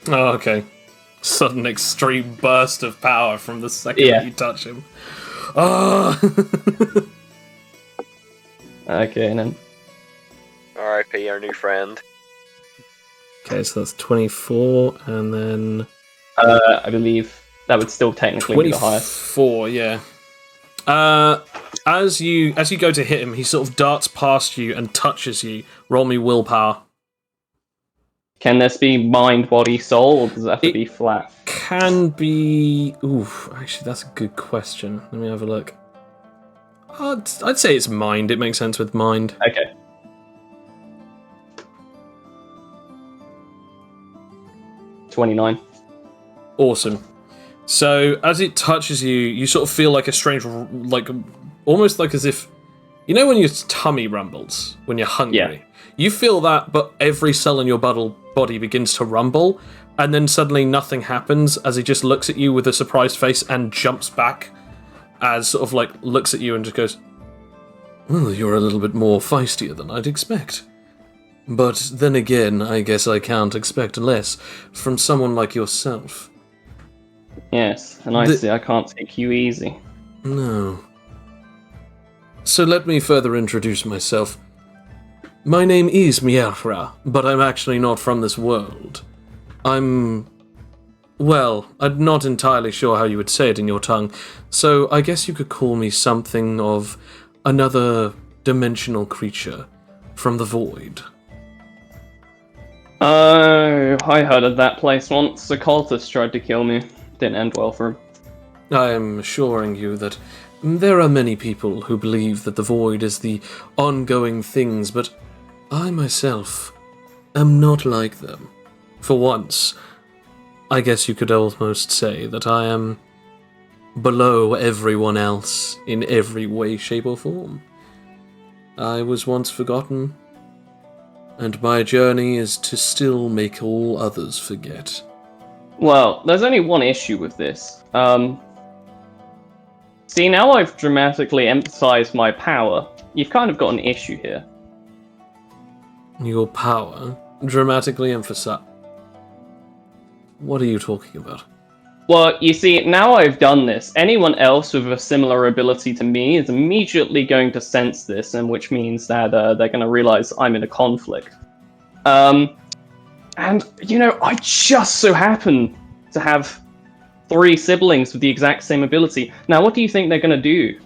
Oh, okay. Sudden extreme burst of power from the second that you touch him. Ah! Okay, and then... R.I.P. our new friend. Okay, so that's 24, and then... I believe that would still technically be the highest. 24, yeah. As you go to hit him, he sort of darts past you and touches you. Roll me willpower. Can this be mind, body, soul, or does it have to It- be flat? Can be... Oof, actually, that's a good question. Let me have a look. I'd say it's mind. It makes sense with mind. Okay. $29. Awesome. So, as it touches you, you sort of feel like a strange... like almost like as if... You know when your tummy rumbles? When you're hungry? Yeah. You feel that, but every cell in your body begins to rumble, and then suddenly nothing happens as he just looks at you with a surprised face and jumps back as sort of like looks at you and just goes, "Well, you're a little bit more feistier than I'd expect. But then again, I guess I can't expect less from someone like yourself." Yes, and I see I can't take you easy. No. So let me further introduce myself. My name is Mierra, but I'm actually not from this world. Well, I'm not entirely sure how you would say it in your tongue, so I guess you could call me something of another dimensional creature from the void. Oh, I heard of that place once. A cultist tried to kill me. Didn't end well for him. I am assuring you that there are many people who believe that the void is the ongoing things, but I myself am not like them. For once, I guess you could almost say that I am below everyone else in every way, shape, or form. I was once forgotten, and my journey is to still make all others forget. Well, there's only one issue with this. See, now I've dramatically emphasized my power. You've kind of got an issue here. Your power dramatically emphasize. What are you talking about? Well, you see, now I've done this, anyone else with a similar ability to me is immediately going to sense this, and which means that they're going to realize I'm in a conflict. And, you know, I just so happen to have 3 siblings with the exact same ability. Now, what do you think they're going to do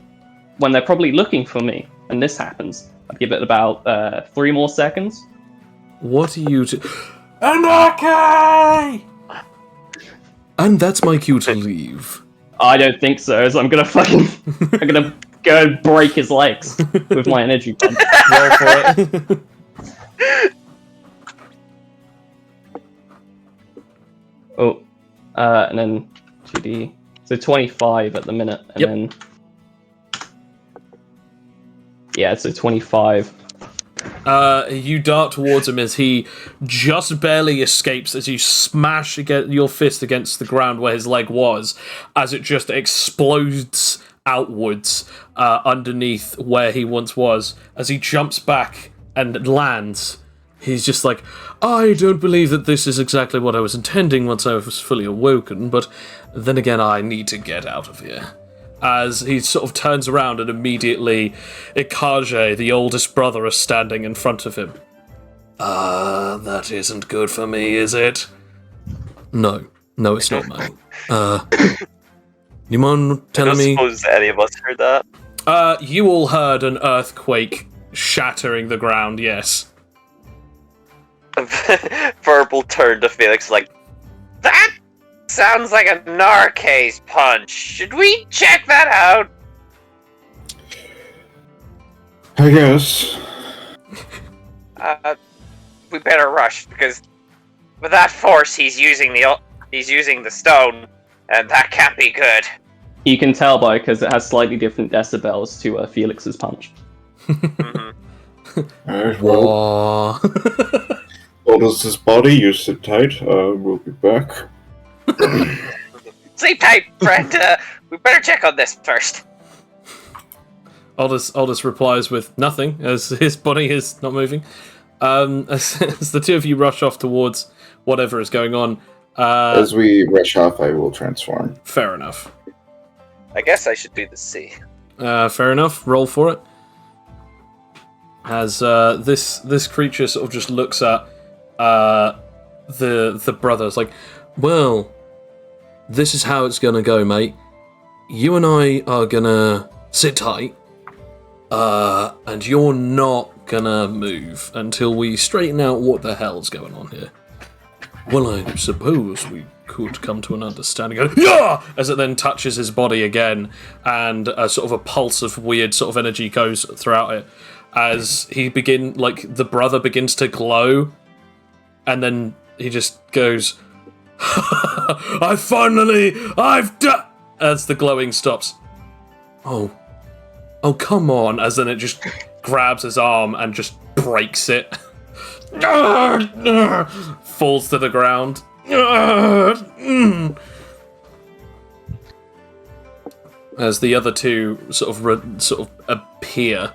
when they're probably looking for me and this happens? I'd give it about 3 more seconds. What are you Anarchy! And that's my cue to leave. I don't think so, as I'm gonna I'm gonna go and break his legs with my energy punch. Roll for it. Oh, and then 2D. So 25 at the minute, and then... Yeah, so 25. You dart towards him as he just barely escapes as you smash your fist against the ground where his leg was, as it just explodes outwards underneath where he once was. As he jumps back and lands, he's just like, I don't believe that this is exactly what I was intending once I was fully awoken, but then again, I need to get out of here. As he sort of turns around and immediately Ikaje, the oldest brother, is standing in front of him. That isn't good for me, is it? No, it's not, mate. You mind telling me? I don't suppose any of us heard that. You all heard an earthquake shattering the ground, yes. Verbal turned to Felix like, that sounds like a Narcase punch. Should we check that out? I guess. We better rush because with that force he's using the stone, and that can't be good. You can tell by because it has slightly different decibels to Felix's punch. Alright, well, what is this body? You sit tight. We'll be back. Sleep tight, friend. We better check on this first. Aldous replies with nothing, as his body is not moving. As the two of you rush off towards whatever is going on. As we rush off, I will transform. Fair enough. I guess I should do the C. Fair enough. Roll for it. As this creature sort of just looks at the brothers like, well, this is how it's gonna go, mate. You and I are gonna sit tight, and you're not gonna move until we straighten out what the hell's going on here. Well, I suppose we could come to an understanding. Yeah! As it then touches his body again, and a sort of a pulse of weird sort of energy goes throughout it. As the brother begins to glow, and then he just goes, I've done. As the glowing stops. Oh, come on! As then it just grabs his arm and just breaks it. Falls to the ground. As the other two sort of appear,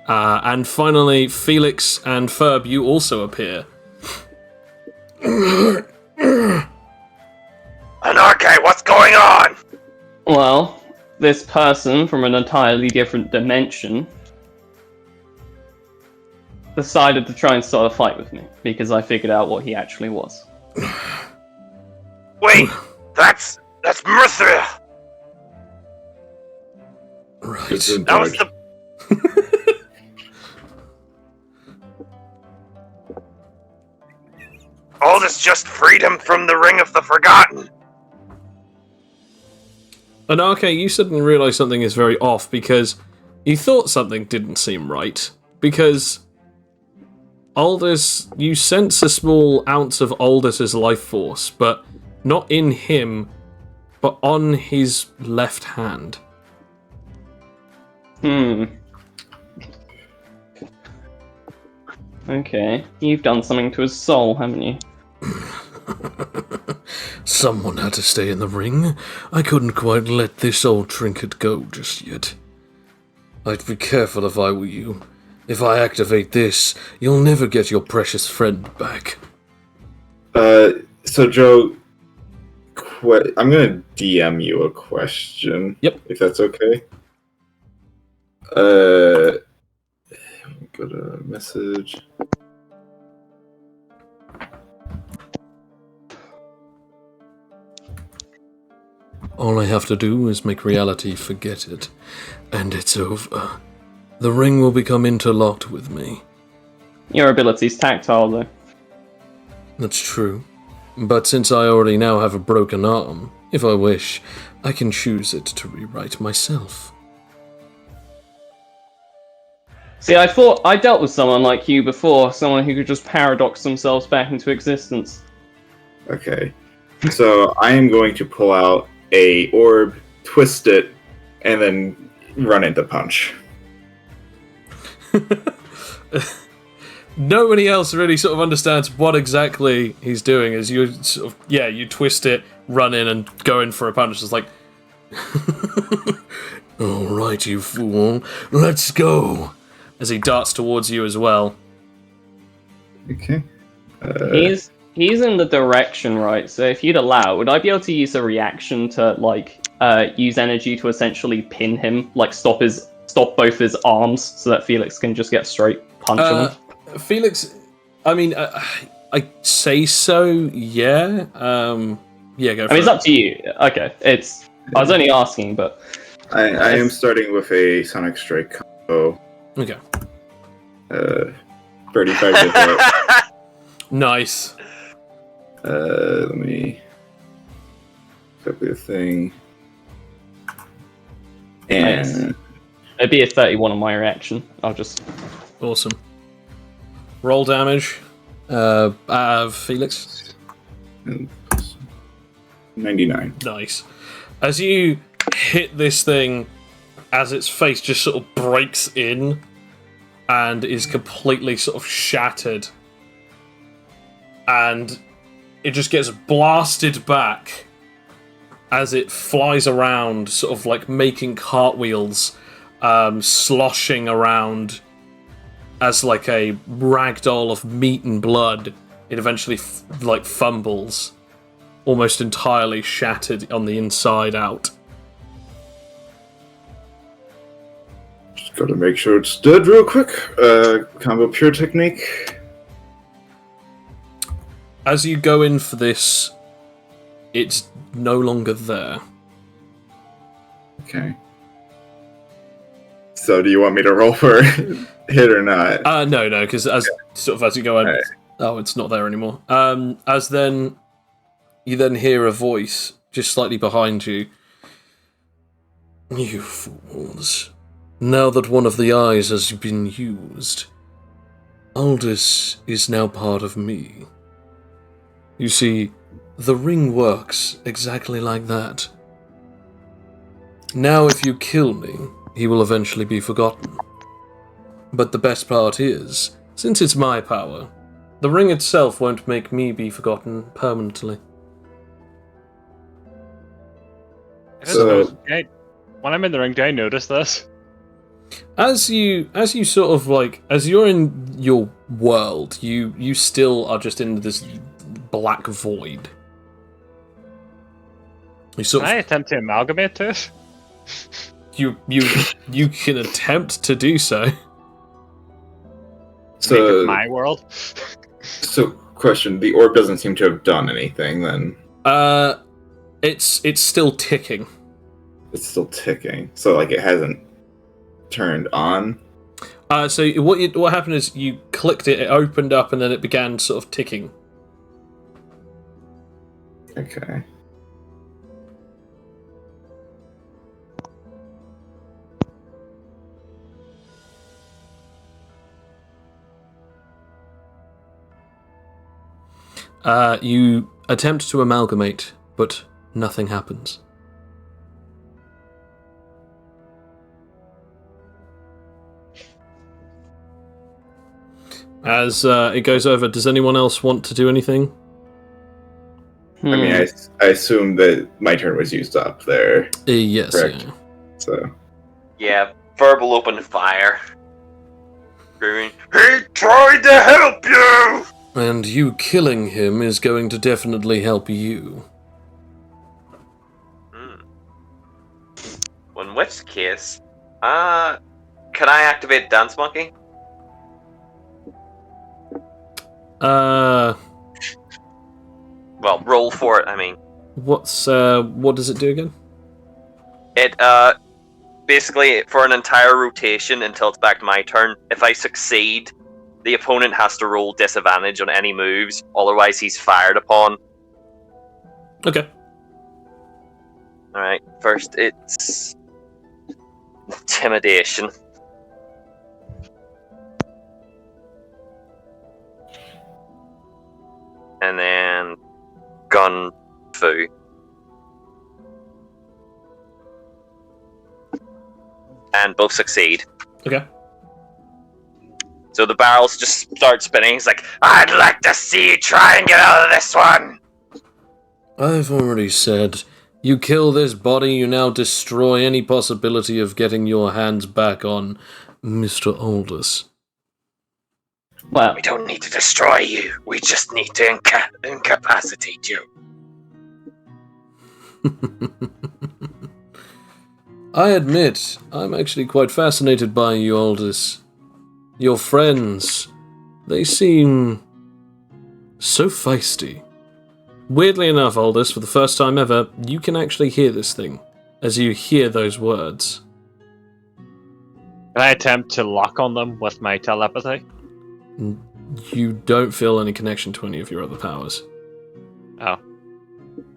and finally Felix and Ferb, you also appear. Anarchy, what's going on? Well, this person from an entirely different dimension decided to try and start a fight with me because I figured out what he actually was. Wait, that's Merthria. Right. That was the. Aldous just freed him from the Ring of the Forgotten. Anarche, you suddenly realise something is very off because you thought something didn't seem right. Because Aldous, you sense a small ounce of Aldous' life force, but not in him, but on his left hand. Okay, you've done something to his soul, haven't you? Someone had to stay in the ring. I couldn't quite let this old trinket go just yet. I'd be careful if I were you. If I activate this, you'll never get your precious friend back. So Joe, I'm gonna DM you a question. Yep. If that's okay. Got a message. All I have to do is make reality forget it, and it's over. The ring will become interlocked with me. Your ability's tactile, though. That's true. But since I already now have a broken arm, if I wish, I can choose it to rewrite myself. See, I thought I dealt with someone like you before, someone who could just paradox themselves back into existence. Okay. So I am going to pull out a orb, twist it, and then run into Punch. Nobody else really sort of understands what exactly he's doing. As you sort of, you twist it, run in, and go in for a punch. It's like, all right, you fool, let's go. As he darts towards you as well. Okay. He's in the direction, right? So if you'd allow, would I be able to use a reaction to use energy to essentially pin him, like stop both his arms, so that Felix can just get straight punch him? Felix, I mean, I say so. Yeah. Go for it. It's up to you. Okay, I was only asking, but I am starting with a Sonic Strike combo. Okay. 35 to hit. Nice. Let me copy the thing. And it'd be a 31 on my reaction. I'll just... Awesome. Roll damage. Felix. 99. Nice. As you hit this thing, as its face just sort of breaks in and is completely sort of shattered, and it just gets blasted back as it flies around, sort of like making cartwheels, sloshing around as like a ragdoll of meat and blood. It eventually fumbles, almost entirely shattered on the inside out. Just gotta make sure it's dead real quick. Combo pure technique. As you go in for this, it's no longer there. Okay. So do you want me to roll for hit or not? No, because as you go in, right. Oh, it's not there anymore. As then you then hear a voice just slightly behind you. You fools. Now that one of the eyes has been used, Aldous is now part of me. You see, the ring works exactly like that. Now if you kill me, he will eventually be forgotten. But the best part is, since it's my power, the ring itself won't make me be forgotten permanently. When I'm in the ring, do I notice this? As you sort of as you're in your world, you still are just in this black void. Can I attempt to amalgamate to it? You can attempt to do so. Make it my world. So, question: the orb doesn't seem to have done anything. Then, it's still ticking. it's still ticking. So, it hasn't turned on. So what happened is you clicked it, it opened up, and then it began sort of ticking. Okay. You attempt to amalgamate, but nothing happens. As it goes over, does anyone else want to do anything? I mean, I assume that my turn was used up there. Yes, Correct. yeah. So Yeah, verbal open fire. Screaming, he tried to help you! And you killing him is going to definitely help you. Well, in which case, can I activate Dance Monkey? Well, roll for it, I mean. what does it do again? It, basically, for an entire rotation until it's back to my turn, if I succeed, the opponent has to roll disadvantage on any moves, otherwise he's fired upon. Okay. Alright, first it's Intimidation. And then Gun Fu. And both succeed. Okay. So the barrels just start spinning. He's like, I'd like to see you try and get out of this one! I've already said, you kill this body, you now destroy any possibility of getting your hands back on Mr. Aldous. Well, We don't need to destroy you. We just need to incapacitate you. I admit, I'm actually quite fascinated by you, Aldous. Your friends, they seem so feisty. Weirdly enough, Aldous, for the first time ever, you can actually hear this thing as you hear those words. Can I attempt to lock on them with my telepathy? You don't feel any connection to any of your other powers. Oh.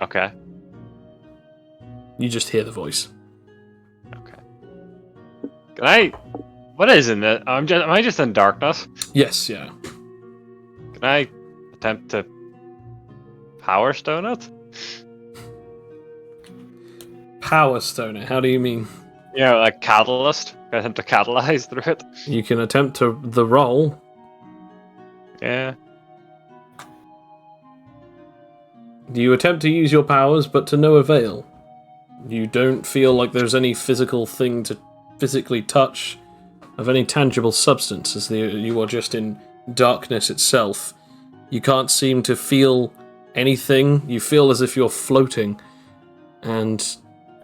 Okay. You just hear the voice. Okay. Can I... What is in it? Am I just in darkness? Yes, yeah. Can I attempt to Power Stone it? Power Stone it, how do you mean? You know, like catalyst? Can I attempt to catalyze through it? You can attempt the roll. Yeah. You attempt to use your powers, but to no avail. You don't feel like there's any physical thing to physically touch of any tangible substance, as you are just in darkness itself. You can't seem to feel anything. You feel as if you're floating, and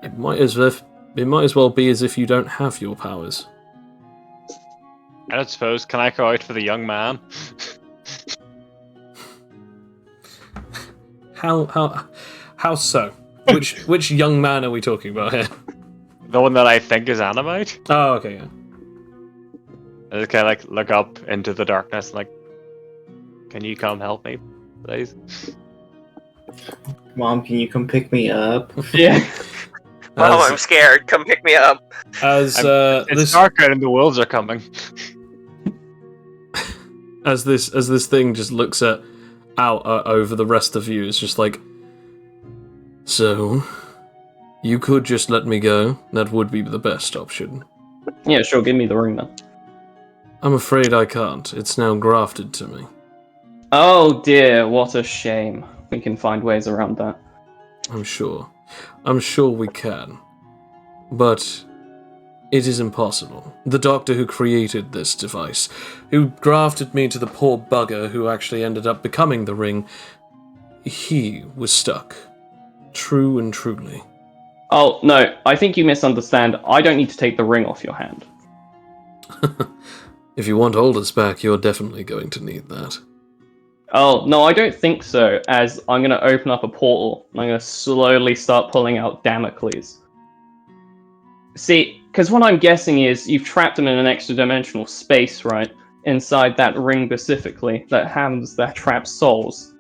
it might as well be as if you don't have your powers. I don't suppose, can I go out for the young man? How so? Which young man are we talking about here? The one that I think is animate? Oh, okay, yeah. I just kind of like look up into the darkness, like, can you come help me, please? Mom, can you come pick me up? Yeah. Mom, I'm scared. Come pick me up. As It's dark out and the wolves are coming. as this thing just looks out over the rest of you, it's just like, so you could just let me go. That would be the best option. yeah, sure, give me the ring then. I'm afraid I can't. It's now grafted to me. Oh dear, what a shame. We can find ways around that. I'm sure we can. But it is impossible. The doctor who created this device, who grafted me to the poor bugger who actually ended up becoming the ring, he was stuck. True and truly. Oh, no, I think you misunderstand. I don't need to take the ring off your hand. If you want Aldous back, you're definitely going to need that. Oh, no, I don't think so, as I'm going to open up a portal, and I'm going to slowly start pulling out Damocles. See, because what I'm guessing is you've trapped him in an extra-dimensional space, right? Inside that ring specifically, that has that trapped souls.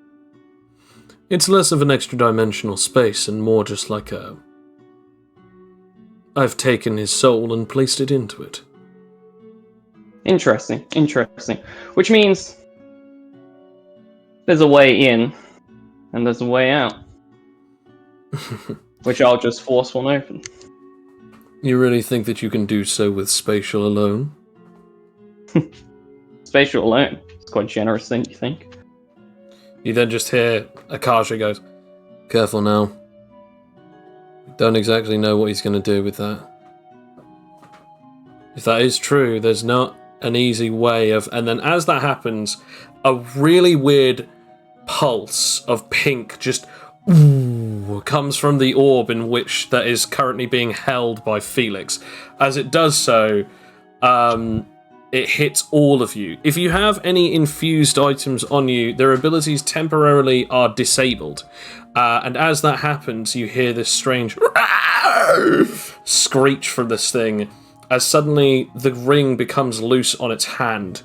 It's less of an extra-dimensional space and more just like a... I've taken his soul and placed it into it. Interesting. Which means there's a way in and there's a way out. Which I'll just force one open. You really think that you can do so with spatial alone? Spatial alone. It's quite generous, don't you think? You then just hear Akasha goes, "Careful now. Don't exactly know what he's going to do with that. If that is true, there's not an easy way of..." And then as that happens, a really weird pulse of pink just comes from the orb in which that is currently being held by Felix. As it does so, it hits all of you. If you have any infused items on you, their abilities temporarily are disabled. And as that happens, you hear this strange screech from this thing, as suddenly the ring becomes loose on its hand.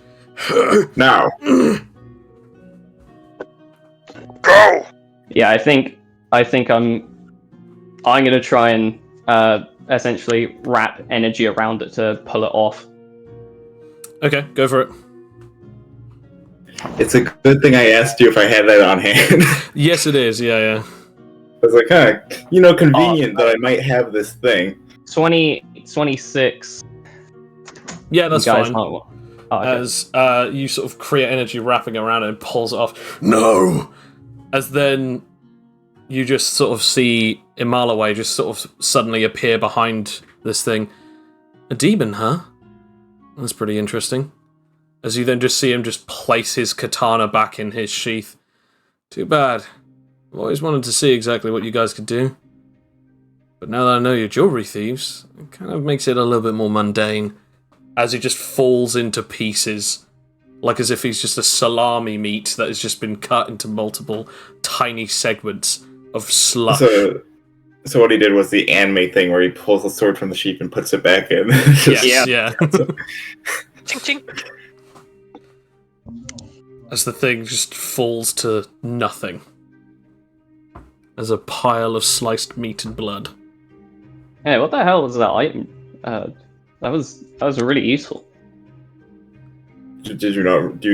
Now. Go! Yeah, I think I'm gonna try and essentially wrap energy around it to pull it off. Okay, go for it. It's a good thing I asked you if I had that on hand. Yes, it is. Yeah. I was like, convenient that I might have this thing. 26. Yeah, that's You guys fine. might okay. As you sort of create energy wrapping around it and pulls it off. No! As then you just sort of see Imalaway just sort of suddenly appear behind this thing. A demon, huh? That's pretty interesting. As you then just see him just place his katana back in his sheath. Too bad. I've always wanted to see exactly what you guys could do. But now that I know you're jewelry thieves, it kind of makes it a little bit more mundane. As he just falls into pieces, like as if he's just a salami meat that has just been cut into multiple tiny segments of slush. So what he did was the anime thing where he pulls the sword from the sheath and puts it back in. Yes, yeah. Ching ching. As the thing just falls to nothing. As a pile of sliced meat and blood. Hey, what the hell was that item? That was really useful. Did you not?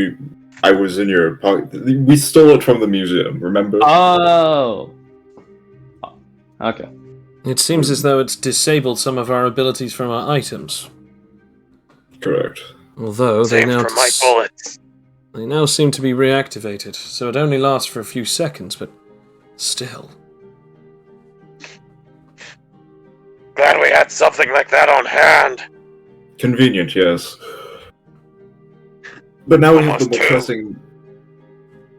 I was in your pocket. We stole it from the museum, remember? Oh. Okay. It seems as though it's disabled some of our abilities from our items. Correct. Although Same for my bullets. they now seem to be reactivated, so it only lasts for a few seconds, but still. Glad we had something like that on hand. Convenient, yes. But now we have the Almost more two. pressing...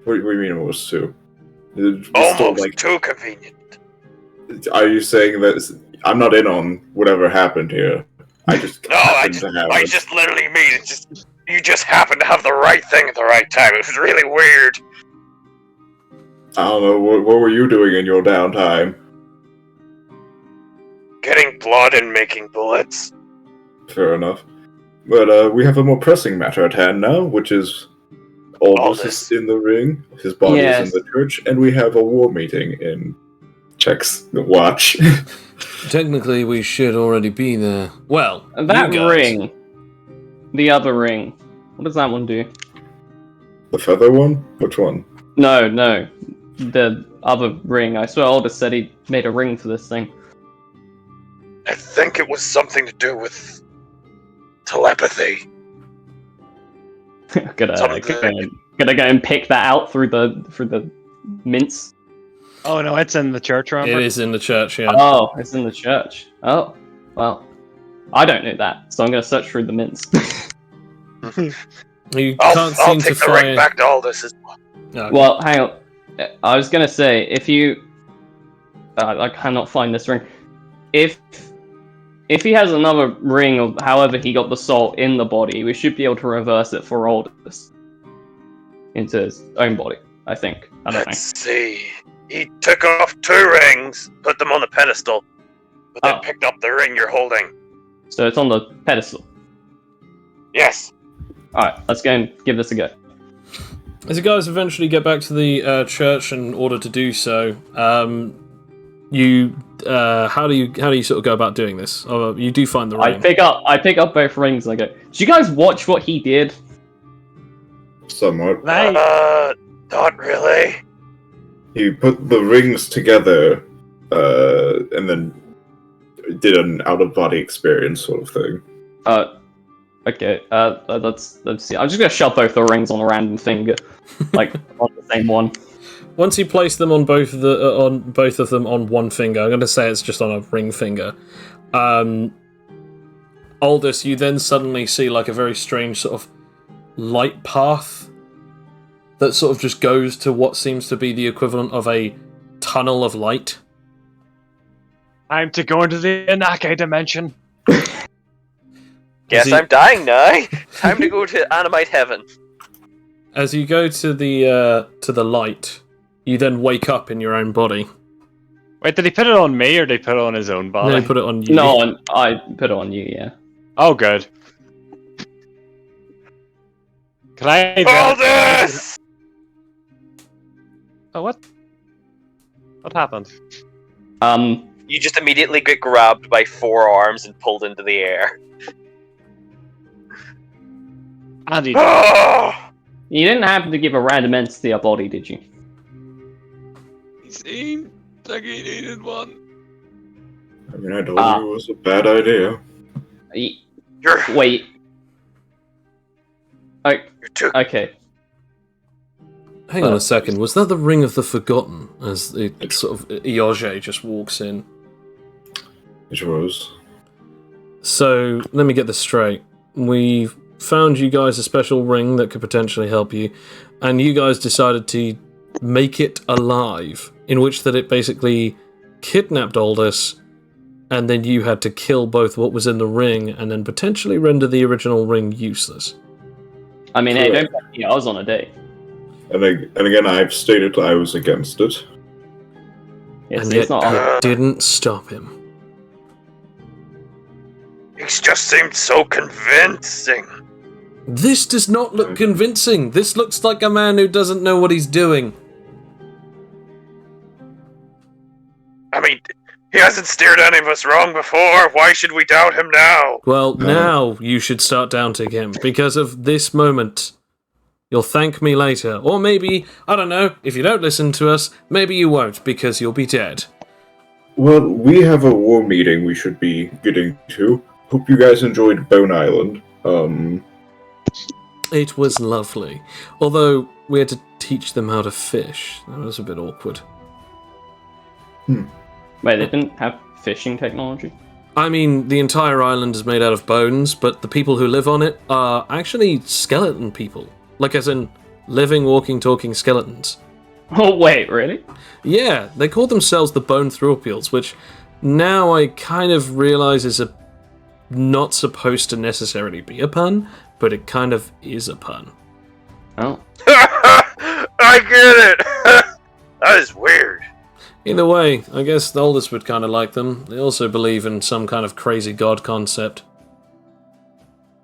What do you mean almost two? It's Almost still, too convenient. Are you saying that... I'm not in on whatever happened here. I just No, happened to have I it. just literally mean it. You just happened to have the right thing at the right time. It was really weird. I don't know, what were you doing in your downtime? Getting blood and making bullets. Fair enough. But we have a more pressing matter at hand now, which is Aldous is in the ring, his body is in the church, and we have a war meeting in Check's watch. Technically, we should already be there. Well, That you guys. ring. The other ring. What does that one do? The feather one? Which one? No. The other ring. I swear Aldous said he made a ring for this thing. I think it was something to do with telepathy. Gonna go and pick that out through the mints. Oh no, it's in the church, remember? It is in the church, yeah. Oh, it's in the church. Oh, well, I don't know that, so I'm gonna search through the mints. You I'll can't seem take to the ring find. back to Aldous. No. Well, hang on. I was gonna say if you, I cannot find this ring. If he has another ring of however he got the soul in the body, we should be able to reverse it for Aldous into his own body. I think. I don't know. Let's see. He took off 2 rings, put them on the pedestal, but then Oh. picked up the ring you're holding. So it's on the pedestal. Yes. All right, let's go and give this a go. As you guys eventually get back to the church in order to do so, how do you sort of go about doing this? You do find the ring. I pick up both rings and I go, did you guys watch what he did? Somewhat. Not really. He put the rings together, and then did an out-of-body experience sort of thing. Okay, let's see. I'm just gonna shove both the rings on a random finger, like on the same one. Once you place them on both of them on one finger, I'm going to say it's just on a ring finger. Aldous, you then suddenly see like a very strange sort of light path that sort of just goes to what seems to be the equivalent of a tunnel of light. Time to go into the Inake dimension. Guess I'm dying now. Time to go to Animite Heaven. As you go to the light, you then wake up in your own body. Wait, did he put it on me or did he put it on his own body? No, he put it on you. No, I put it on you, yeah. Oh, good. Can I... Aldous! Oh, what? What happened? You just immediately get grabbed by 4 arms and pulled into the air. Andy... You didn't happen to give a random entity a body, did you? He seemed like he needed one. I mean, I told you it was a bad idea. Wait. You're too... Okay. Hang on a second, was that the Ring of the Forgotten? As it sort of Ioge just walks in. It was. So, let me get this straight. We found you guys a special ring that could potentially help you, and you guys decided to make it alive, in which that it basically kidnapped Aldous, and then you had to kill both what was in the ring, and then potentially render the original ring useless. I mean, hey, don't put I was on a date. And again, I've stated I was against it. And yet it didn't stop him. He just seemed so convincing. This does not look convincing. This looks like a man who doesn't know what he's doing. I mean, he hasn't steered any of us wrong before. Why should we doubt him now? Well, now you should start doubting him because of this moment. You'll thank me later. Or maybe, I don't know, if you don't listen to us, maybe you won't because you'll be dead. Well, we have a war meeting we should be getting to. Hope you guys enjoyed Bone Island. It was lovely. Although, we had to teach them how to fish. That was a bit awkward. Wait, they didn't have fishing technology? I mean, the entire island is made out of bones, but the people who live on it are actually skeleton people. Like as in, living, walking, talking skeletons. Oh, wait, really? Yeah, they call themselves the Bone Thropials, which now I kind of realize is not supposed to necessarily be a pun, but it kind of is a pun. Oh. I get it! That is weird. Either way, I guess the Aldous would kind of like them. They also believe in some kind of crazy god concept.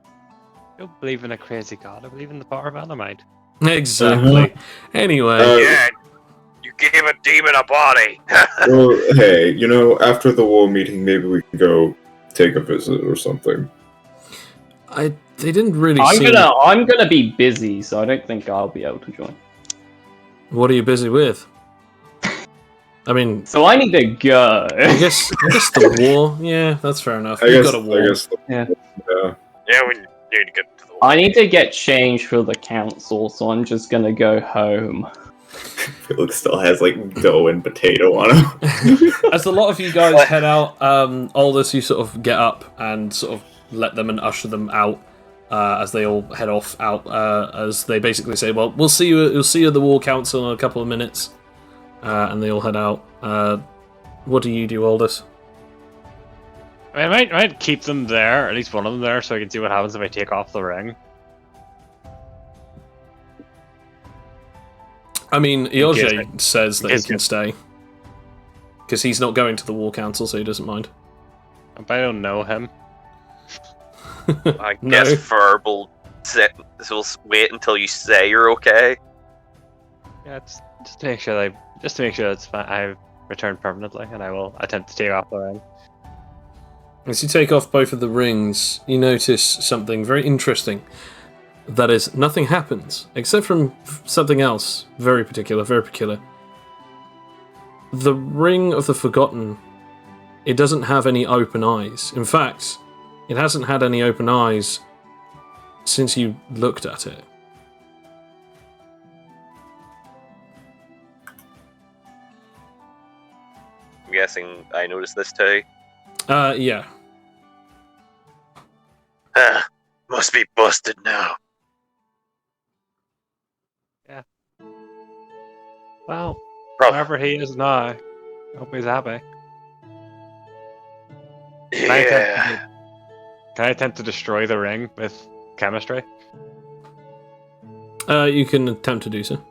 I don't believe in a crazy god. I believe in the power of Animite. Exactly. Anyway. Yeah, you gave a demon a body. Well, hey, after the war meeting, maybe we can go take a visit or something. They didn't really I'm gonna be busy, so I don't think I'll be able to join. What are you busy with? I mean... So I need to go. I guess the war? Yeah, that's fair enough. You've got a war. Yeah, we need to get to the war. I need to get changed for the council, so I'm just gonna go home. Felix still has, dough and potato on him. As a lot of you guys head out, Aldous, you sort of get up and sort of let them and usher them out as they all head off out, as they basically say, well, we'll see you at the War Council in a couple of minutes. And they all head out. What do you do, Aldous? I might keep them there, at least one of them there, so I can see what happens if I take off the ring. I mean, Ioge says that he can stay. Because he's not going to the War Council, so he doesn't mind. But I don't know him. I guess verbal. So we'll wait until you say you're okay. Yeah, just to make sure it's fine. I've returned permanently, and I will attempt to take off the ring. As you take off both of the rings, you notice something very interesting. That is, nothing happens, except from something else very particular, very peculiar. The Ring of the Forgotten, it doesn't have any open eyes. In fact, it hasn't had any open eyes since you looked at it. I'm guessing I noticed this too. Yeah. Must be busted now. Well, Probably. wherever he is now, I hope he's happy. Yeah. Can I attempt to destroy the ring with chemistry? You can attempt to do so.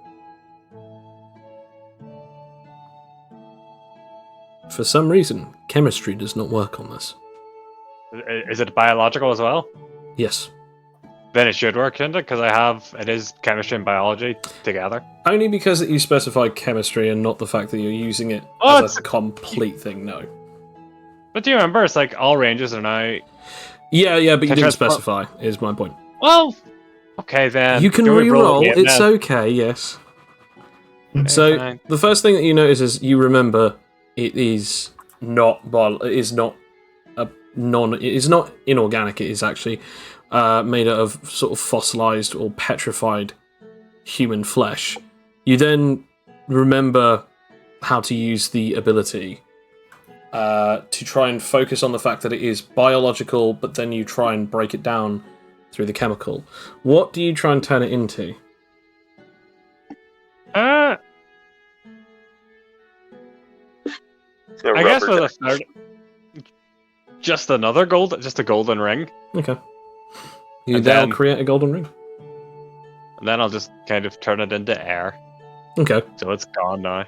For some reason, chemistry does not work on this. Is it biological as well? Yes. Then it should work, shouldn't it? Because it is chemistry and biology together. Only because you specify chemistry and not the fact that you're using it Oh, as a complete thing, no. But do you remember, it's like all ranges are now... Yeah, but you didn't Transform- specify, is my point. Well, okay then. You can Do we roll re-roll, it again it's then? okay, yes. Okay, So, fine. the first thing that you notice is you remember it is not inorganic, it is actually made out of sort of fossilized or petrified human flesh. You then remember how to use the ability to try and focus on the fact that it is biological, but then you try and break it down through the chemical. What do you try and turn it into? I guess for the third... Just a golden ring. Okay. You And then then- create a golden ring. And then I'll just kind of turn it into air. Okay. So it's gone now.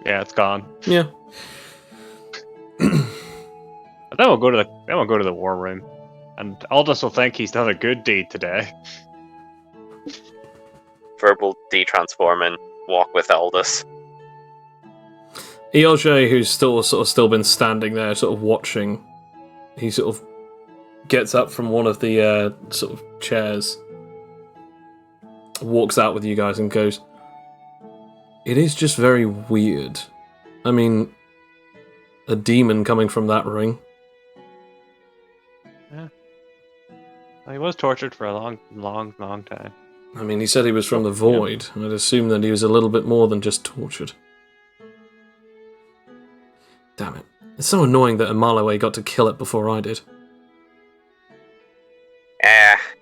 Yeah, it's gone. Yeah. But then we'll go to the war room. And Aldous will think he's done a good deed today. Verbal de-transform and walk with Aldous. Eoge, who's still been standing there, sort of watching, he sort of gets up from one of the sort of chairs, walks out with you guys, and goes, "It is just very weird. I mean, a demon coming from that ring." He was tortured for a long time. I mean, he said he was from the void. I'd assume that he was a little bit more than just tortured. Damn it. It's so annoying that Amalue got to kill it before I did.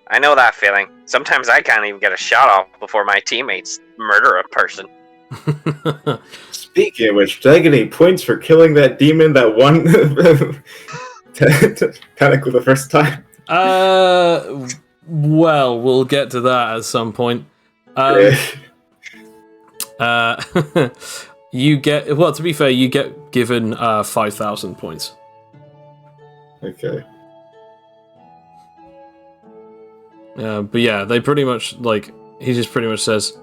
I know that feeling. Sometimes I can't even get a shot off before my teammates murder a person. Speaking of which, did I get any points for killing that demon that won tentacle the first time? Well, we'll get to that at some point. You get, well, to be fair, you get given 5,000 points. Okay. But yeah, they pretty much, like, he just pretty much says,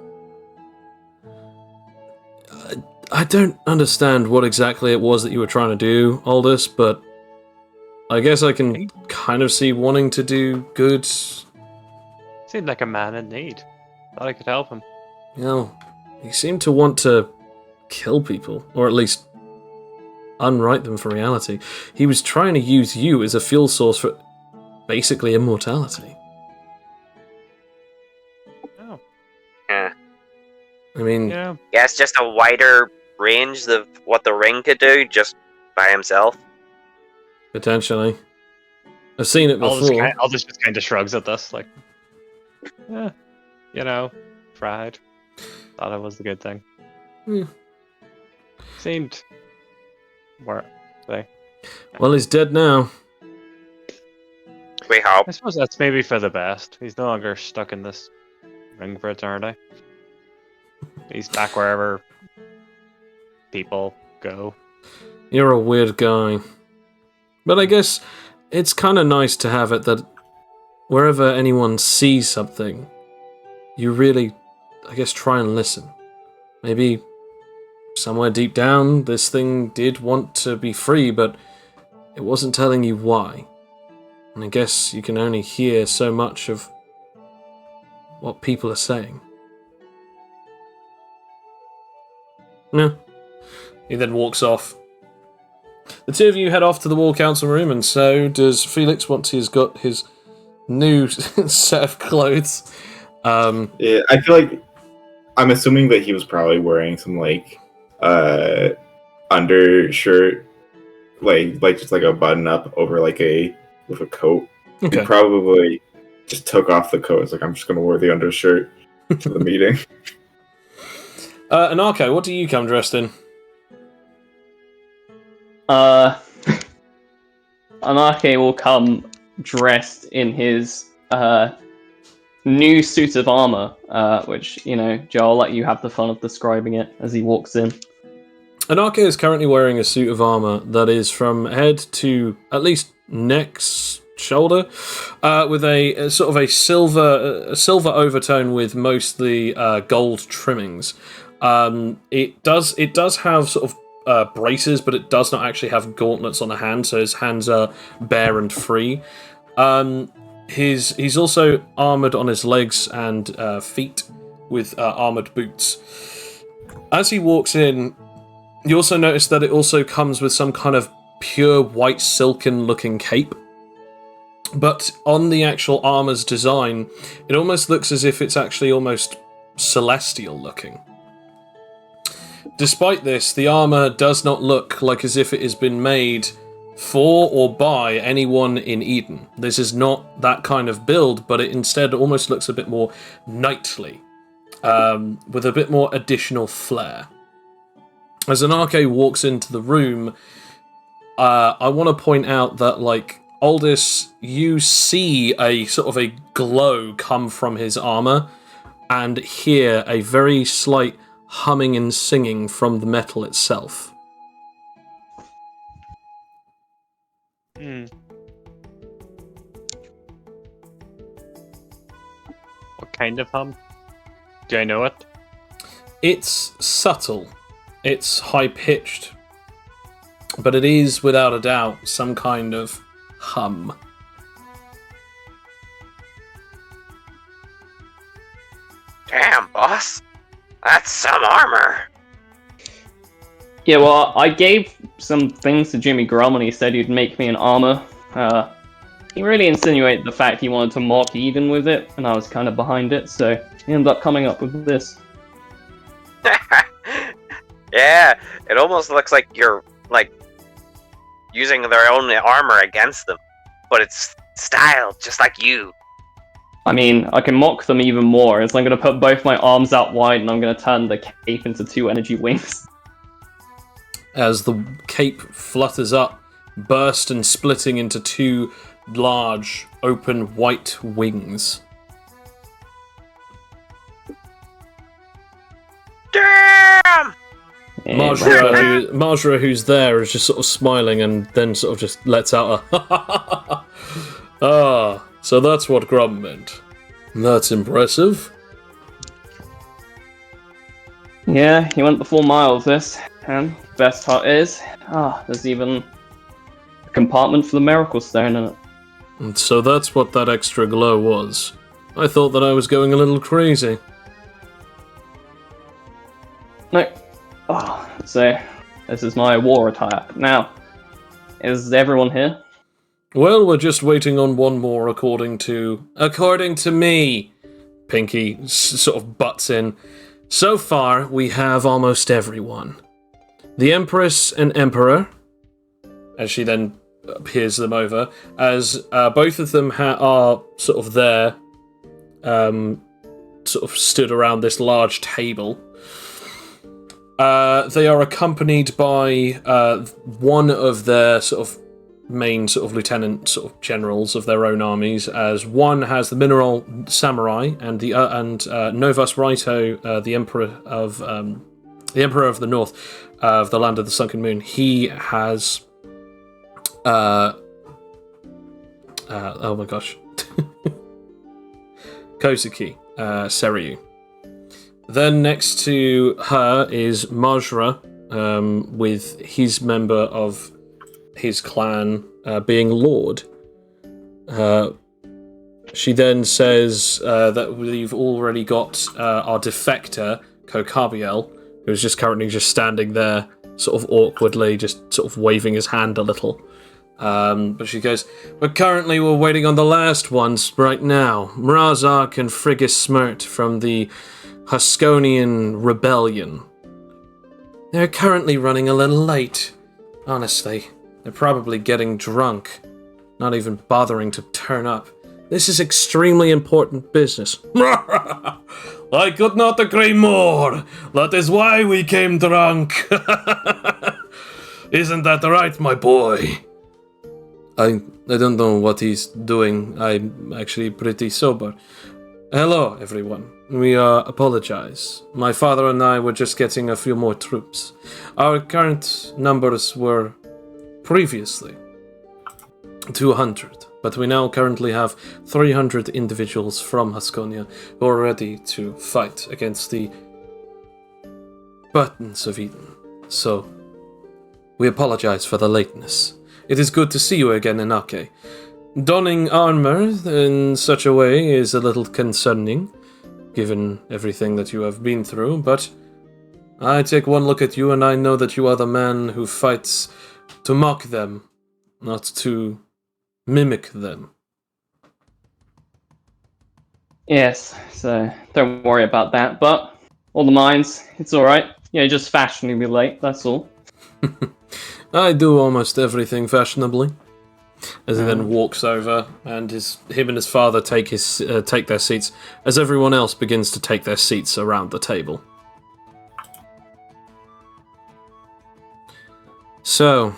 I don't understand what exactly it was that you were trying to do, Aldous, but I guess I can kind of see wanting to do good. Seemed like a man in need. Thought I could help him. You know, he seemed to want to kill people, or at least unwrite them for reality. He was trying to use you as a fuel source for basically immortality. Oh. Yeah. I mean, Yeah. Yeah, it's just a wider range of what the ring could do just by himself. potentially. I've seen it before. Aldous just kind of shrugs at this, like, pride. Thought it was the good thing. Seemed worth it. Well, he's dead now. We hope. I suppose that's maybe for the best. He's no longer stuck in this ring for eternity. He's back wherever people go. You're a weird guy. But I guess it's kind of nice to have it that wherever anyone sees something, you really I guess, try and listen. Maybe somewhere deep down, this thing did want to be free, but it wasn't telling you why. And I guess you can only hear so much of what people are saying. No. He then walks off. The two of you head off to the War Council room, and so does Felix once he's got his new set of clothes. Yeah, I feel like I'm assuming that he was probably wearing some like undershirt, like just like a button up over like with a coat. Okay. He probably just took off the coat. It's like, I'm just gonna wear the undershirt to the meeting. Anarcho, what do you come dressed in? Anarche will come dressed in his new suit of armor, which, Joe, I'll let you have the fun of describing it as he walks in. Anarcho is currently wearing a suit of armor that is from head to at least neck's shoulder, with a sort of a silver overtone with mostly gold trimmings. It does have sort of braces, but it does not actually have gauntlets on the hand, so his hands are bare and free. He's also armored on his legs and feet with armored boots. As he walks in, you also notice that it also comes with some kind of pure white silken looking cape. But on the actual armor's design, it almost looks as if it's actually almost celestial looking. Despite this, the armor does not look like as if it has been made for or by anyone in Eden. This is not that kind of build, but it instead almost looks a bit more knightly, with a bit more additional flair. As Anarche walks into the room, I want to point out that, like, Aldous, you see a sort of a glow come from his armor, and hear a very slight humming and singing from the metal itself. What kind of hum? Do I know it? It's subtle. It's high-pitched. But it is, without a doubt, some kind of hum. Damn, boss. That's some armor. Yeah, well, I gave some things to Jimmy Grum when he said he'd make me an armor. He really insinuated the fact he wanted to mock Eden with it, and I was kind of behind it, so he ended up coming up with this. Yeah, it almost looks like you're, like, using their own armor against them. But it's styled just like you. I mean, I can mock them even more, as I'm going to put both my arms out wide and I'm going to turn the cape into 2 energy wings. As the cape flutters up, burst and splitting into 2 large, open white wings. Damn! Yeah, Marjora, who's there, is just sort of smiling and then sort of just lets out a Ah, so that's what Grum meant. That's impressive. Yeah, he went the full mile with this, and best part is, there's even a compartment for the Miracle Stone in it. And so that's what that extra glow was. I thought that I was going a little crazy. No. So, this is my war attire. Now, is everyone here? Well, we're just waiting on one more, according to me. Pinky sort of butts in. So far, we have almost everyone. The Empress and Emperor, as she then peers them over, as both of them are sort of there, sort of stood around this large table. They are accompanied by one of their sort of main sort of lieutenant sort of generals of their own armies, as one has the mineral samurai and Novus Raito, the emperor of the north, of the land of the sunken moon. He has oh my gosh, Kosuke Seryu. Then next to her is Majra, with his member of his clan being Lord. She then says that we've already got our defector, Kokabiel, who's just currently just standing there, sort of awkwardly, just sort of waving his hand a little. But she goes, but currently we're waiting on the last ones right now. Mrazark and Frigus Smirt from the Huskonian Rebellion. They're currently running a little late. Honestly, they're probably getting drunk. Not even bothering to turn up. This is extremely important business. I could not agree more. That is why we came drunk. Isn't that right, my boy? I don't know what he's doing. I'm actually pretty sober. Hello, everyone. We apologize. My father and I were just getting a few more troops. Our current numbers were previously 200, but we now currently have 300 individuals from Huskonia who are ready to fight against the Buttons of Eden. So, we apologize for the lateness. It is good to see you again, Inake. Donning armor in such a way is a little concerning, given everything that you have been through, but I take one look at you and I know that you are the man who fights to mock them, not to mimic them. Yes, so don't worry about that, but all the mines, it's alright. Just fashionably late, that's all. I do almost everything fashionably. As he then walks over, and him and his father take their seats, as everyone else begins to take their seats around the table. So,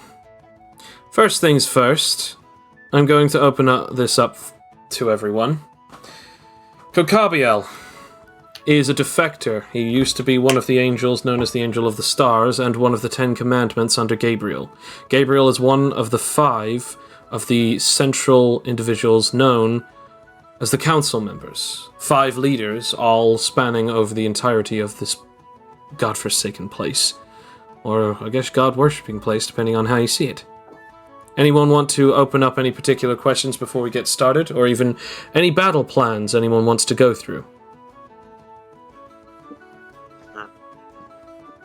first things first, I'm going to open this up to everyone. Kokabiel is a defector. He used to be one of the angels known as the Angel of the Stars and one of the 10 Commandments under Gabriel. Gabriel is one of the 5 of the central individuals known as the council members. 5 leaders, all spanning over the entirety of this godforsaken place. Or, I guess, god-worshipping place, depending on how you see it. Anyone want to open up any particular questions before we get started? Or even any battle plans anyone wants to go through?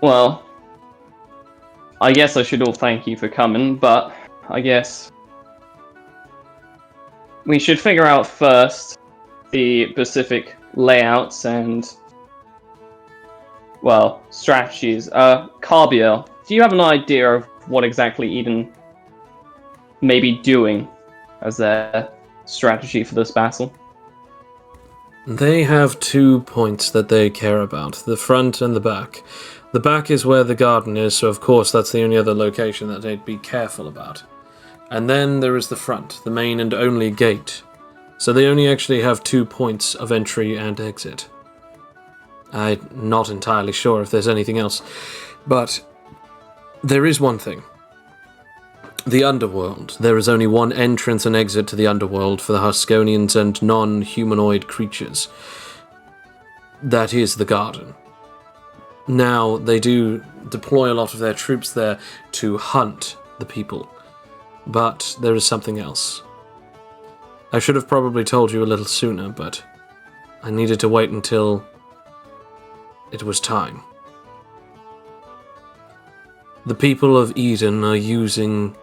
Well, I guess I should all thank you for coming, but I guess we should figure out first the specific layouts and, well, strategies. Carbiel, do you have an idea of what exactly Eden may be doing as their strategy for this battle? They have 2 points that they care about, the front and the back. The back is where the garden is, so of course that's the only other location that they'd be careful about. And then there is the front, the main and only gate. So they only actually have 2 points of entry and exit. I'm not entirely sure if there's anything else, but there is one thing. The underworld. There is only one entrance and exit to the underworld for the Huskonians and non-humanoid creatures. That is the garden. Now, they do deploy a lot of their troops there to hunt the people. But there is something else. I should have probably told you a little sooner, but I needed to wait until it was time. The people of Eden are using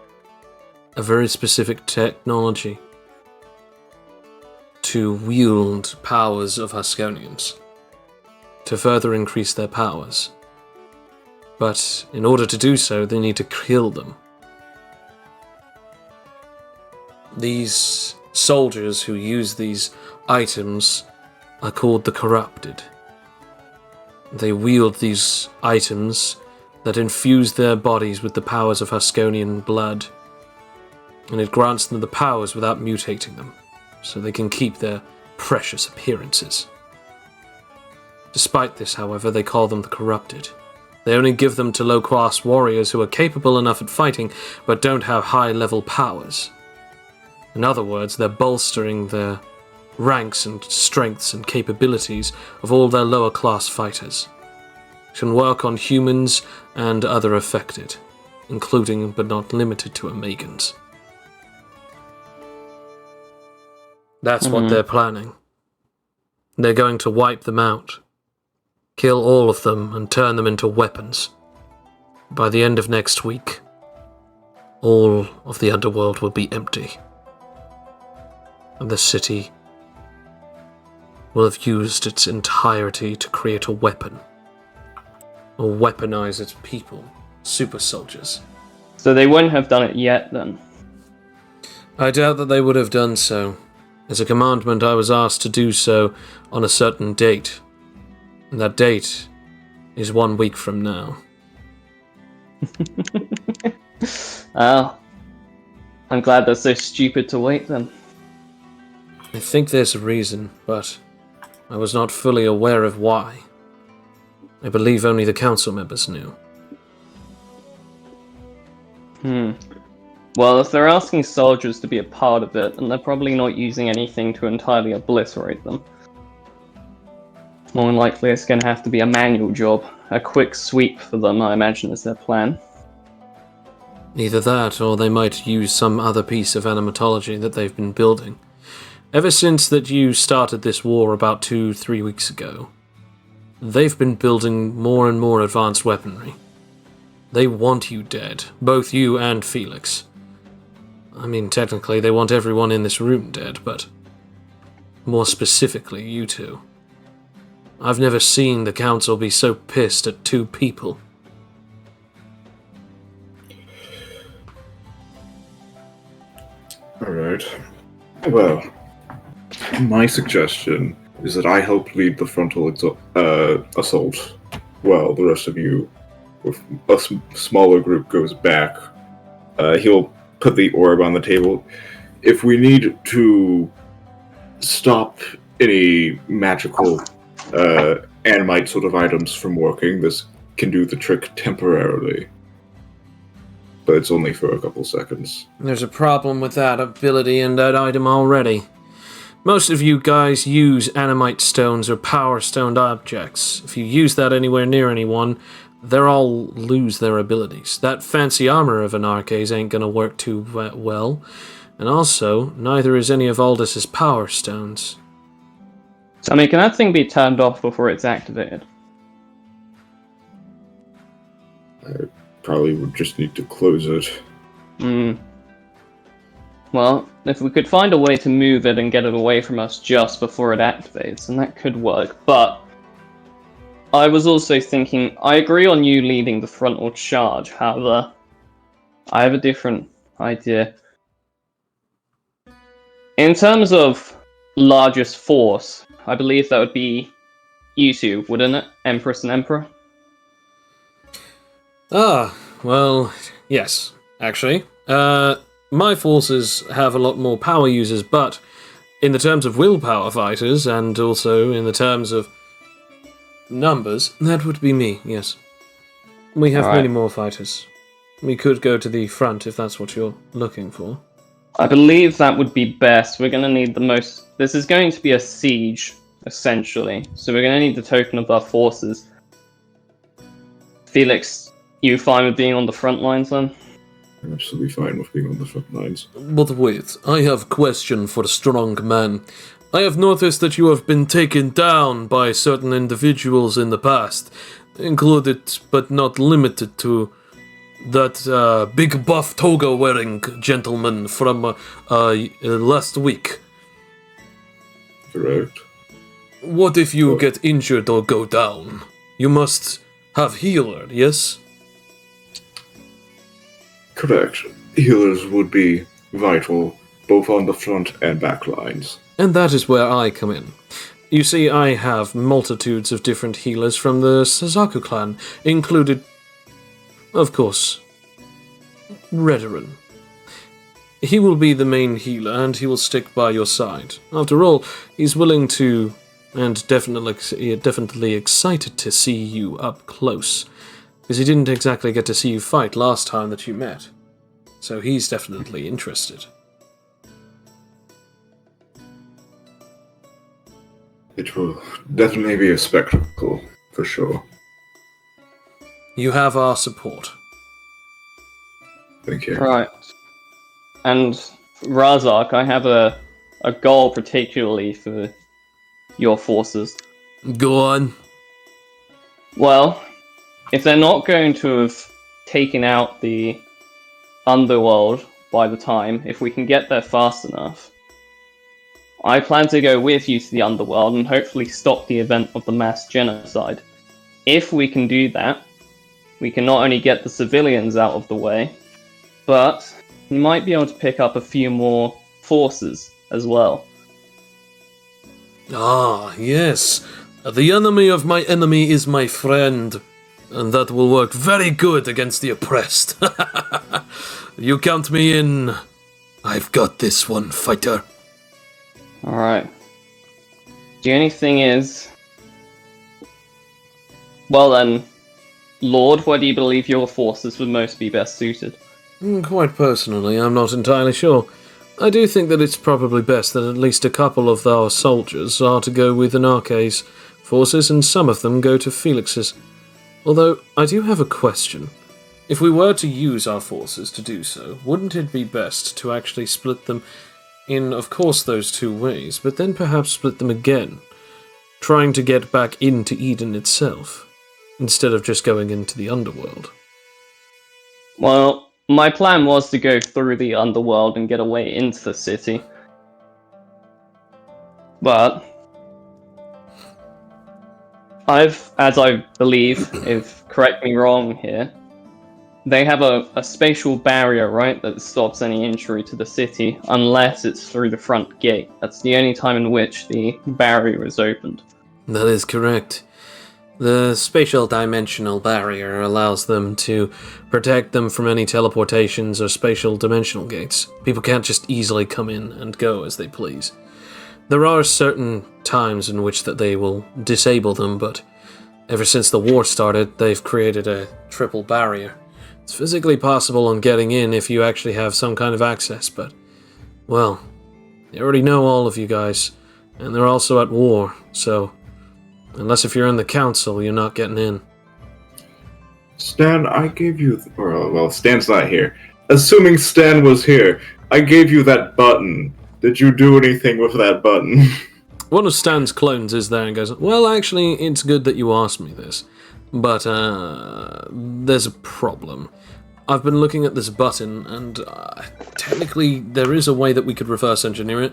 a very specific technology to wield powers of Huskonians, to further increase their powers. But in order to do so, they need to kill them. These soldiers who use these items are called the Corrupted. They wield these items that infuse their bodies with the powers of Huskonian blood, and it grants them the powers without mutating them, so they can keep their precious appearances. Despite this, however, they call them the Corrupted. They only give them to low-class warriors who are capable enough at fighting, but don't have high-level powers. In other words, they're bolstering their ranks and strengths and capabilities of all their lower class fighters. It can work on humans and other affected, including but not limited to Omegans. That's what they're planning. They're going to wipe them out, kill all of them and turn them into weapons. By the end of next week, all of the underworld will be empty. And the city will have used its entirety to create a weapon. Or weaponize its people, super soldiers. So they wouldn't have done it yet, then? I doubt that they would have done so. As a commandment, I was asked to do so on a certain date. And that date is 1 week from now. Oh. I'm glad they're so stupid to wait, then. I think there's a reason, but I was not fully aware of why. I believe only the council members knew. Well, if they're asking soldiers to be a part of it, then they're probably not using anything to entirely obliterate them. More than likely, it's going to have to be a manual job. A quick sweep for them, I imagine, is their plan. Either that, or they might use some other piece of animatology that they've been building. Ever since that you started this war about 2-3 weeks ago, they've been building more and more advanced weaponry. They want you dead, both you and Felix. I mean, technically, they want everyone in this room dead, but more specifically, you two. I've never seen the council be so pissed at 2 people. Alright. Well, my suggestion is that I help lead the frontal assault while the rest of you, with a smaller group, goes back. He'll put the orb on the table. If we need to stop any magical animite sort of items from working, this can do the trick temporarily. But it's only for a couple seconds. There's a problem with that ability and that item already. Most of you guys use animite stones or power stoned objects. If you use that anywhere near anyone, they'll all lose their abilities. That fancy armor of an Arcase ain't gonna work too well. And also, neither is any of Aldous' power stones. So, I mean, can that thing be turned off before it's activated? Probably would just need to close it. Well, if we could find a way to move it and get it away from us just before it activates, then that could work. But I was also thinking, I agree on you leading the frontal charge, however, I have a different idea. In terms of largest force, I believe that would be you two, wouldn't it? Empress and Emperor? Ah, well, yes, actually. My forces have a lot more power users, but in the terms of willpower fighters, and also in the terms of numbers, that would be me, yes. We have many more fighters. We could go to the front if that's what you're looking for. I believe that would be best. We're going to need the most... This is going to be a siege, essentially. So we're going to need the token of our forces. Felix, you fine with being on the front lines then? I'm absolutely fine with being on the front lines. But wait, I have a question for the strong man. I have noticed that you have been taken down by certain individuals in the past, included but not limited to that big buff toga-wearing gentleman from last week. Correct. What if you get injured or go down? You must have healer, yes? Correct. Healers would be vital, both on the front and back lines. And that is where I come in. You see, I have multitudes of different healers from the Sazaku clan, included, of course, Redoran. He will be the main healer, and he will stick by your side. After all, he's willing to, and definitely excited to see you up close, because he didn't exactly get to see you fight last time that you met. So he's definitely interested. It will definitely be a spectacle, for sure. You have our support. Thank you. Right. And Razak, I have a goal particularly for your forces. Go on. Well, if they're not going to have taken out the underworld by the time, if we can get there fast enough, I plan to go with you to the underworld and hopefully stop the event of the mass genocide. If we can do that, we can not only get the civilians out of the way, but we might be able to pick up a few more forces as well. Ah, yes. The enemy of my enemy is my friend, and that will work very good against the oppressed. You count me in. I've got this one, fighter. Alright. The only thing is... Well then, Lord, where do you believe your forces would most be best suited? Quite personally, I'm not entirely sure. I do think that it's probably best that at least a couple of our soldiers are to go with Anarche's forces, and some of them go to Felix's. Although, I do have a question. If we were to use our forces to do so, wouldn't it be best to actually split them in, of course, those two ways, but then perhaps split them again, trying to get back into Eden itself, instead of just going into the underworld? Well, my plan was to go through the underworld and get away into the city. But as I believe, if correct me wrong here, they have a spatial barrier, right, that stops any injury to the city, unless it's through the front gate. That's the only time in which the barrier is opened. That is correct. The spatial dimensional barrier allows them to protect them from any teleportations or spatial dimensional gates. People can't just easily come in and go as they please. There are certain times in which that they will disable them, but ever since the war started, they've created a triple barrier. It's physically possible on getting in if you actually have some kind of access, but, well, they already know all of you guys, and they're also at war, so unless if you're in the council, you're not getting in. Stan, I gave you... well, Stan's not here. Assuming Stan was here, I gave you that button. Did you do anything with that button? One of Stan's clones is there and goes, well, actually, it's good that you asked me this, but there's a problem. I've been looking at this button, and technically there is a way that we could reverse engineer it,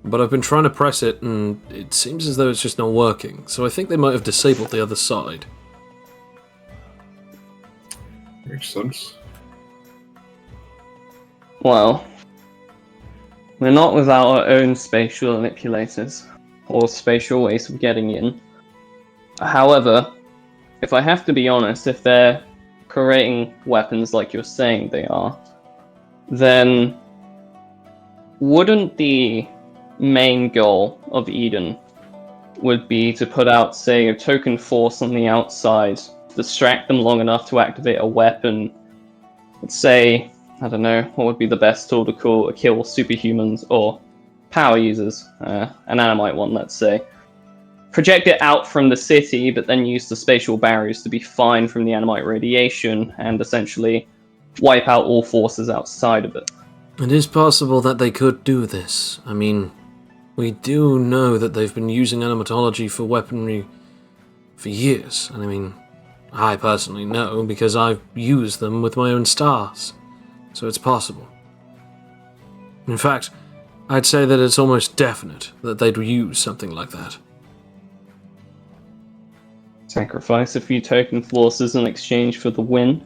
but I've been trying to press it, and it seems as though it's just not working, so I think they might have disabled the other side. Makes sense. Well, we're not without our own spatial manipulators, or spatial ways of getting in. However, if I have to be honest, if they're creating weapons like you're saying they are, then wouldn't the main goal of Eden would be to put out, say, a token force on the outside, distract them long enough to activate a weapon, let's say, I don't know, what would be the best tool to kill superhumans or power users, an animite one, let's say. Project it out from the city, but then use the spatial barriers to be fine from the animite radiation, and essentially wipe out all forces outside of it. It is possible that they could do this. I mean, we do know that they've been using animatology for weaponry for years, and I mean, I personally know because I've used them with my own stars, so it's possible. In fact, I'd say that it's almost definite that they'd use something like that. Sacrifice a few token forces in exchange for the win?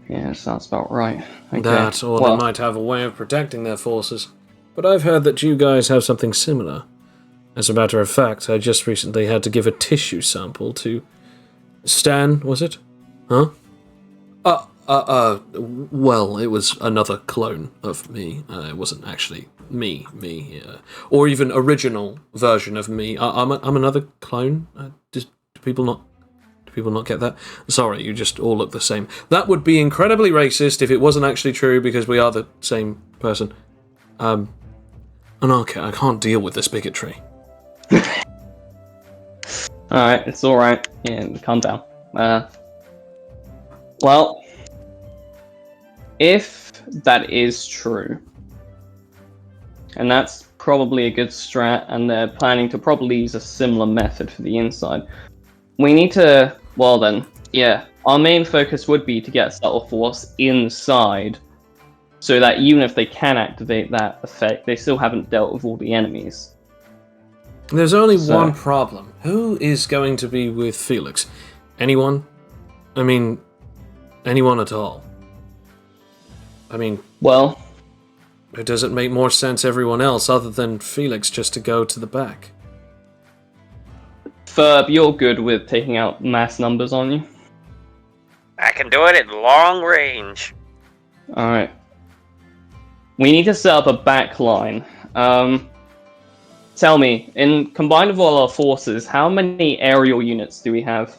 Yeah, sounds about right. Okay. That, or they might have a way of protecting their forces. But I've heard that you guys have something similar. As a matter of fact, I just recently had to give a tissue sample to Stan, was it? Huh? Well, it was another clone of me. It wasn't actually me, or even original version of me. I'm another clone. Do people not get that? Sorry, you just all look the same. That would be incredibly racist if it wasn't actually true, because we are the same person. Anarcha, I can't deal with this bigotry. Alright, it's alright. Yeah, calm down. Well, if that is true, and that's probably a good strat, and they're planning to probably use a similar method for the inside, we need to, well then, yeah, our main focus would be to get Subtle Force inside, so that even if they can activate that effect, they still haven't dealt with all the enemies. There's only So- one problem. Who is going to be with Felix? Anyone? I mean, anyone at all? I mean, Well, does it make more sense everyone else other than Felix just to go to the back? Ferb, you're good with taking out mass numbers on you? I can do it at long range. Alright. We need to set up a back line. Tell me, in combined with all our forces, how many aerial units do we have?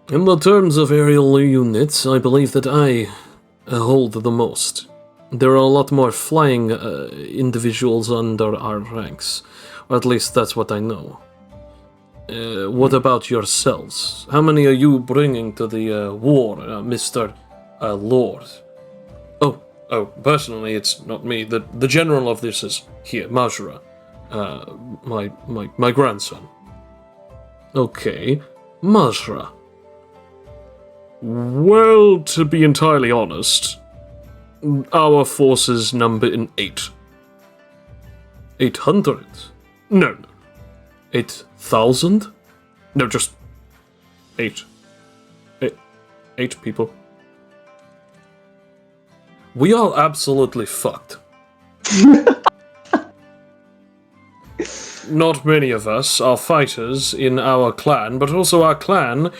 In the terms of aerial units, I believe that I hold the most. There are a lot more flying individuals under our ranks, or at least that's what I know. What about yourselves? How many are you bringing to the war, Mr. Lord? Oh, personally, it's not me. The general of this is here, Majra, my grandson. Okay, Majra. Well, to be entirely honest, our forces number in 8. 800? No. 8,000? No, just 8. 8 people. We are absolutely fucked. Not many of us are fighters in our clan, but also our clan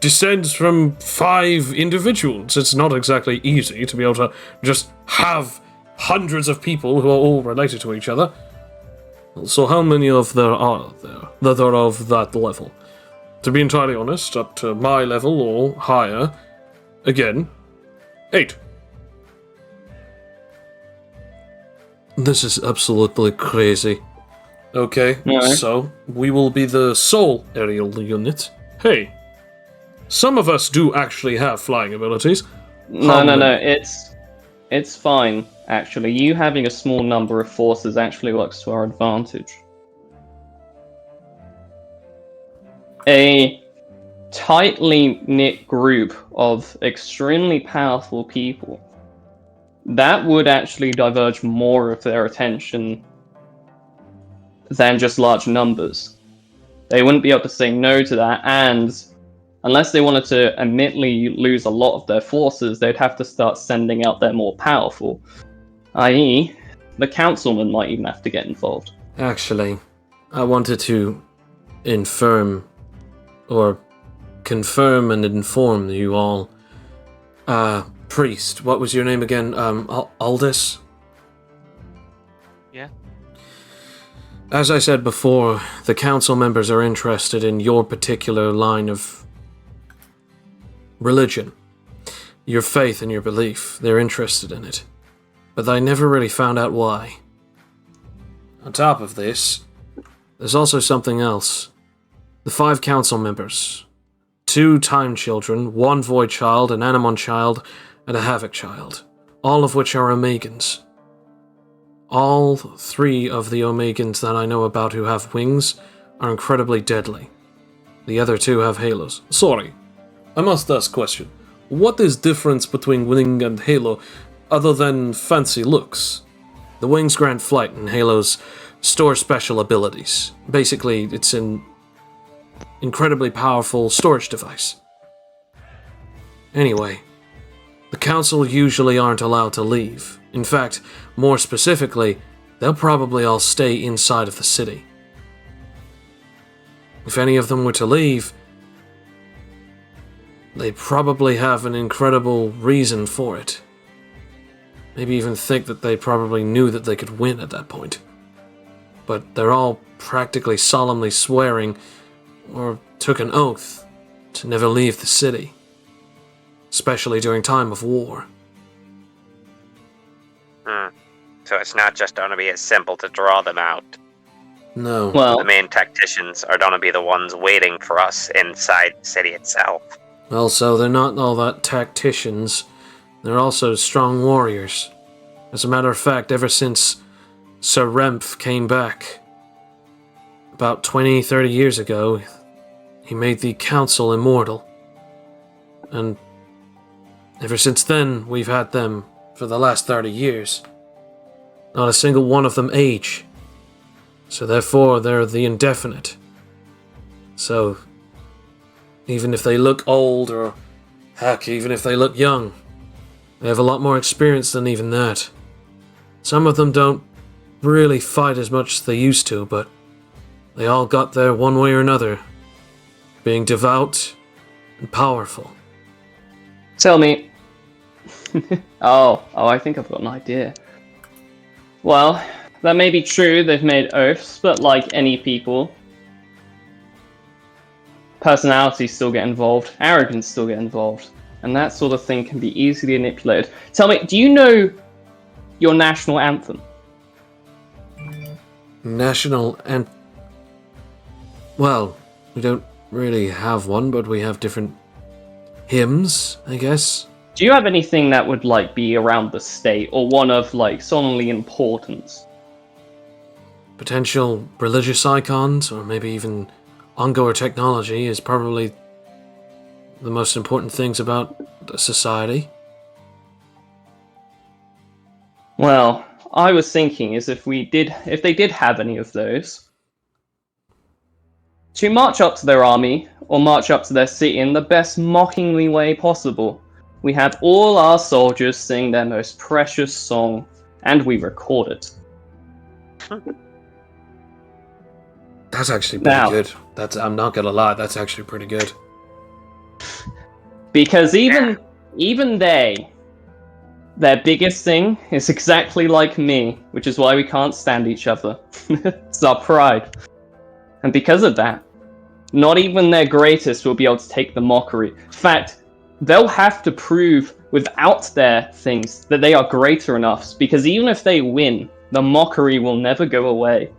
descends from 5 individuals. It's not exactly easy to be able to just have hundreds of people who are all related to each other. So how many of there are there that are of that level? To be entirely honest, up to my level or higher, again, 8. This is absolutely crazy. Okay, Alright. so we will be the sole aerial unit. Hey, some of us do actually have flying abilities. No, it's fine, actually. You having a small number of forces actually works to our advantage. A tightly knit group of extremely powerful people, that would actually diverge more of their attention than just large numbers. They wouldn't be able to say no to that, and unless they wanted to admittedly lose a lot of their forces, they'd have to start sending out their more powerful. I.e., the councilman might even have to get involved. Actually, I wanted to confirm and inform you all. Priest, what was your name again? Aldous? Yeah. As I said before, the council members are interested in your particular line of religion. Your faith and your belief. They're interested in it. But I never really found out why. On top of this, there's also something else. The 5 council members. 2 time children, 1 void child, an Anemon child, and a Havoc child. All of which are Omegans. All 3 of the Omegans that I know about who have wings are incredibly deadly. The other 2 have halos. Sorry, I must ask a question. What is difference between wing and halo other than fancy looks? The wings grant flight and halos store special abilities. Basically, it's an incredibly powerful storage device. Anyway, the council usually aren't allowed to leave. In fact, more specifically, they'll probably all stay inside of the city. If any of them were to leave, they'd probably have an incredible reason for it. Maybe even think that they probably knew that they could win at that point. But they're all practically solemnly swearing, or took an oath, to never leave the city. Especially during time of war. So it's not just going to be as simple to draw them out. No. Well, The main tacticians are going to be the ones waiting for us inside the city itself. Also, they're not all that tacticians. They're also strong warriors. As a matter of fact, ever since Sir Remph came back, about 20, 30 years ago, he made the council immortal. And ever since then, we've had them for the last 30 years. Not a single one of them age. So therefore, they're the indefinite. So, even if they look old, or heck, even if they look young, they have a lot more experience than even that. Some of them don't really fight as much as they used to, but they all got there one way or another, being devout and powerful. tell me. Oh, I think I've got an idea. Well, that may be true, they've made oaths, but like any people, personalities still get involved, arrogance still get involved, and that sort of thing can be easily manipulated. Tell me, do you know your national anthem? National and... Well, we don't really have one, but we have different hymns, I guess. Do you have anything that would like be around the state, or one of like solemnly importance? Potential religious icons, or maybe even ongoing technology, is probably the most important things about the society. Well, I was thinking is if they did have any of those, to march up to their army or march up to their city in the best mockingly way possible. We have all our soldiers sing their most precious song, and we record it. That's actually pretty Now- good. I'm not gonna lie, that's actually pretty good. Because even their biggest thing is exactly like me, which is why we can't stand each other. It's our pride. And because of that, not even their greatest will be able to take the mockery. In fact, they'll have to prove without their things that they are greater enough, because even if they win, the mockery will never go away,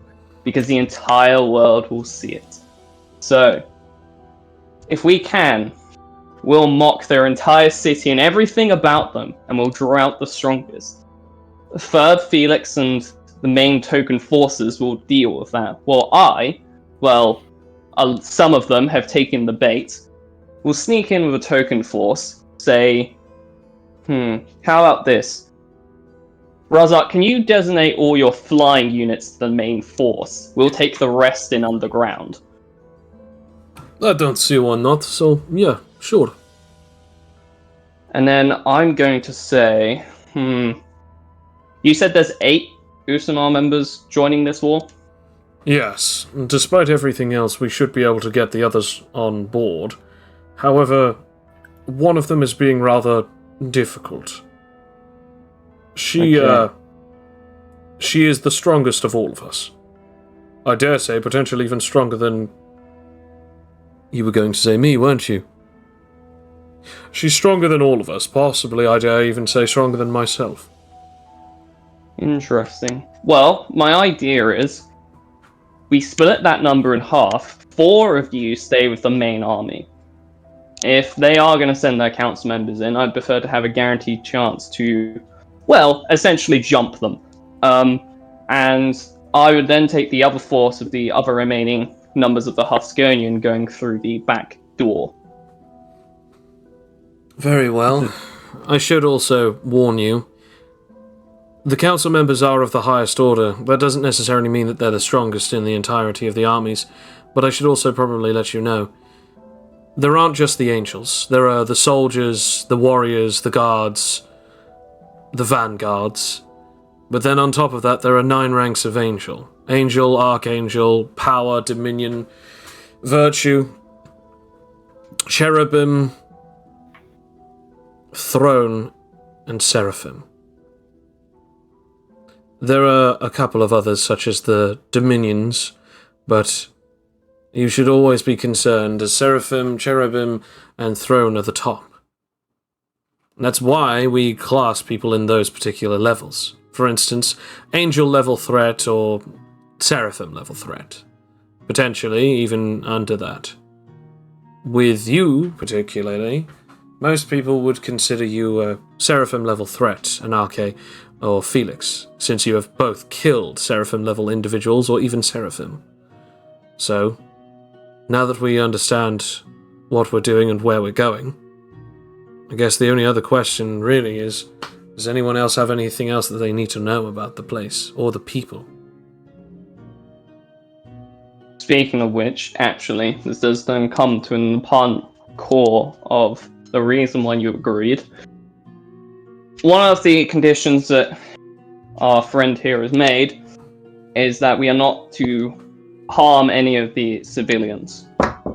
because the entire world will see it. So, if we can, we'll mock their entire city and everything about them, and we'll draw out the strongest. Third, Felix and the main token forces will deal with that. Some of them have taken the bait. We'll sneak in with a token force, say, how about this? Razak, can you designate all your flying units to the main force? We'll take the rest in underground. I don't see why not, so yeah, sure. And then I'm going to say, you said there's 8 Usamar members joining this war? Yes, despite everything else, we should be able to get the others on board. However, one of them is being rather difficult. She is the strongest of all of us. I dare say, potentially even stronger than... You were going to say me, weren't you? She's stronger than all of us, possibly, I dare even say, stronger than myself. Interesting. Well, my idea is, we split that number in half. 4 of you stay with the main army. If they are going to send their council members in, I'd prefer to have a guaranteed chance to, essentially jump them. And I would then take the other force of the other remaining numbers of the Huskonian going through the back door. Very well. I should also warn you. The council members are of the highest order. That doesn't necessarily mean that they're the strongest in the entirety of the armies, but I should also probably let you know. There aren't just the angels. There are the soldiers, the warriors, the guards, the vanguards. But then on top of that, there are 9 ranks of angel. Angel, archangel, power, dominion, virtue, cherubim, throne, and seraphim. There are a couple of others, such as the dominions, but you should always be concerned as seraphim, cherubim, and throne are the top. And that's why we class people in those particular levels. For instance, angel level threat or Seraphim level threat. Potentially even under that. With you, particularly, most people would consider you a Seraphim level threat, Anarche or Felix, since you have both killed Seraphim level individuals or even Seraphim. So, now that we understand what we're doing and where we're going, I guess the only other question really is, does anyone else have anything else that they need to know about the place or the people? Speaking of which, actually, this does then come to an important core of the reason why you agreed. One of the conditions that our friend here has made is that we are not to harm any of the civilians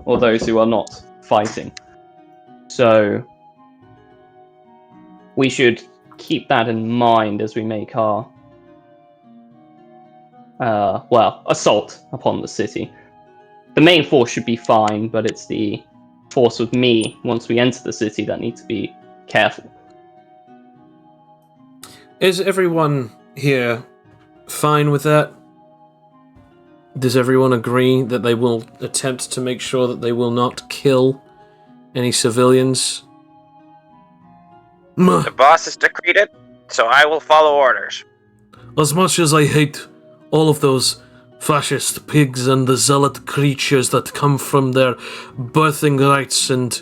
or those who are not fighting. So we should keep that in mind as we make our assault upon the city. The main force should be fine, but it's the force with me once we enter the city that needs to be careful. Is everyone here fine with that? Does everyone agree that they will attempt to make sure that they will not kill any civilians? The boss has decreed it, so I will follow orders. As much as I hate all of those fascist pigs and the zealot creatures that come from their birthing rites and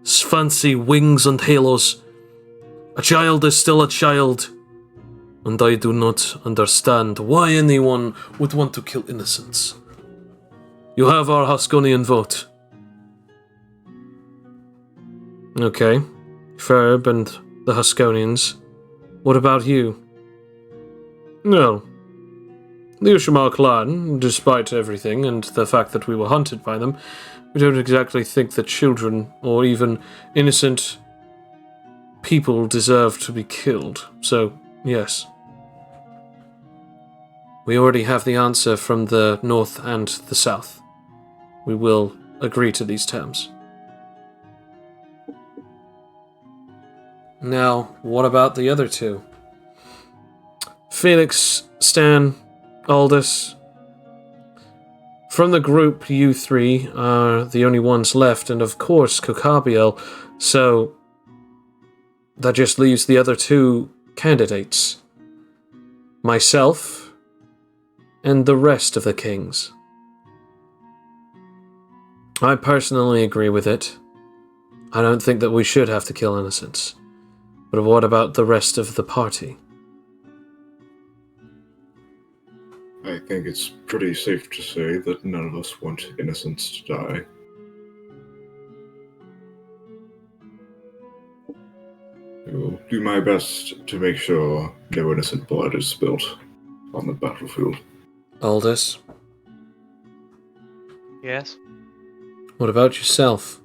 fancy wings and halos, a child is still a child, and I do not understand why anyone would want to kill innocents. You have our Haskonian vote. Okay, Ferb and the Haskonians. What about you? No. The Ushimar clan, despite everything and the fact that we were hunted by them, we don't exactly think that children or even innocent people deserve to be killed. So, yes. We already have the answer from the north and the south. We will agree to these terms. Now, what about the other two? Felix, Stan, Aldous. From the group, you three are the only ones left, and of course, Kokabiel, so that just leaves the other two candidates. Myself, and the rest of the kings. I personally agree with it. I don't think that we should have to kill innocents. But what about the rest of the party? I think it's pretty safe to say that none of us want innocents to die. I will do my best to make sure no innocent blood is spilt on the battlefield. Aldous, Yes? what about yourself?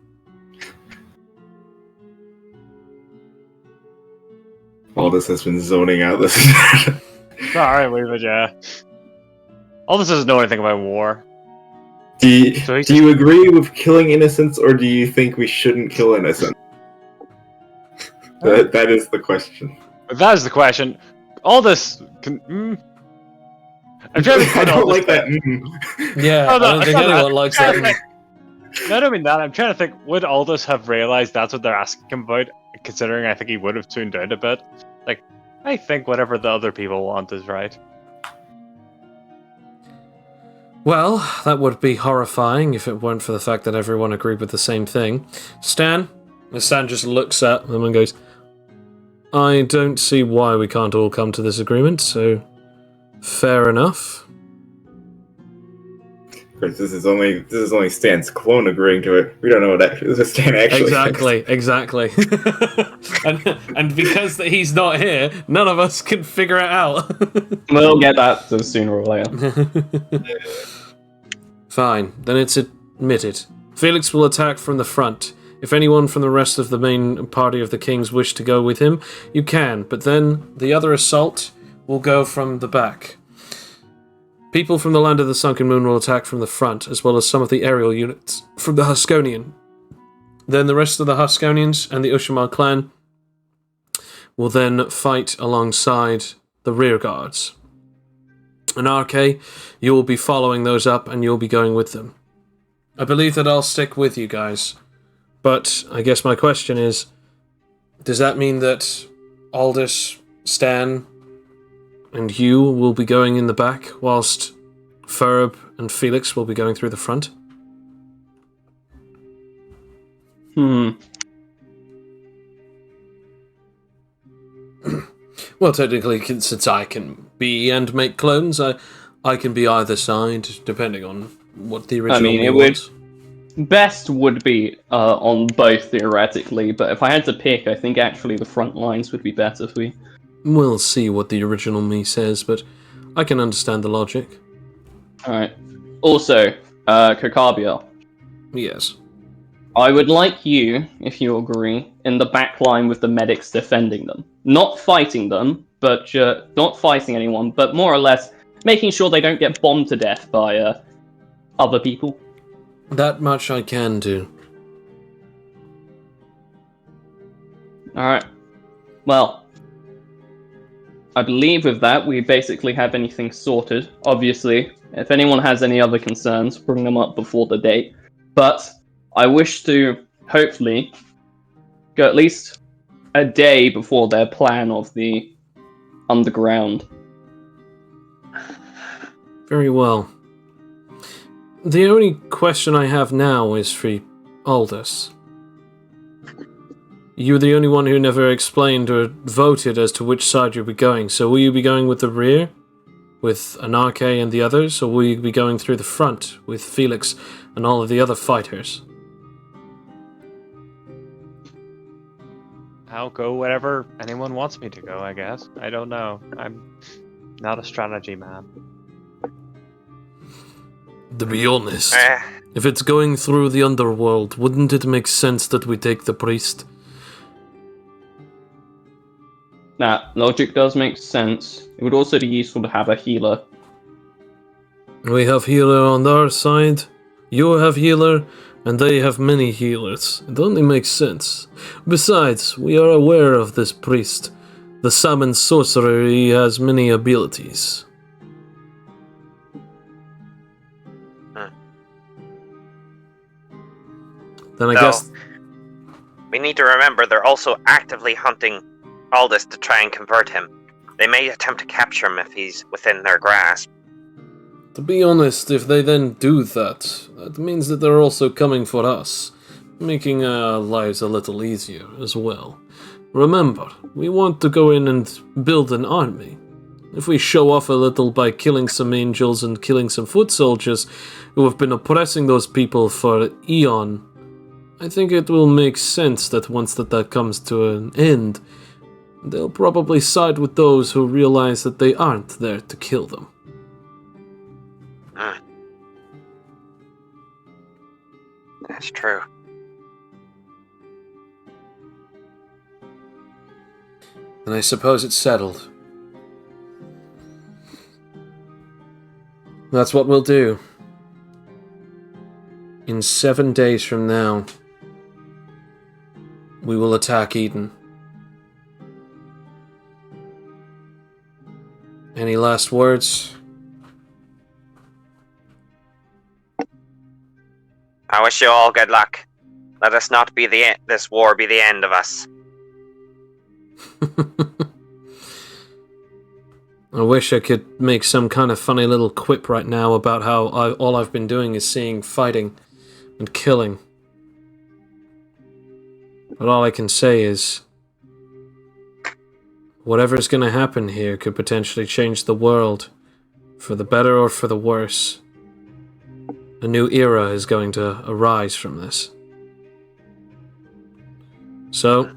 All this has been zoning out this. Sorry, leave it, yeah. All this doesn't know anything about war. Do you agree with killing innocents, or do you think we shouldn't kill innocents? That is the question. That is the question. All this... I'm trying to think I what don't all this like that. Yeah, Oh, no, I don't think it's not anyone that. likes I'm trying to that. think- No, I don't mean that. I'm trying to think, would Aldous have realised that's what they're asking him about, considering I think he would have tuned out a bit? Like, I think whatever the other people want is right. Well, that would be horrifying if it weren't for the fact that everyone agreed with the same thing. Stan? And Stan just looks at them and goes, I don't see why we can't all come to this agreement, so fair enough. Of course, this is only Stan's clone agreeing to it. We don't know what Stan actually Exactly. and because that he's not here, none of us can figure it out. We'll get that sooner or later. Fine, then it's admitted. Felix will attack from the front. If anyone from the rest of the main party of the kings wish to go with him, you can, but then the other assault will go from the back. People from the Land of the Sunken Moon will attack from the front, as well as some of the aerial units from the Haskonian. Then the rest of the Haskonians and the Ushimar clan will then fight alongside the rear guards. And RK, you will be following those up and you'll be going with them. I believe that I'll stick with you guys. But I guess my question is, does that mean that Aldous, Stan, and you will be going in the back, whilst Ferb and Felix will be going through the front? Well, technically, since I can be and make clones, I can be either side, depending on what the original me wants. Best would be on both, theoretically, but if I had to pick, I think actually the front lines would be better for you. We'll see what the original me says, but I can understand the logic. Alright. Also, Kakabiel. Yes. I would like you, if you agree, in the back line with the medics defending them. Not fighting them, but not fighting anyone, but more or less making sure they don't get bombed to death by other people. That much I can do. Alright. Well, I believe with that we basically have anything sorted. Obviously, if anyone has any other concerns, bring them up before the date. But I wish to, hopefully, go at least a day before their plan of the underground. Very well. The only question I have now is for Aldous. You're the only one who never explained or voted as to which side you'll be going, so will you be going with the rear, with Anarche and the others, or will you be going through the front, with Felix and all of the other fighters? I'll go wherever anyone wants me to go, I guess. I don't know. I'm not a strategy man. To be honest, if it's going through the underworld, wouldn't it make sense that we take the priest? That logic does make sense. It would also be useful to have a healer. We have healer on our side, you have healer, and they have many healers. It only makes sense. Besides, we are aware of this priest. The summon sorcerer, he has many abilities. Then I guess... We need to remember they're also actively hunting Aldous to try and convert him. They may attempt to capture him if he's within their grasp. To be honest, if they then do that, that means that they're also coming for us, making our lives a little easier as well. Remember, we want to go in and build an army. If we show off a little by killing some angels and killing some foot soldiers who have been oppressing those people for eon, I think it will make sense that once that comes to an end, they'll probably side with those who realize that they aren't there to kill them. That's true. And I suppose it's settled. That's what we'll do. In 7 days from now, we will attack Eden. Any last words? I wish you all good luck. Let us not be this war be the end of us. I wish I could make some kind of funny little quip right now about how all I've been doing is seeing fighting and killing. But all I can say is, whatever's going to happen here could potentially change the world, for the better or for the worse. A new era is going to arise from this. So,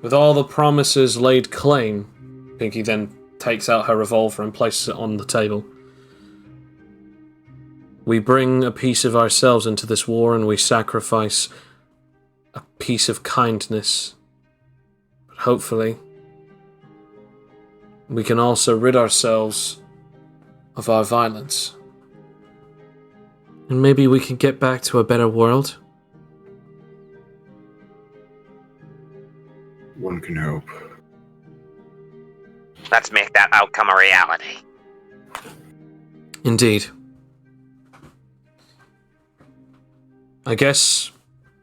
with all the promises laid claim, Pinky then takes out her revolver and places it on the table. We bring a piece of ourselves into this war and we sacrifice a piece of kindness. But hopefully, we can also rid ourselves of our violence. And maybe we can get back to a better world? One can hope. Let's make that outcome a reality. Indeed. I guess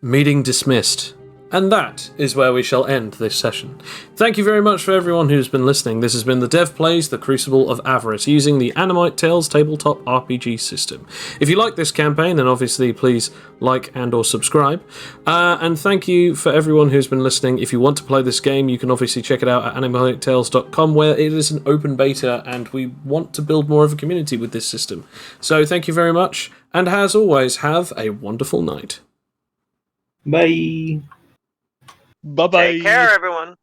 meeting dismissed. And that is where we shall end this session. Thank you very much for everyone who's been listening. This has been the Dev Plays The Crucible of Avarice using the Animite Tales tabletop RPG system. If you like this campaign, then obviously please like and or subscribe. And thank you for everyone who's been listening. If you want to play this game, you can obviously check it out at animatetales.com, where it is an open beta and we want to build more of a community with this system. So thank you very much, and as always, have a wonderful night. Bye. Bye-bye. Take care, everyone.